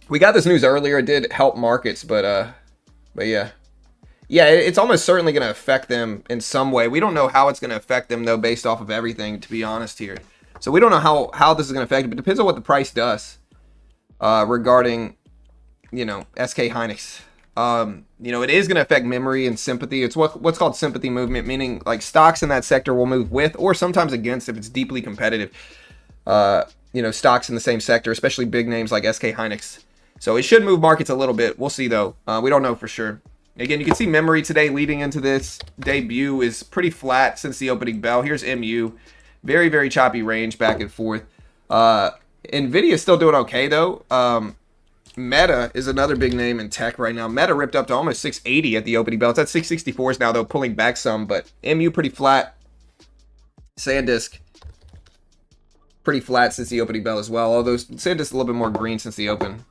We got this news earlier. It did help markets, but yeah. Yeah, it's almost certainly going to affect them in some way. We don't know how it's going to affect them, though, based off of everything, to be honest here. So we don't know how this is going to affect it, but it depends on what the price does regarding, you know, SK Hynix. You know, it is going to affect memory and sympathy. It's what's called sympathy movement, meaning like stocks in that sector will move with or sometimes against if it's deeply competitive. You know, stocks in the same sector, especially big names like SK Hynix. So it should move markets a little bit. We'll see, though. We don't know for sure. Again, you can see memory today leading into this debut is pretty flat since the opening bell. Here's MU. Very, very choppy range back and forth. NVIDIA is still doing okay, though. Meta is another big name in tech right now. Meta ripped up to almost 680 at the opening bell. It's at 664s now, though, pulling back some. But MU pretty flat. SanDisk pretty flat since the opening bell as well. Although SanDisk a little bit more green since the open.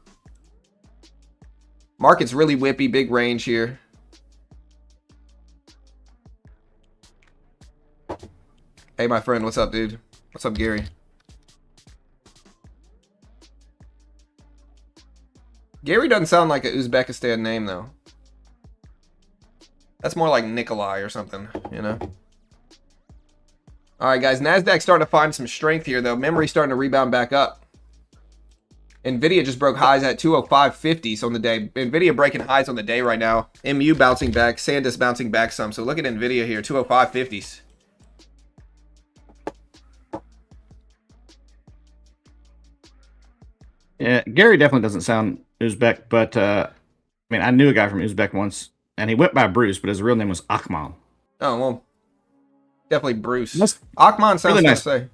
Market's really whippy, big range here. Hey, my friend, what's up, dude? What's up, Gary? Gary doesn't sound like an Uzbekistan name, though. That's more like Nikolai or something, you know? All right, guys. NASDAQ starting to find some strength here, though. Memory starting to rebound back up. NVIDIA just broke highs at 205.50s on the day. NVIDIA breaking highs on the day right now. MU bouncing back. SanDisk bouncing back some. So look at NVIDIA here, 205.50s. Yeah, Gary definitely doesn't sound Uzbek, but I mean, I knew a guy from Uzbek once, and he went by Bruce, but his real name was Akmal. Oh, well, definitely Bruce. That's Akman sounds really nice. to say.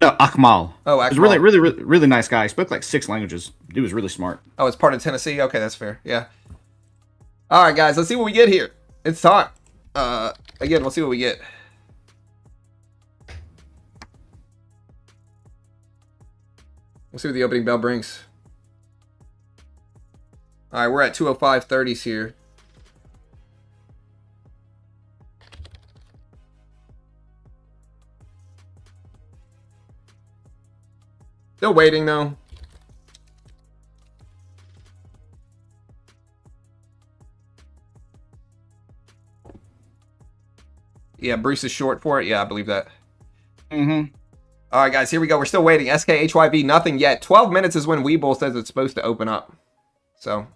No, Akmal. Oh, Akmal. He's a really nice guy. He spoke like 6 languages. Dude was really smart. Oh, it's part of Tennessee? Okay, that's fair. Yeah. All right, guys, let's see what we get here. It's time. Again, we'll see what we get. We'll see what the opening bell brings. All right, we're at 205.30s here. Still waiting, though. Yeah, Bruce is short for it. Yeah, I believe that. Mm-hmm. All right, guys, here we go. We're still waiting. SKHYV, nothing yet. 12 minutes is when Webull says it's supposed to open up. So,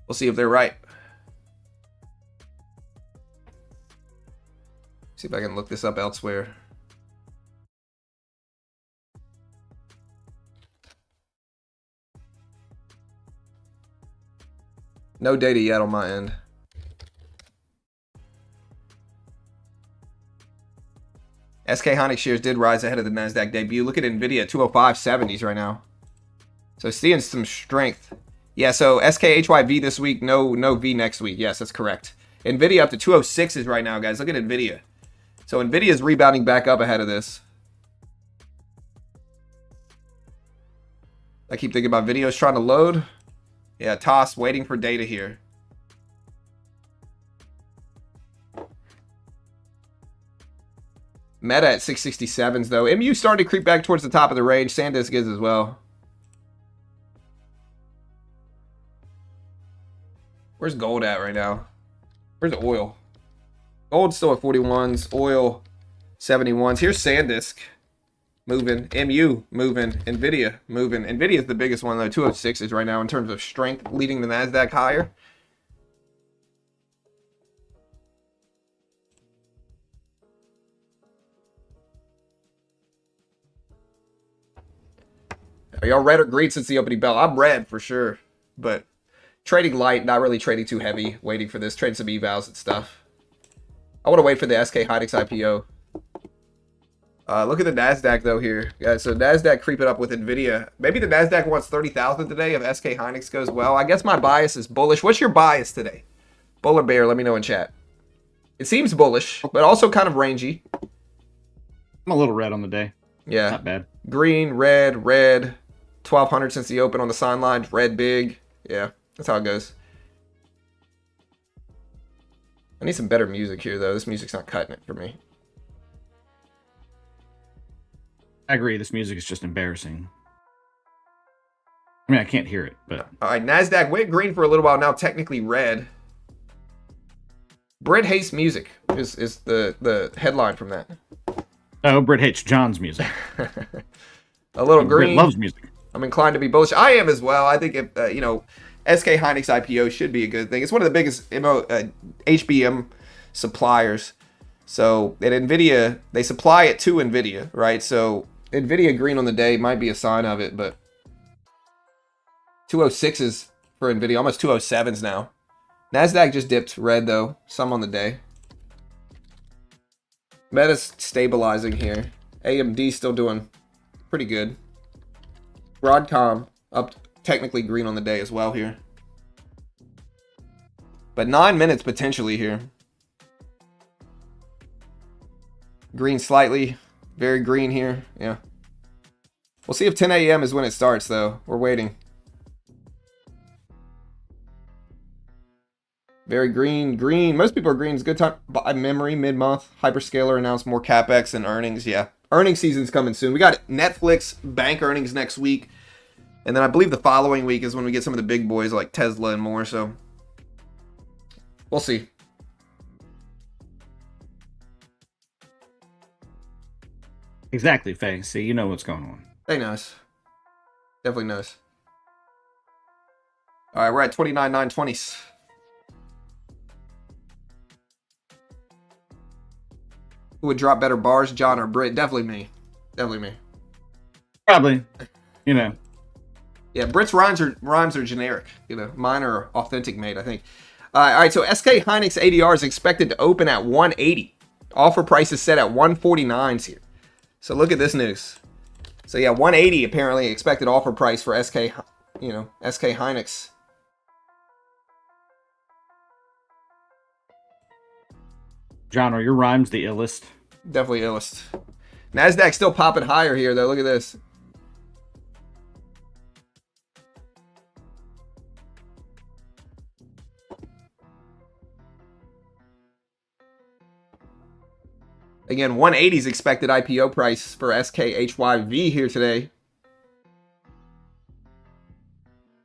we'll see if they're right. See if I can look this up elsewhere. No data yet on my end. SK Hynix shares did rise ahead of the NASDAQ debut. Look at NVIDIA at 205.70s right now. So seeing some strength. Yeah, so SKHYV this week, no V next week. Yes, that's correct. NVIDIA up to 206s right now, guys. Look at NVIDIA. So NVIDIA is rebounding back up ahead of this. I keep thinking about videos trying to load. Yeah, toss, waiting for data here. Meta at 667s, though. MU started to creep back towards the top of the range. SanDisk is as well. Where's gold at right now? Where's oil? Gold's still at 41s. Oil, 71s. Here's SanDisk. moving. MU moving. Nvidia moving. Nvidia is the biggest one though. 206 is right now in terms of strength, leading the Nasdaq higher. Are y'all red or green since the opening bell? I'm red for sure, but trading light, not really trading too heavy. Waiting for this, trading some evals and stuff. I want to wait for the SK Hynix IPO. Look at the Nasdaq though here, guys. So Nasdaq creeping up with Nvidia. Maybe the Nasdaq wants 30,000 today if SK Hynix goes well. I guess my bias is bullish. What's your bias today? Bull or bear? Let me know in chat. It seems bullish, but also kind of rangy. I'm a little red on the day. Yeah, Not bad. green, red, red. 1,200 since the open on the sign lines. Red big. Yeah, that's how it goes. I need some better music here though. This music's not cutting it for me. I agree. This music is just embarrassing. I mean, I can't hear it, but All right, Nasdaq went green for a little while. Now technically red. Brit hates music is the headline from that. oh, Britt hates John's music. A little Britt green. loves music. I'm inclined to be bullish. I am as well. I think if SK Hynix IPO should be a good thing. It's one of the biggest HBM suppliers. So at Nvidia, they supply it to Nvidia, right? So Nvidia green on the day might be a sign of it, but 206s for Nvidia, almost 207s now. Nasdaq just dipped red though, some on the day. Meta's stabilizing here. AMD still doing pretty good. Broadcom up technically green on the day as well here. But 9 minutes potentially here. Green slightly. Very green here. Yeah. We'll see if 10 a.m. is when it starts though. We're waiting. Very green. Green. Most people are green. It's a good time. By memory, mid-month. Hyperscaler announced more CapEx and earnings. Yeah. Earnings season's coming soon. We got Netflix bank earnings next week. And then I believe the following week is when we get some of the big boys like Tesla and more. So we'll see. Exactly, Faye. See, you know what's going on. They knows. Definitely knows. All right, we're at 29,920s. Who would drop better bars, John or Britt? Definitely me. Definitely me. Probably. You know. Yeah, Britt's rhymes are generic. Mine are authentic made, I think. All right, so SK Hynix ADR is expected to open at 180. Offer price is set at 149s here. So look at this news. So yeah, 180 apparently expected offer price for SK Hynix. John, are your rhymes the illest? Definitely illest. Nasdaq still popping higher here though. Look at this. Again, 180's expected IPO price for SKHYV here today.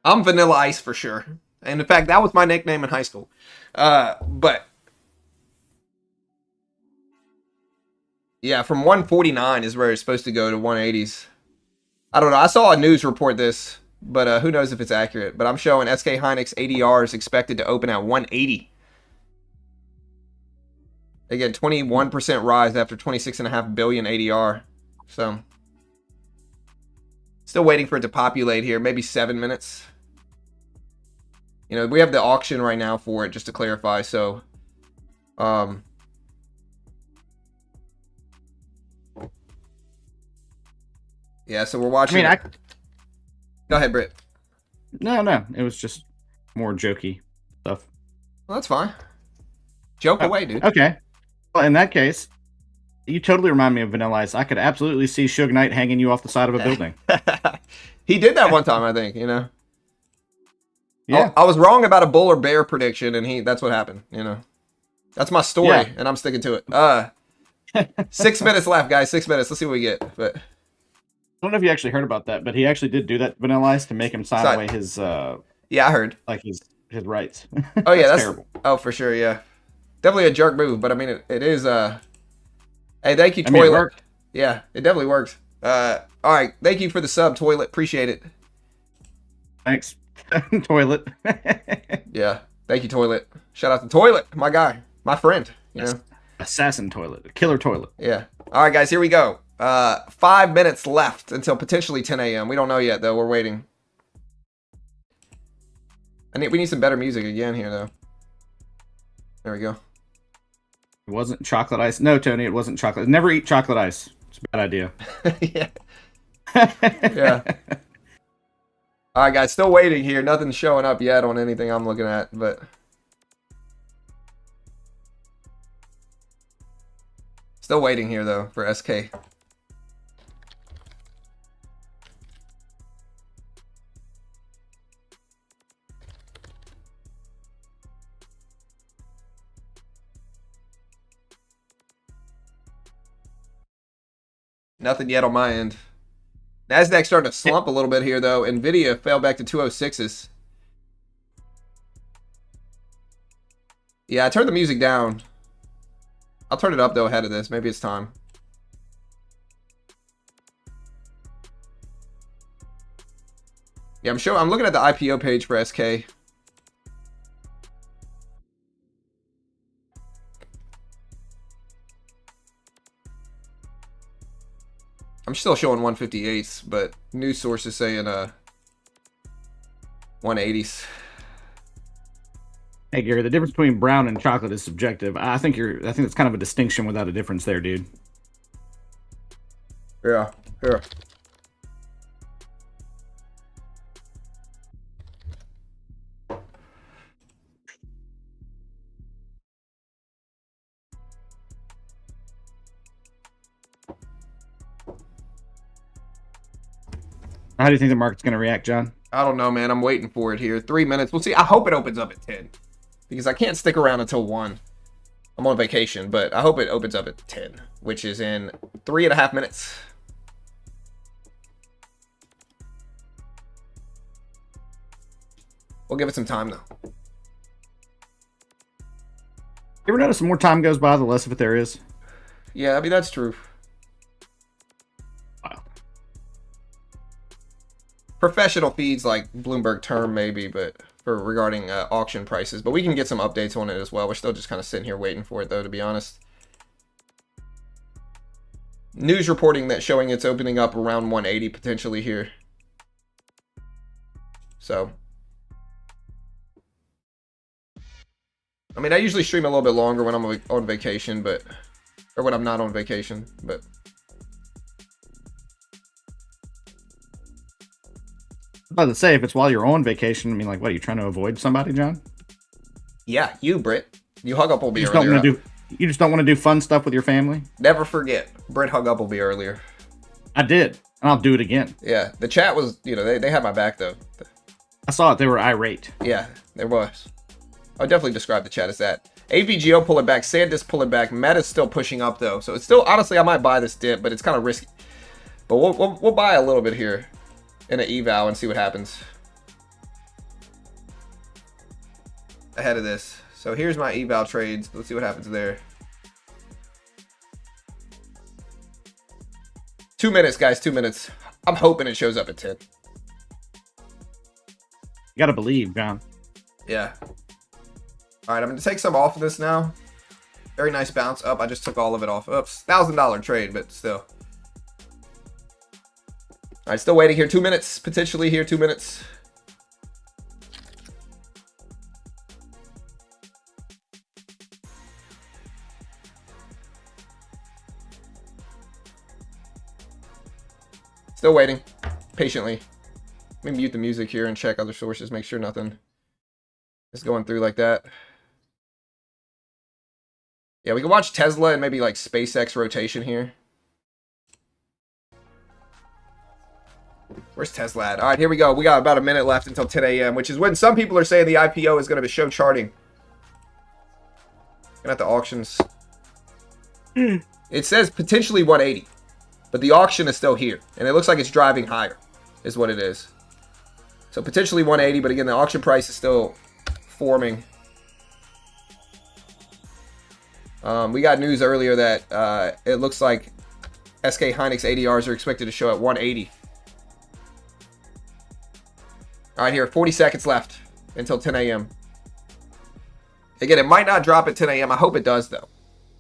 I'm Vanilla Ice for sure. And in fact, that was my nickname in high school. But yeah, from 149 is where it's supposed to go to 180s. I don't know. I saw a news report this, but who knows if it's accurate. But I'm showing SK Hynix ADR is expected to open at 180. Again, 21% rise after 26.5 billion ADR. So, still waiting for it to populate here. Maybe 7 minutes. We have the auction right now for it, just to clarify. So, yeah, so we're watching. Go ahead, Britt. No. It was just more jokey stuff. Well, that's fine. Joke away, dude. Okay. Well, in that case, you totally remind me of Vanilla Ice. I could absolutely see Suge Knight hanging you off the side of a building. He did that one time, I think, Yeah. I was wrong about a bull or bear prediction, and that's what happened, That's my story, Yeah. and I'm sticking to it. 6 minutes left, guys. 6 minutes. Let's see what we get. But I don't know if you actually heard about that, but he actually did do that to Vanilla Ice to make him sign away his yeah, I heard. like his rights. Oh yeah, that's terrible. Oh, for sure, yeah. Definitely a jerk move, but I mean it is hey, thank you, I mean, toilet. it worked. Yeah, it definitely works. All right. Thank you for the sub, Toilet. Appreciate it. Thanks, Toilet. Yeah. Thank you, Toilet. Shout out to Toilet, my guy, my friend. You know. Assassin Toilet, killer toilet. Yeah. All right, guys. Here we go. 5 minutes left until potentially 10 a.m. We don't know yet, though. We're waiting. We need some better music again here, though. There we go. It wasn't chocolate ice. No, Tony, it wasn't chocolate. Never eat chocolate ice. It's a bad idea. Yeah. Yeah. All right, guys. Still waiting here. Nothing's showing up yet on anything I'm looking at, but still waiting here though for SK. Nothing yet on my end. Nasdaq starting to slump a little bit here, though. Nvidia fell back to 206s. Yeah, I turned the music down. I'll turn it up, though, ahead of this. Maybe it's time. Yeah, I'm looking at the IPO page for SK. I'm still showing 158s, but news sources saying 180s. Hey Gary, the difference between brown and chocolate is subjective. I think it's kind of a distinction without a difference there, dude. Yeah, yeah. How do you think the market's going to react, John? I don't know, man. I'm waiting for it here. 3 minutes. We'll see. I hope it opens up at 10. Because I can't stick around until 1. I'm on vacation, but I hope it opens up at 10. Which is in 3.5 minutes. We'll give it some time, though. You ever notice the more time goes by, the less of it there is? Yeah, I mean, that's true. Wow. Professional feeds like Bloomberg Term, maybe, but for regarding auction prices. But we can get some updates on it as well. We're still just kind of sitting here waiting for it, though, to be honest. News reporting that showing it's opening up around 180 potentially here. So, I mean, I usually stream a little bit longer when I'm on vacation, but, or when I'm not on vacation, but. I was about to say, if it's while you're on vacation, I mean, like, what, are you trying to avoid somebody, John? Yeah, you, Britt. You hug up will be You just earlier. you just don't want to do fun stuff with your family? Never forget, Britt hug up will be earlier. I did, and I'll do it again. Yeah, the chat was, you know, they had my back, though. I saw it. They were irate. Yeah, there was. I would definitely describe the chat as that. AVGO pulling back, SanDisk pulling back, Meta's still pushing up, though. So it's still, honestly, I might buy this dip, but it's kind of risky. But we'll buy a little bit here in an eval and see what happens ahead of this. So here's my eval trades. Let's see what happens there. 2 minutes, guys. 2 minutes. I'm hoping it shows up at 10. You gotta believe, John. Yeah. All right, I'm gonna take some off of this now. Very nice bounce up. I just took all of it off. Oops, $1,000 trade, but still. All right, still waiting here. 2 minutes, potentially here. 2 minutes. Still waiting, patiently. Let me mute the music here and check other sources, make sure nothing is going through like that. Yeah, we can watch Tesla and maybe like SpaceX rotation here. Where's Tesla at? All right, here we go. We got about a minute left until 10 a.m., which is when some people are saying the IPO is going to show charting. Looking at the auctions. It says potentially 180. But the auction is still here. And it looks like it's driving higher, is what it is. So potentially 180, but again, the auction price is still forming. We got news earlier that it looks like SK Hynix ADRs are expected to show at 180. All right, here, 40 seconds left until 10 a.m. Again, it might not drop at 10 a.m. I hope it does, though.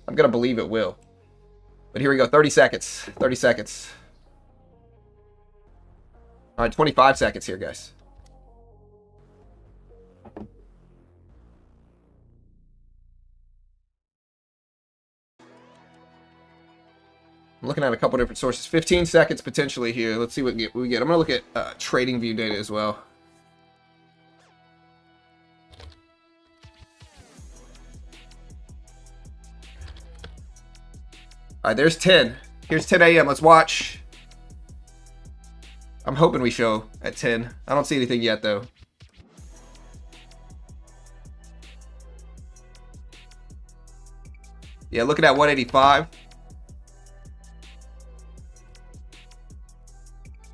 I'm going to believe it will. But here we go, 30 seconds. 30 seconds. All right, 25 seconds here, guys. I'm looking at a couple different sources. 15 seconds potentially here. Let's see what we get. I'm going to look at trading view data as well. All right, there's 10. Here's 10 a.m. Let's watch. I'm hoping we show at 10. I don't see anything yet, though. Yeah, looking at 185.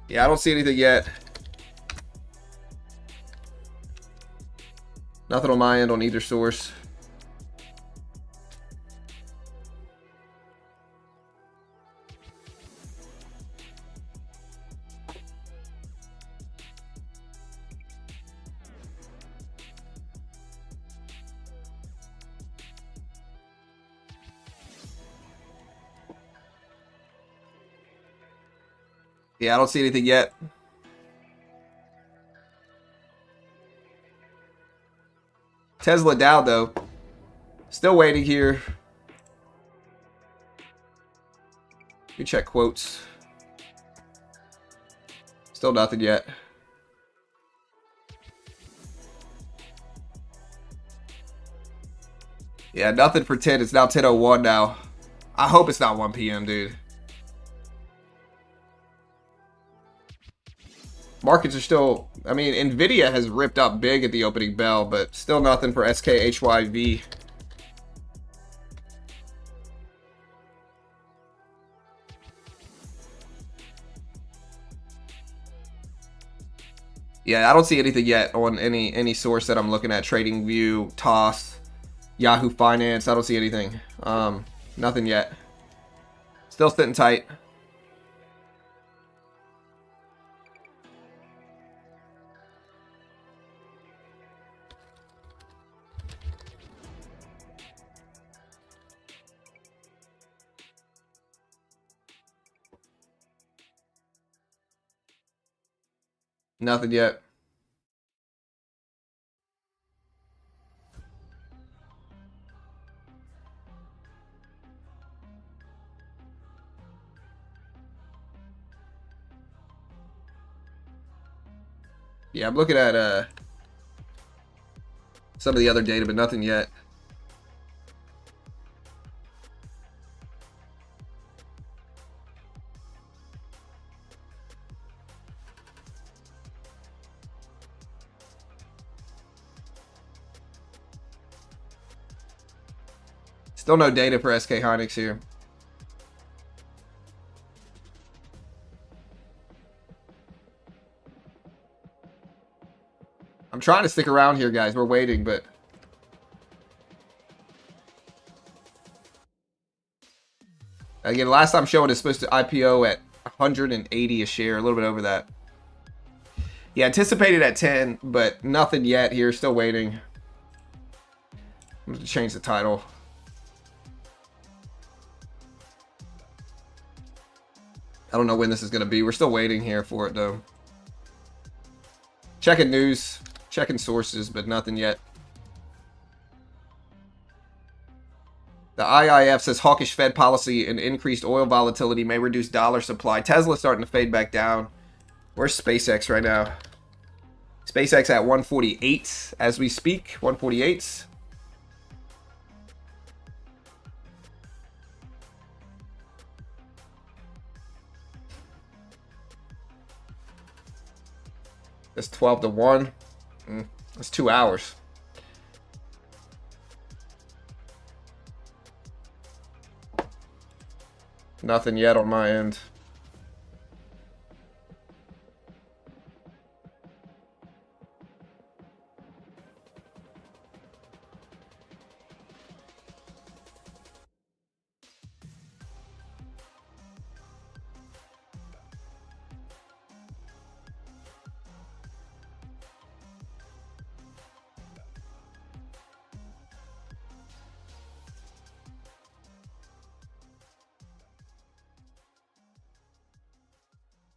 Yeah, I don't see anything yet. Nothing on my end on either source. Yeah, I don't see anything yet. Tesla Dow, though. Still waiting here. Let me check quotes. Still nothing yet. Yeah, nothing for 10. It's now 10:01 now. I hope it's not 1 p.m., dude. Markets are still... I mean, Nvidia has ripped up big at the opening bell, but still nothing for SKHYV. Yeah, I don't see anything yet on any source that I'm looking at. TradingView, TOS, Yahoo Finance. I don't see anything. Nothing yet. Still sitting tight. Nothing yet. Yeah, I'm looking at some of the other data, but nothing yet. Still no data for SK Hynix here. I'm trying to stick around here, guys. We're waiting, but... Again, last time showing is supposed to IPO at 180 a share, a little bit over that. Yeah, anticipated at 10, but nothing yet here. Still waiting. I'm going to change the title. I don't know when this is going to be. We're still waiting here for it, though. Checking news, checking sources, but nothing yet. The IIF says hawkish Fed policy and increased oil volatility may reduce dollar supply. Tesla's starting to fade back down. Where's SpaceX right now? SpaceX at 148 as we speak. 148. That's 12-1. That's 2 hours. Nothing yet on my end.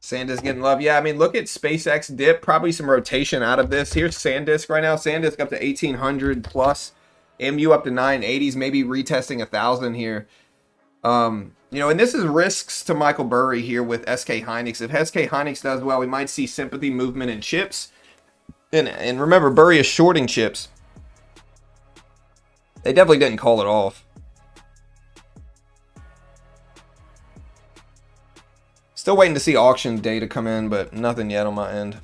SanDisk getting love. Yeah, I mean, look at SpaceX dip. Probably some rotation out of this. Here's SanDisk right now. SanDisk up to 1,800 plus. MU up to 980s. Maybe retesting 1,000 here. You know, and this is risks to Michael Burry here with SK Hynix. If SK Hynix does well, we might see sympathy movement in chips. And remember, Burry is shorting chips. They definitely didn't call it off. Still waiting to see auction data come in, but nothing yet on my end.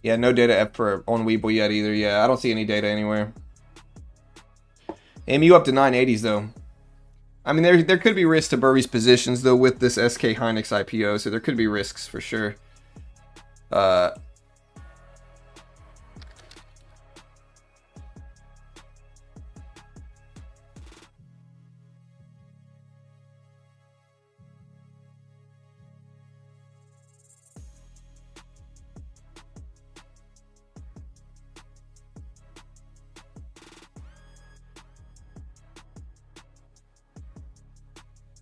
Yeah, no data on Weeble yet either. Yeah, I don't see any data anywhere. MU up to 980s though. I mean, there could be risks to Burry's positions though with this SK Hynix IPO, so there could be risks for sure.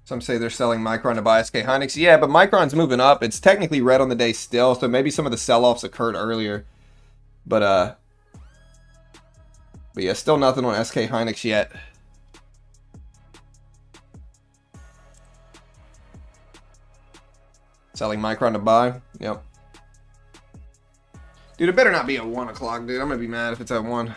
Some say they're selling Micron to buy SK Hynix. Yeah, but Micron's moving up. It's technically red on the day still, so maybe some of the sell-offs occurred earlier. But yeah, still nothing on SK Hynix yet. Selling Micron to buy. Yep. Dude, it better not be at 1 o'clock, dude. I'm gonna be mad if it's at 1.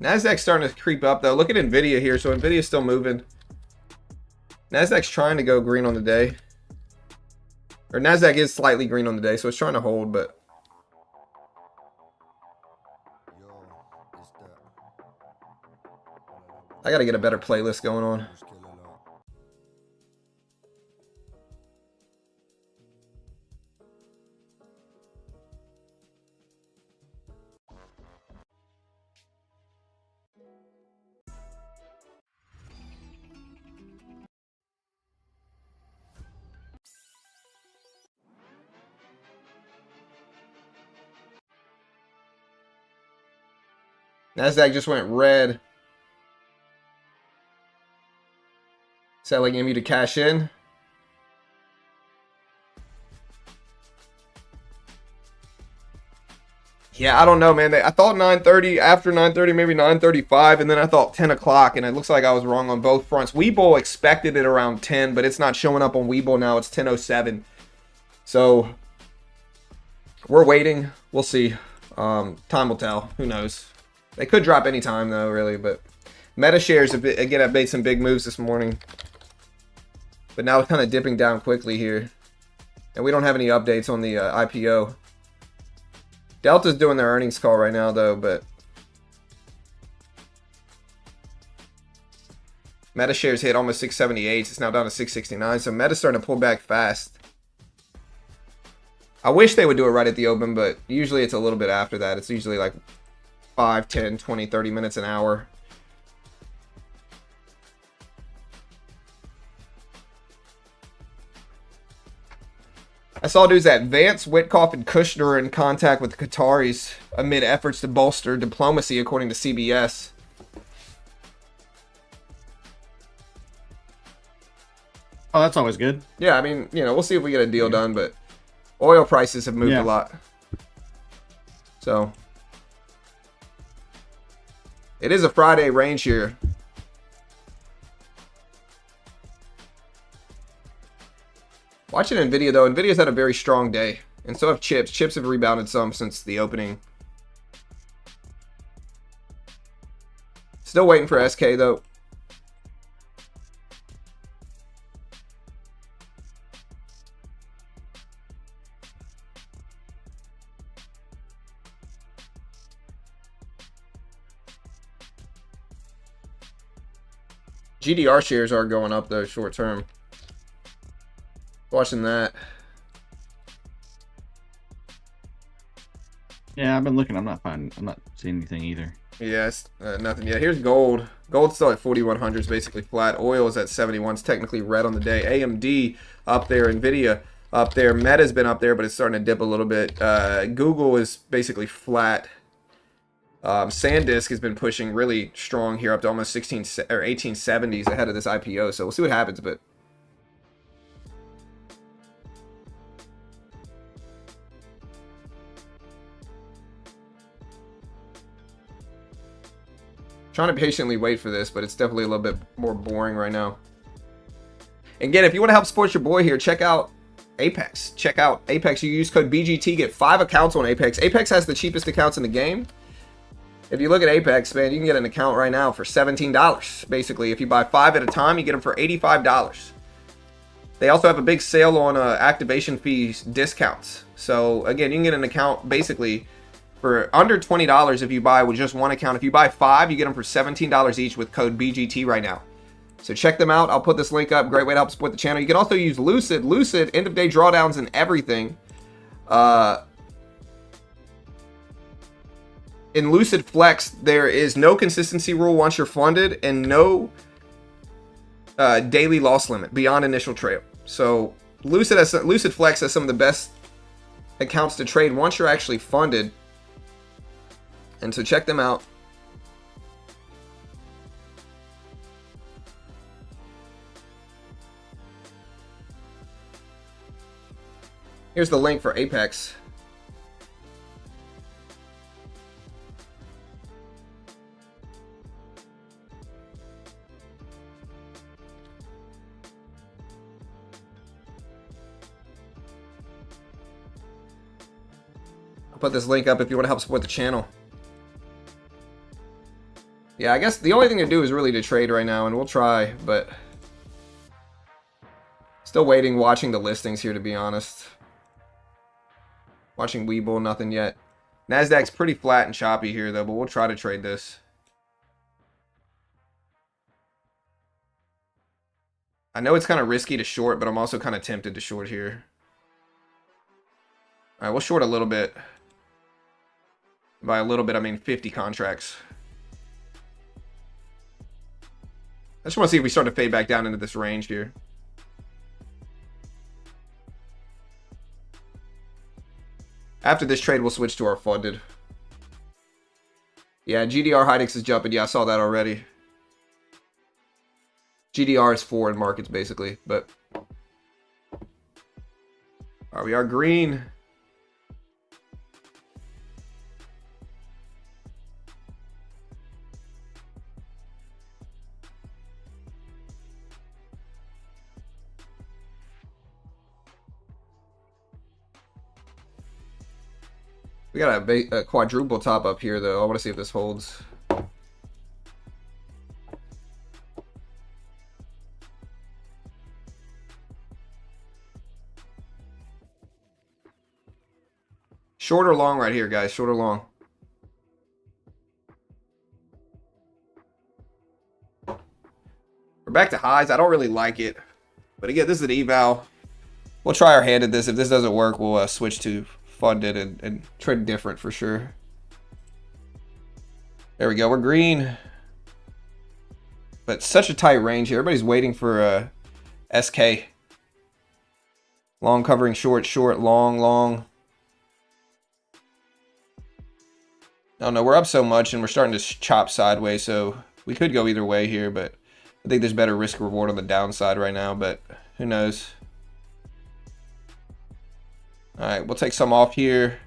Nasdaq's starting to creep up though. Look at Nvidia here. So Nvidia's still moving. Nasdaq's trying to go green on the day. Or Nasdaq is slightly green on the day, so it's trying to hold, but I gotta get a better playlist going on. Nasdaq just went red. Selling MU to cash in. Yeah, I don't know, man. I thought 9:30, after 9:30, maybe 9:35, and then I thought 10 o'clock, and it looks like I was wrong on both fronts. Webull expected it around 10, but it's not showing up on Webull now. It's 10:07. So, we're waiting. We'll see. Time will tell. Who knows? They could drop any time, though, really, but Meta shares, again, have made some big moves this morning. But now it's kind of dipping down quickly here. And we don't have any updates on the IPO. Delta's doing their earnings call right now, though, but Meta shares hit almost 678. It's now down to 669, so Meta's starting to pull back fast. I wish they would do it right at the open, but usually it's a little bit after that. It's usually like 5, 10, 20, 30 minutes, an hour. I saw dudes at Vance, Witkoff, and Kushner are in contact with the Qataris amid efforts to bolster diplomacy, according to CBS. Oh, that's always good. Yeah, I mean, you know, we'll see if we get a deal done, but oil prices have moved a lot. So, it is a Friday range here. Watching Nvidia though, Nvidia's had a very strong day, and so have chips. Chips have rebounded some since the opening. Still waiting for SK though. GDR shares are going up though, short term. Watching that. Yeah, I've been looking. I'm not seeing anything either. Yes, nothing yet. Here's gold. Gold's still at 4100s, basically flat. Oil is at 71s, technically red on the day. AMD up there, Nvidia up there. Meta's been up there, but it's starting to dip a little bit. Google is basically flat. SanDisk has been pushing really strong here, up to almost 16 or 1870s ahead of this IPO. So we'll see what happens, but. Trying to patiently wait for this, but it's definitely a little bit more boring right now. Again, if you want to help support your boy here, check out Apex. Check out Apex. You use code BGT, get 5 accounts on Apex. Apex has the cheapest accounts in the game. If you look at Apex, man, you can get an account right now for $17. Basically, if you buy 5 at a time, you get them for $85. They also have a big sale on activation fees discounts. So again, you can get an account basically for under $20 if you buy with just one account. If you buy 5, you get them for $17 each with code BGT right now. So check them out. I'll put this link up. Great way to help support the channel. You can also use Lucid. Lucid, end of day drawdowns and everything. In Lucid Flex, there is no consistency rule once you're funded and no daily loss limit beyond initial trade. So Lucid Flex has some of the best accounts to trade once you're actually funded. And so check them out. Here's the link for Apex. I'll put this link up if you want to help support the channel. Yeah, I guess the only thing to do is really to trade right now, and we'll try, but still waiting, watching the listings here, to be honest. Watching Webull, nothing yet. Nasdaq's pretty flat and choppy here, though, but we'll try to trade this. I know it's kind of risky to short, but I'm also kind of tempted to short here. All right, we'll short a little bit. By a little bit, I mean 50 contracts. I just want to see if we start to fade back down into this range here. After this trade, we'll switch to our funded. Yeah, GDR Hynix is jumping. Yeah, I saw that already. GDR is foreign markets, basically. But all right, we are green. We got a quadruple top up here, though. I want to see if this holds. Short or long right here, guys. Short or long. We're back to highs. I don't really like it. But again, this is an eval. We'll try our hand at this. If this doesn't work, we'll switch to funded and trade different for sure. There we go. We're green. But such a tight range here. Everybody's waiting for SK. Long covering short, short, long, long. I don't know. We're up so much and we're starting to chop sideways, so we could go either way here, but I think there's better risk reward on the downside right now, but who knows. All right, we'll take some off here.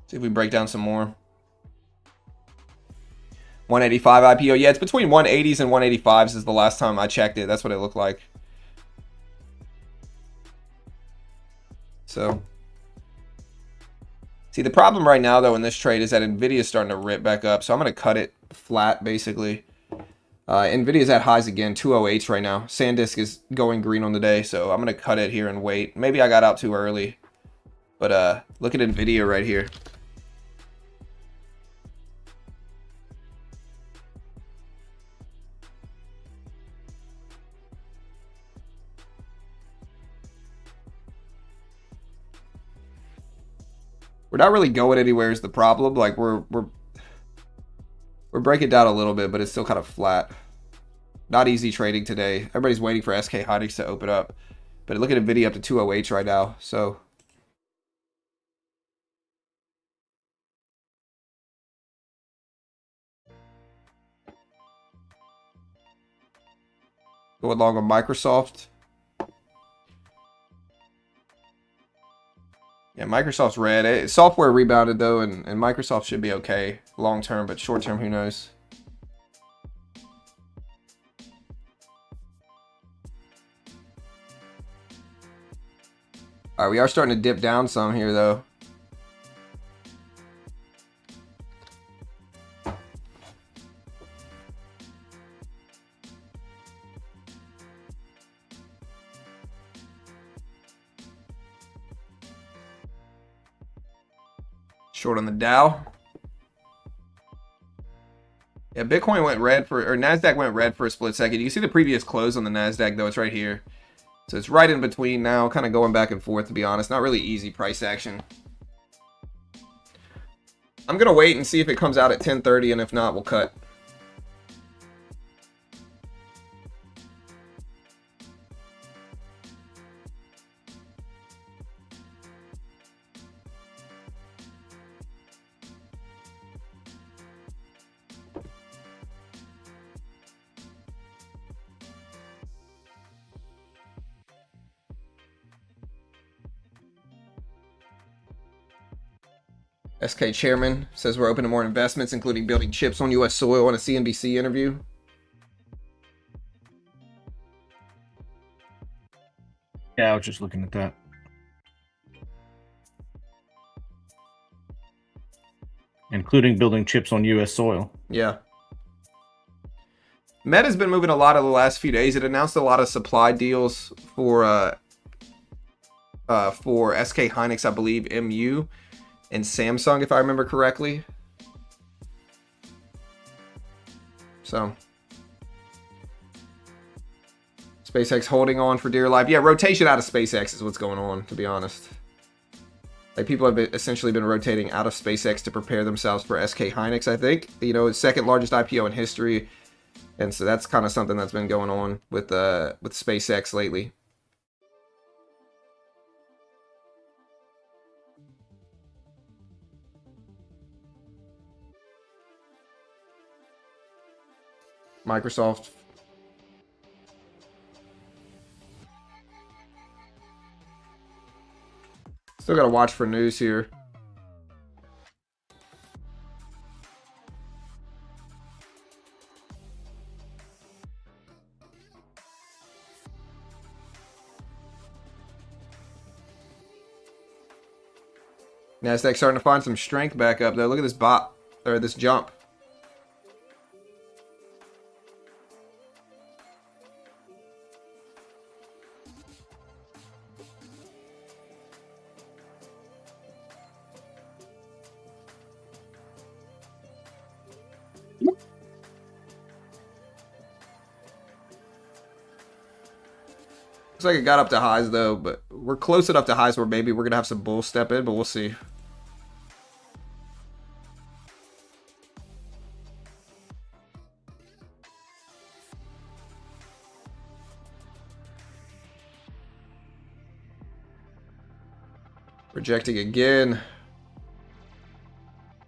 See if we break down some more. 185 IPO. Yeah, it's between 180s and 185s is the last time I checked it. That's what it looked like. So, see, the problem right now, though, in this trade is that Nvidia is starting to rip back up. So I'm going to cut it flat, basically. Nvidia's at highs again, 208s right now. SanDisk is going green on the day, so I'm going to cut it here and wait. Maybe I got out too early. But look at Nvidia right here. We're not really going anywhere is the problem. Like we're breaking down a little bit, but it's still kind of flat. Not easy trading today. Everybody's waiting for SK Hynix to open up. But look at Nvidia up to 208 right now. So going long on Microsoft. Yeah, Microsoft's red. Software rebounded though, and Microsoft should be okay long term, but short term, who knows? All right, we are starting to dip down some here though. Short on the Dow. Yeah, Bitcoin went red or NASDAQ went red for a split second. You can see the previous close on the NASDAQ though, it's right here. So it's right in between now, kind of going back and forth to be honest. Not really easy price action. I'm going to wait and see if it comes out at 10:30, and if not, we'll cut. SK chairman says we're open to more investments, including building chips on U.S. soil on a CNBC interview. Yeah, I was just looking at that. Including building chips on U.S. soil. Yeah. Meta's been moving a lot of the last few days. It announced a lot of supply deals for SK Hynix, I believe, MU, and Samsung, if I remember correctly. So, SpaceX holding on for dear life. Yeah, rotation out of SpaceX is what's going on, to be honest. Like, people have essentially been rotating out of SpaceX to prepare themselves for SK Hynix, I think. You know, it's second largest IPO in history. And so that's kind of something that's been going on with SpaceX lately. Microsoft. Still got to watch for news here. NASDAQ starting to find some strength back up though. Look at this jump. Looks like it got up to highs though, but we're close enough to highs where maybe we're gonna have some bulls step in, but we'll see. Rejecting again.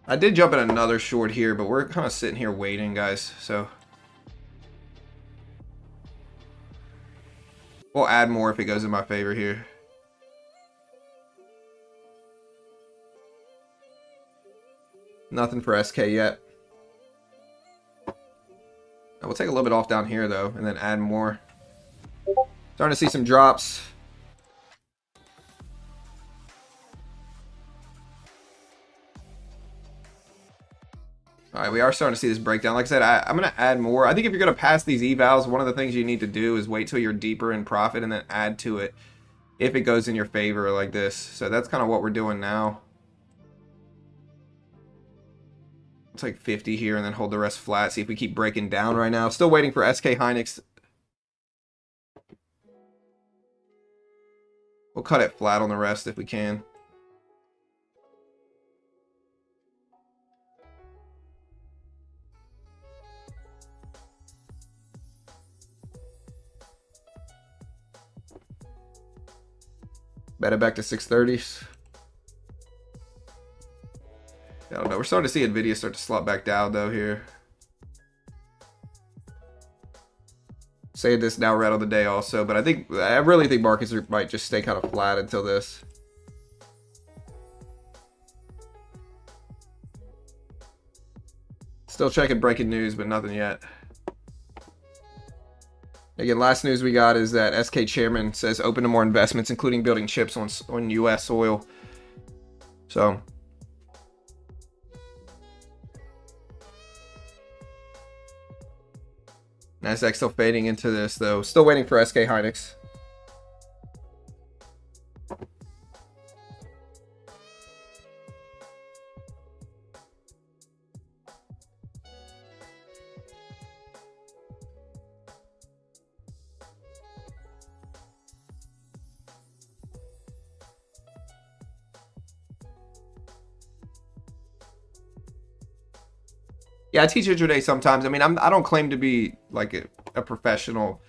I did jump in another short here, but we're kind of sitting here waiting, guys. So we'll add more if it goes in my favor here. Nothing for SK yet. We'll take a little bit off down here though, and then add more. Starting to see some drops. All right, we are starting to see this breakdown. Like I said, I'm going to add more. I think if you're going to pass these evals, one of the things you need to do is wait till you're deeper in profit and then add to it if it goes in your favor like this. So that's kind of what we're doing now. It's like 50 here and then hold the rest flat. See if we keep breaking down right now. Still waiting for SK Hynix. We'll cut it flat on the rest if we can. Meta back to 630s. I don't know. We're starting to see Nvidia start to slot back down though here. Saying this now red on the day also, but I really think markets might just stay kind of flat until this. Still checking breaking news, but nothing yet. Again, last news we got is that SK chairman says open to more investments, including building chips on U.S. soil. So. Nasdaq still fading into this, though. Still waiting for SK Hynix. Yeah, I teach intraday sometimes. I mean, I don't claim to be like a professional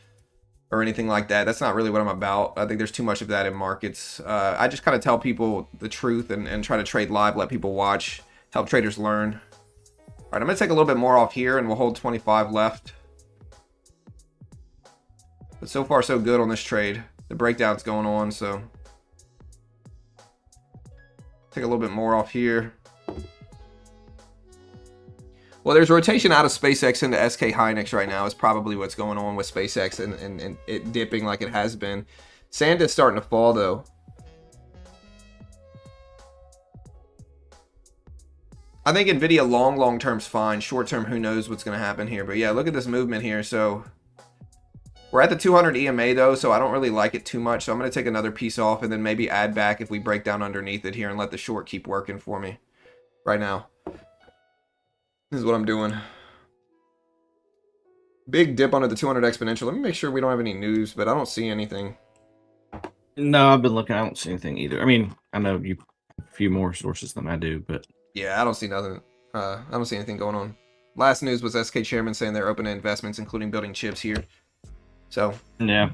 or anything like that. That's not really what I'm about. I think there's too much of that in markets. I just kind of tell people the truth and try to trade live, let people watch, help traders learn. All right, I'm going to take a little bit more off here and we'll hold 25 left. But so far, so good on this trade. The breakdown's going on, so. Take a little bit more off here. Well, there's rotation out of SpaceX into SK Hynix right now is probably what's going on with SpaceX and it dipping like it has been. SanDisk's starting to fall, though. I think NVIDIA long term's fine. Short term, who knows what's going to happen here. But yeah, look at this movement here. So we're at the 200 EMA, though, so I don't really like it too much. So I'm going to take another piece off and then maybe add back if we break down underneath it here and let the short keep working for me right now. This is what I'm doing. Big dip under the 200 exponential. Let me make sure we don't have any news, but I don't see anything. No, I've been looking. I don't see anything either. I mean, I know you have a few more sources than I do, but yeah, I don't see nothing. I don't see anything going on. Last news was SK chairman saying they're open to investments, including building chips here. So yeah,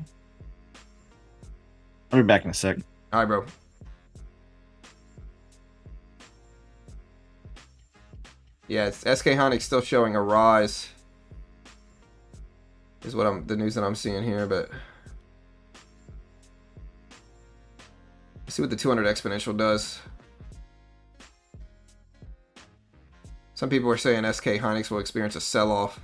I'll be back in a sec. All right, bro. Yeah, it's SK Hynix still showing a rise. Is what the news that I'm seeing here, but let's see what the 200 exponential does. Some people are saying SK Hynix will experience a sell-off.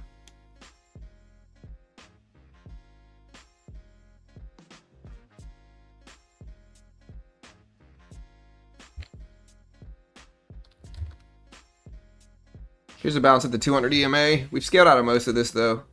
Here's a bounce at the 200 EMA. We've scaled out of most of this, though.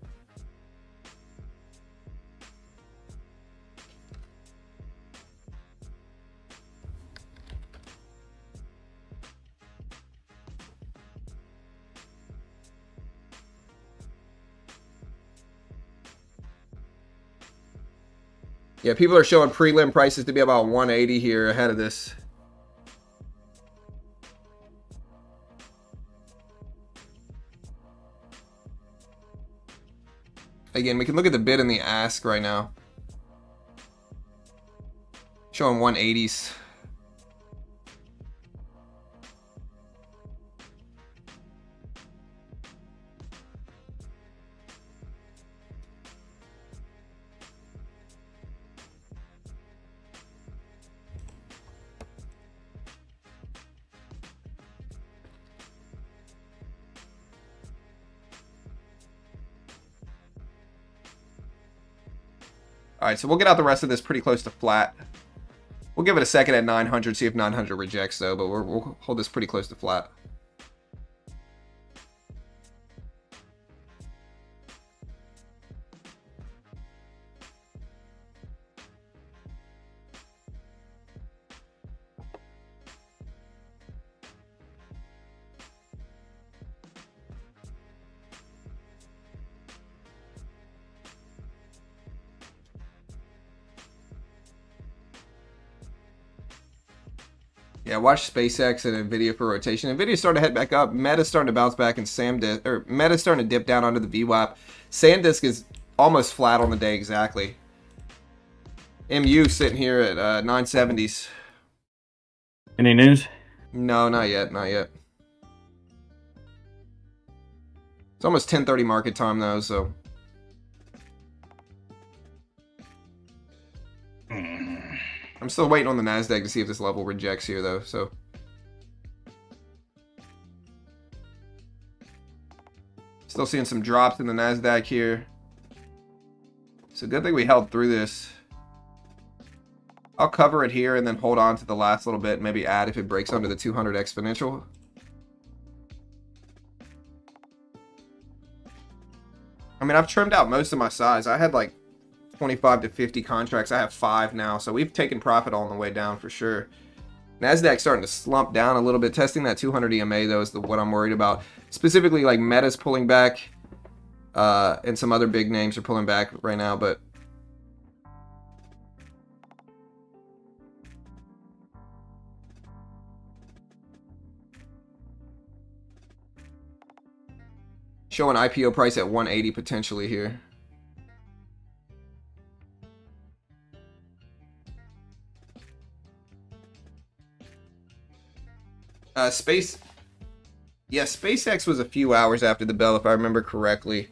Yeah, people are showing prelim prices to be about 180 here ahead of this. Again, we can look at the bid and the ask right now. Showing 180s. All right, so we'll get out the rest of this pretty close to flat. We'll give it a second at 900, see if 900 rejects, though, but we'll hold this pretty close to flat. Yeah, watch SpaceX and Nvidia for rotation. Nvidia's starting to head back up. Meta's starting to bounce back, and Meta's starting to dip down onto the VWAP. SanDisk is almost flat on the day exactly. MU sitting here at 970s. Any news? No, not yet. Not yet. It's almost 10:30 market time though, so. I'm still waiting on the Nasdaq to see if this level rejects here though. So. Still seeing some drops in the Nasdaq here. So good thing we held through this. I'll cover it here and then hold on to the last little bit. Maybe add if it breaks under the 200 exponential. I mean, I've trimmed out most of my size. I had like 25 to 50 contracts. I have 5 now. So we've taken profit all on the way down for sure. Nasdaq starting to slump down a little bit. Testing that 200 EMA though is what I'm worried about. Specifically like Meta's pulling back. And some other big names are pulling back right now. But showing IPO price at 180 potentially here. SpaceX was a few hours after the bell if I remember correctly.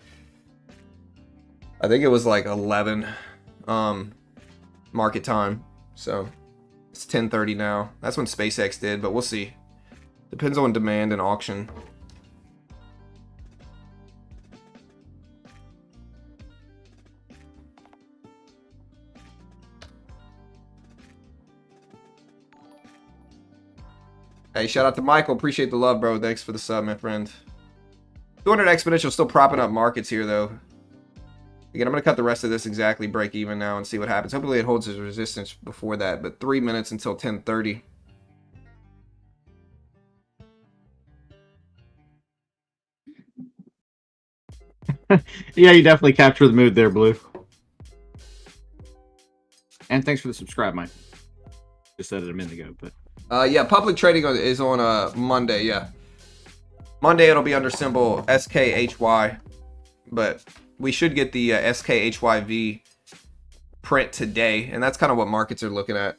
I think it was like 11 market time. So it's 10:30 now. That's when SpaceX did, but we'll see. Depends on demand and auction. Hey, shout out to Michael. Appreciate the love, bro. Thanks for the sub, my friend. 200 exponential still propping up markets here, though. Again, I'm going to cut the rest of this exactly break even now and see what happens. Hopefully it holds its resistance before that, but 3 minutes until 10:30. Yeah, you definitely capture the mood there, Blue. And thanks for the subscribe, Mike. Just said it a minute ago, but... Yeah, public trading is on Monday, yeah. Monday it'll be under symbol SKHY, but we should get the SKHYV print today, and that's kind of what markets are looking at.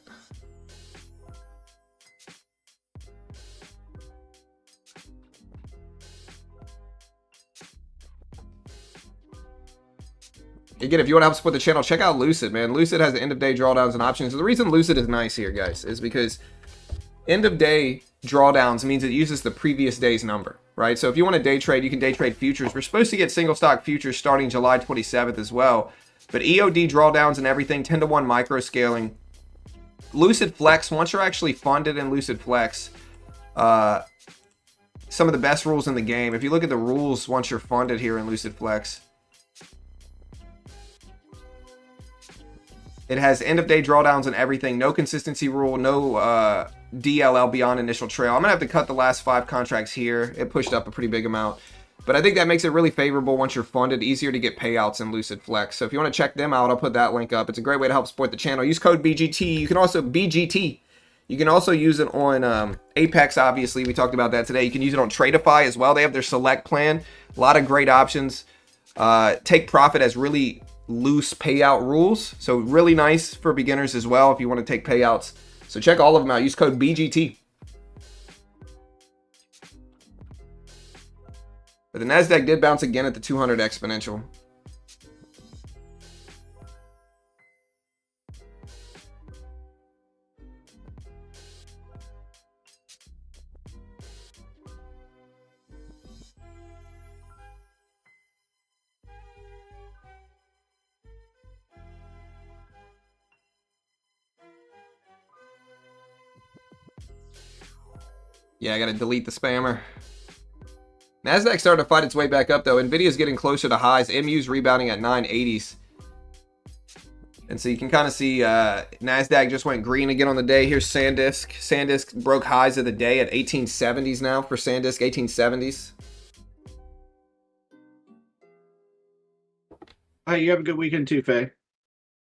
Again, if you want to help support the channel, check out Lucid, man. Lucid has the end-of-day drawdowns and options. The reason Lucid is nice here, guys, is because end-of-day drawdowns means it uses the previous day's number, right? So if you want to day trade, you can day trade futures. We're supposed to get single stock futures starting July 27th as well. But EOD drawdowns and everything, 10-to-1 micro scaling. Lucid Flex, once you're actually funded in Lucid Flex, some of the best rules in the game. If you look at the rules once you're funded here in Lucid Flex, it has end-of-day drawdowns and everything. No consistency rule, no DLL beyond initial trail. I'm going to have to cut the last 5 contracts here. It pushed up a pretty big amount. But I think that makes it really favorable once you're funded. Easier to get payouts in Lucid Flex. So if you want to check them out, I'll put that link up. It's a great way to help support the channel. Use code BGT. You can also, BGT. You can also use it on Apex, obviously. We talked about that today. You can use it on Tradeify as well. They have their select plan. A lot of great options. Take profit as really loose payout rules, so really nice for beginners as well if you want to take payouts. So check all of them out. Use code BGT. But the Nasdaq did bounce again at the 200 exponential. Yeah, I gotta delete the spammer. Nasdaq starting to fight its way back up though. Nvidia's getting closer to highs. MU's rebounding at 980s. And so you can kind of see Nasdaq just went green again on the day. Here's SanDisk. SanDisk broke highs of the day at 1870s now for SanDisk, 1870s. Hey, you have a good weekend too, Faye.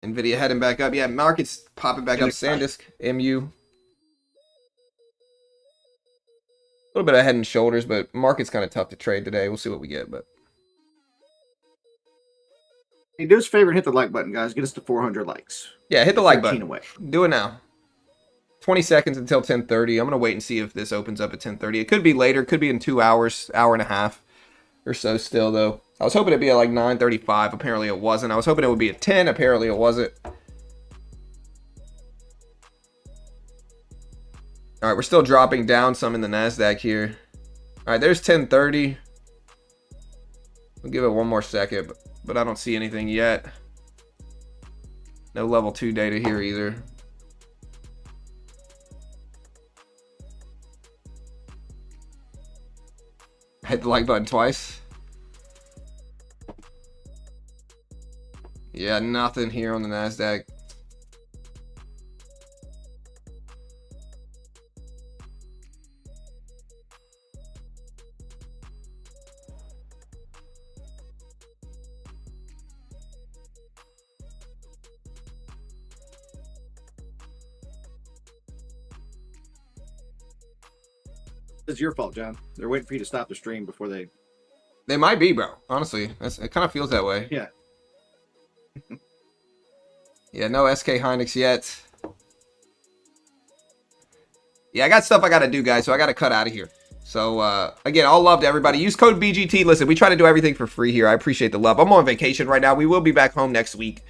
Nvidia heading back up. Yeah, market's popping back up. SanDisk, MU. A little bit of head and shoulders, but market's kind of tough to trade today. We'll see what we get, but Hey, do us a favor and hit the like button, guys. Get us to 400 likes. yeah. Yeah, hit the like 13 button. away. Do it now. 20 seconds until 10:30. I'm going to wait and see if this opens up at 10:30. It could be later. It could be in 2 hours, hour and a half or so still, though. I was hoping it'd be at like 9:35. Apparently it wasn't. I was hoping it would be at 10. Apparently it wasn't. All right, we're still dropping down some in the NASDAQ here. All right, there's 10:30. We'll give it one more second, but I don't see anything yet. No level 2 data here either. Hit the like button twice. Yeah, nothing here on the NASDAQ. It's your fault, John. They're waiting for you to stop the stream before they. They might be, bro. Honestly, it kind of feels that way. Yeah. Yeah, no SK Hynix yet. Yeah, I got stuff I got to do, guys, so I got to cut out of here. So, again, all love to everybody. Use code BGT. Listen, we try to do everything for free here. I appreciate the love. I'm on vacation right now. We will be back home next week.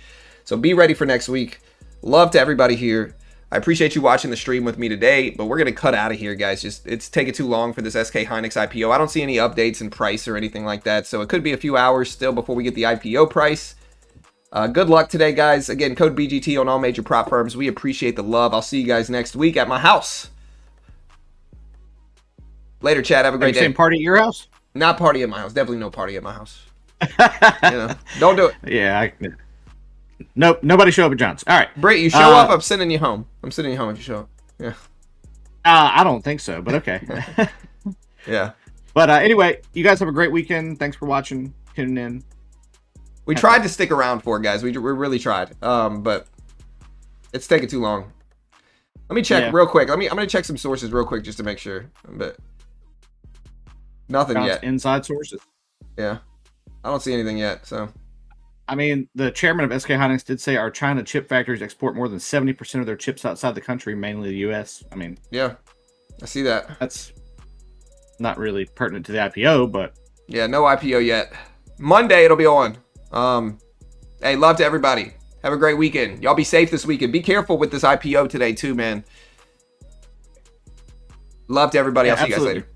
So be ready for next week. Love to everybody here. I appreciate you watching the stream with me today, but we're going to cut out of here, guys. It's taking too long for this SK Hynix IPO. I don't see any updates in price or anything like that, so it could be a few hours still before we get the IPO price. Good luck today, guys. Again, code BGT on all major prop firms. We appreciate the love. I'll see you guys next week at my house. Later, chat. Have a great day. Same party at your house? Not party at my house. Definitely no party at my house. Don't do it. Yeah. Nope. Nobody show up at John's. All right. Britt, you show up, I'm sending you home. I'm sending you home if you show up. Yeah. I don't think so, but okay. Yeah. But anyway, you guys have a great weekend. Thanks for watching, tuning in. We tried to stick around for it, guys. We really tried. But it's taking too long. Let me check real quick. I'm gonna check some sources real quick just to make sure. But nothing John's yet. Inside sources. Yeah. I don't see anything yet, so. I mean, the chairman of SK Hynix did say our China chip factories export more than 70% of their chips outside the country, mainly the U.S. I mean, yeah, I see that. That's not really pertinent to the IPO, but yeah, no IPO yet. Monday it'll be on. Hey, love to everybody. Have a great weekend. Y'all be safe this weekend. Be careful with this IPO today too, man. Love to everybody. I'll see you guys later.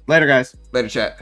Later, guys. Later, chat.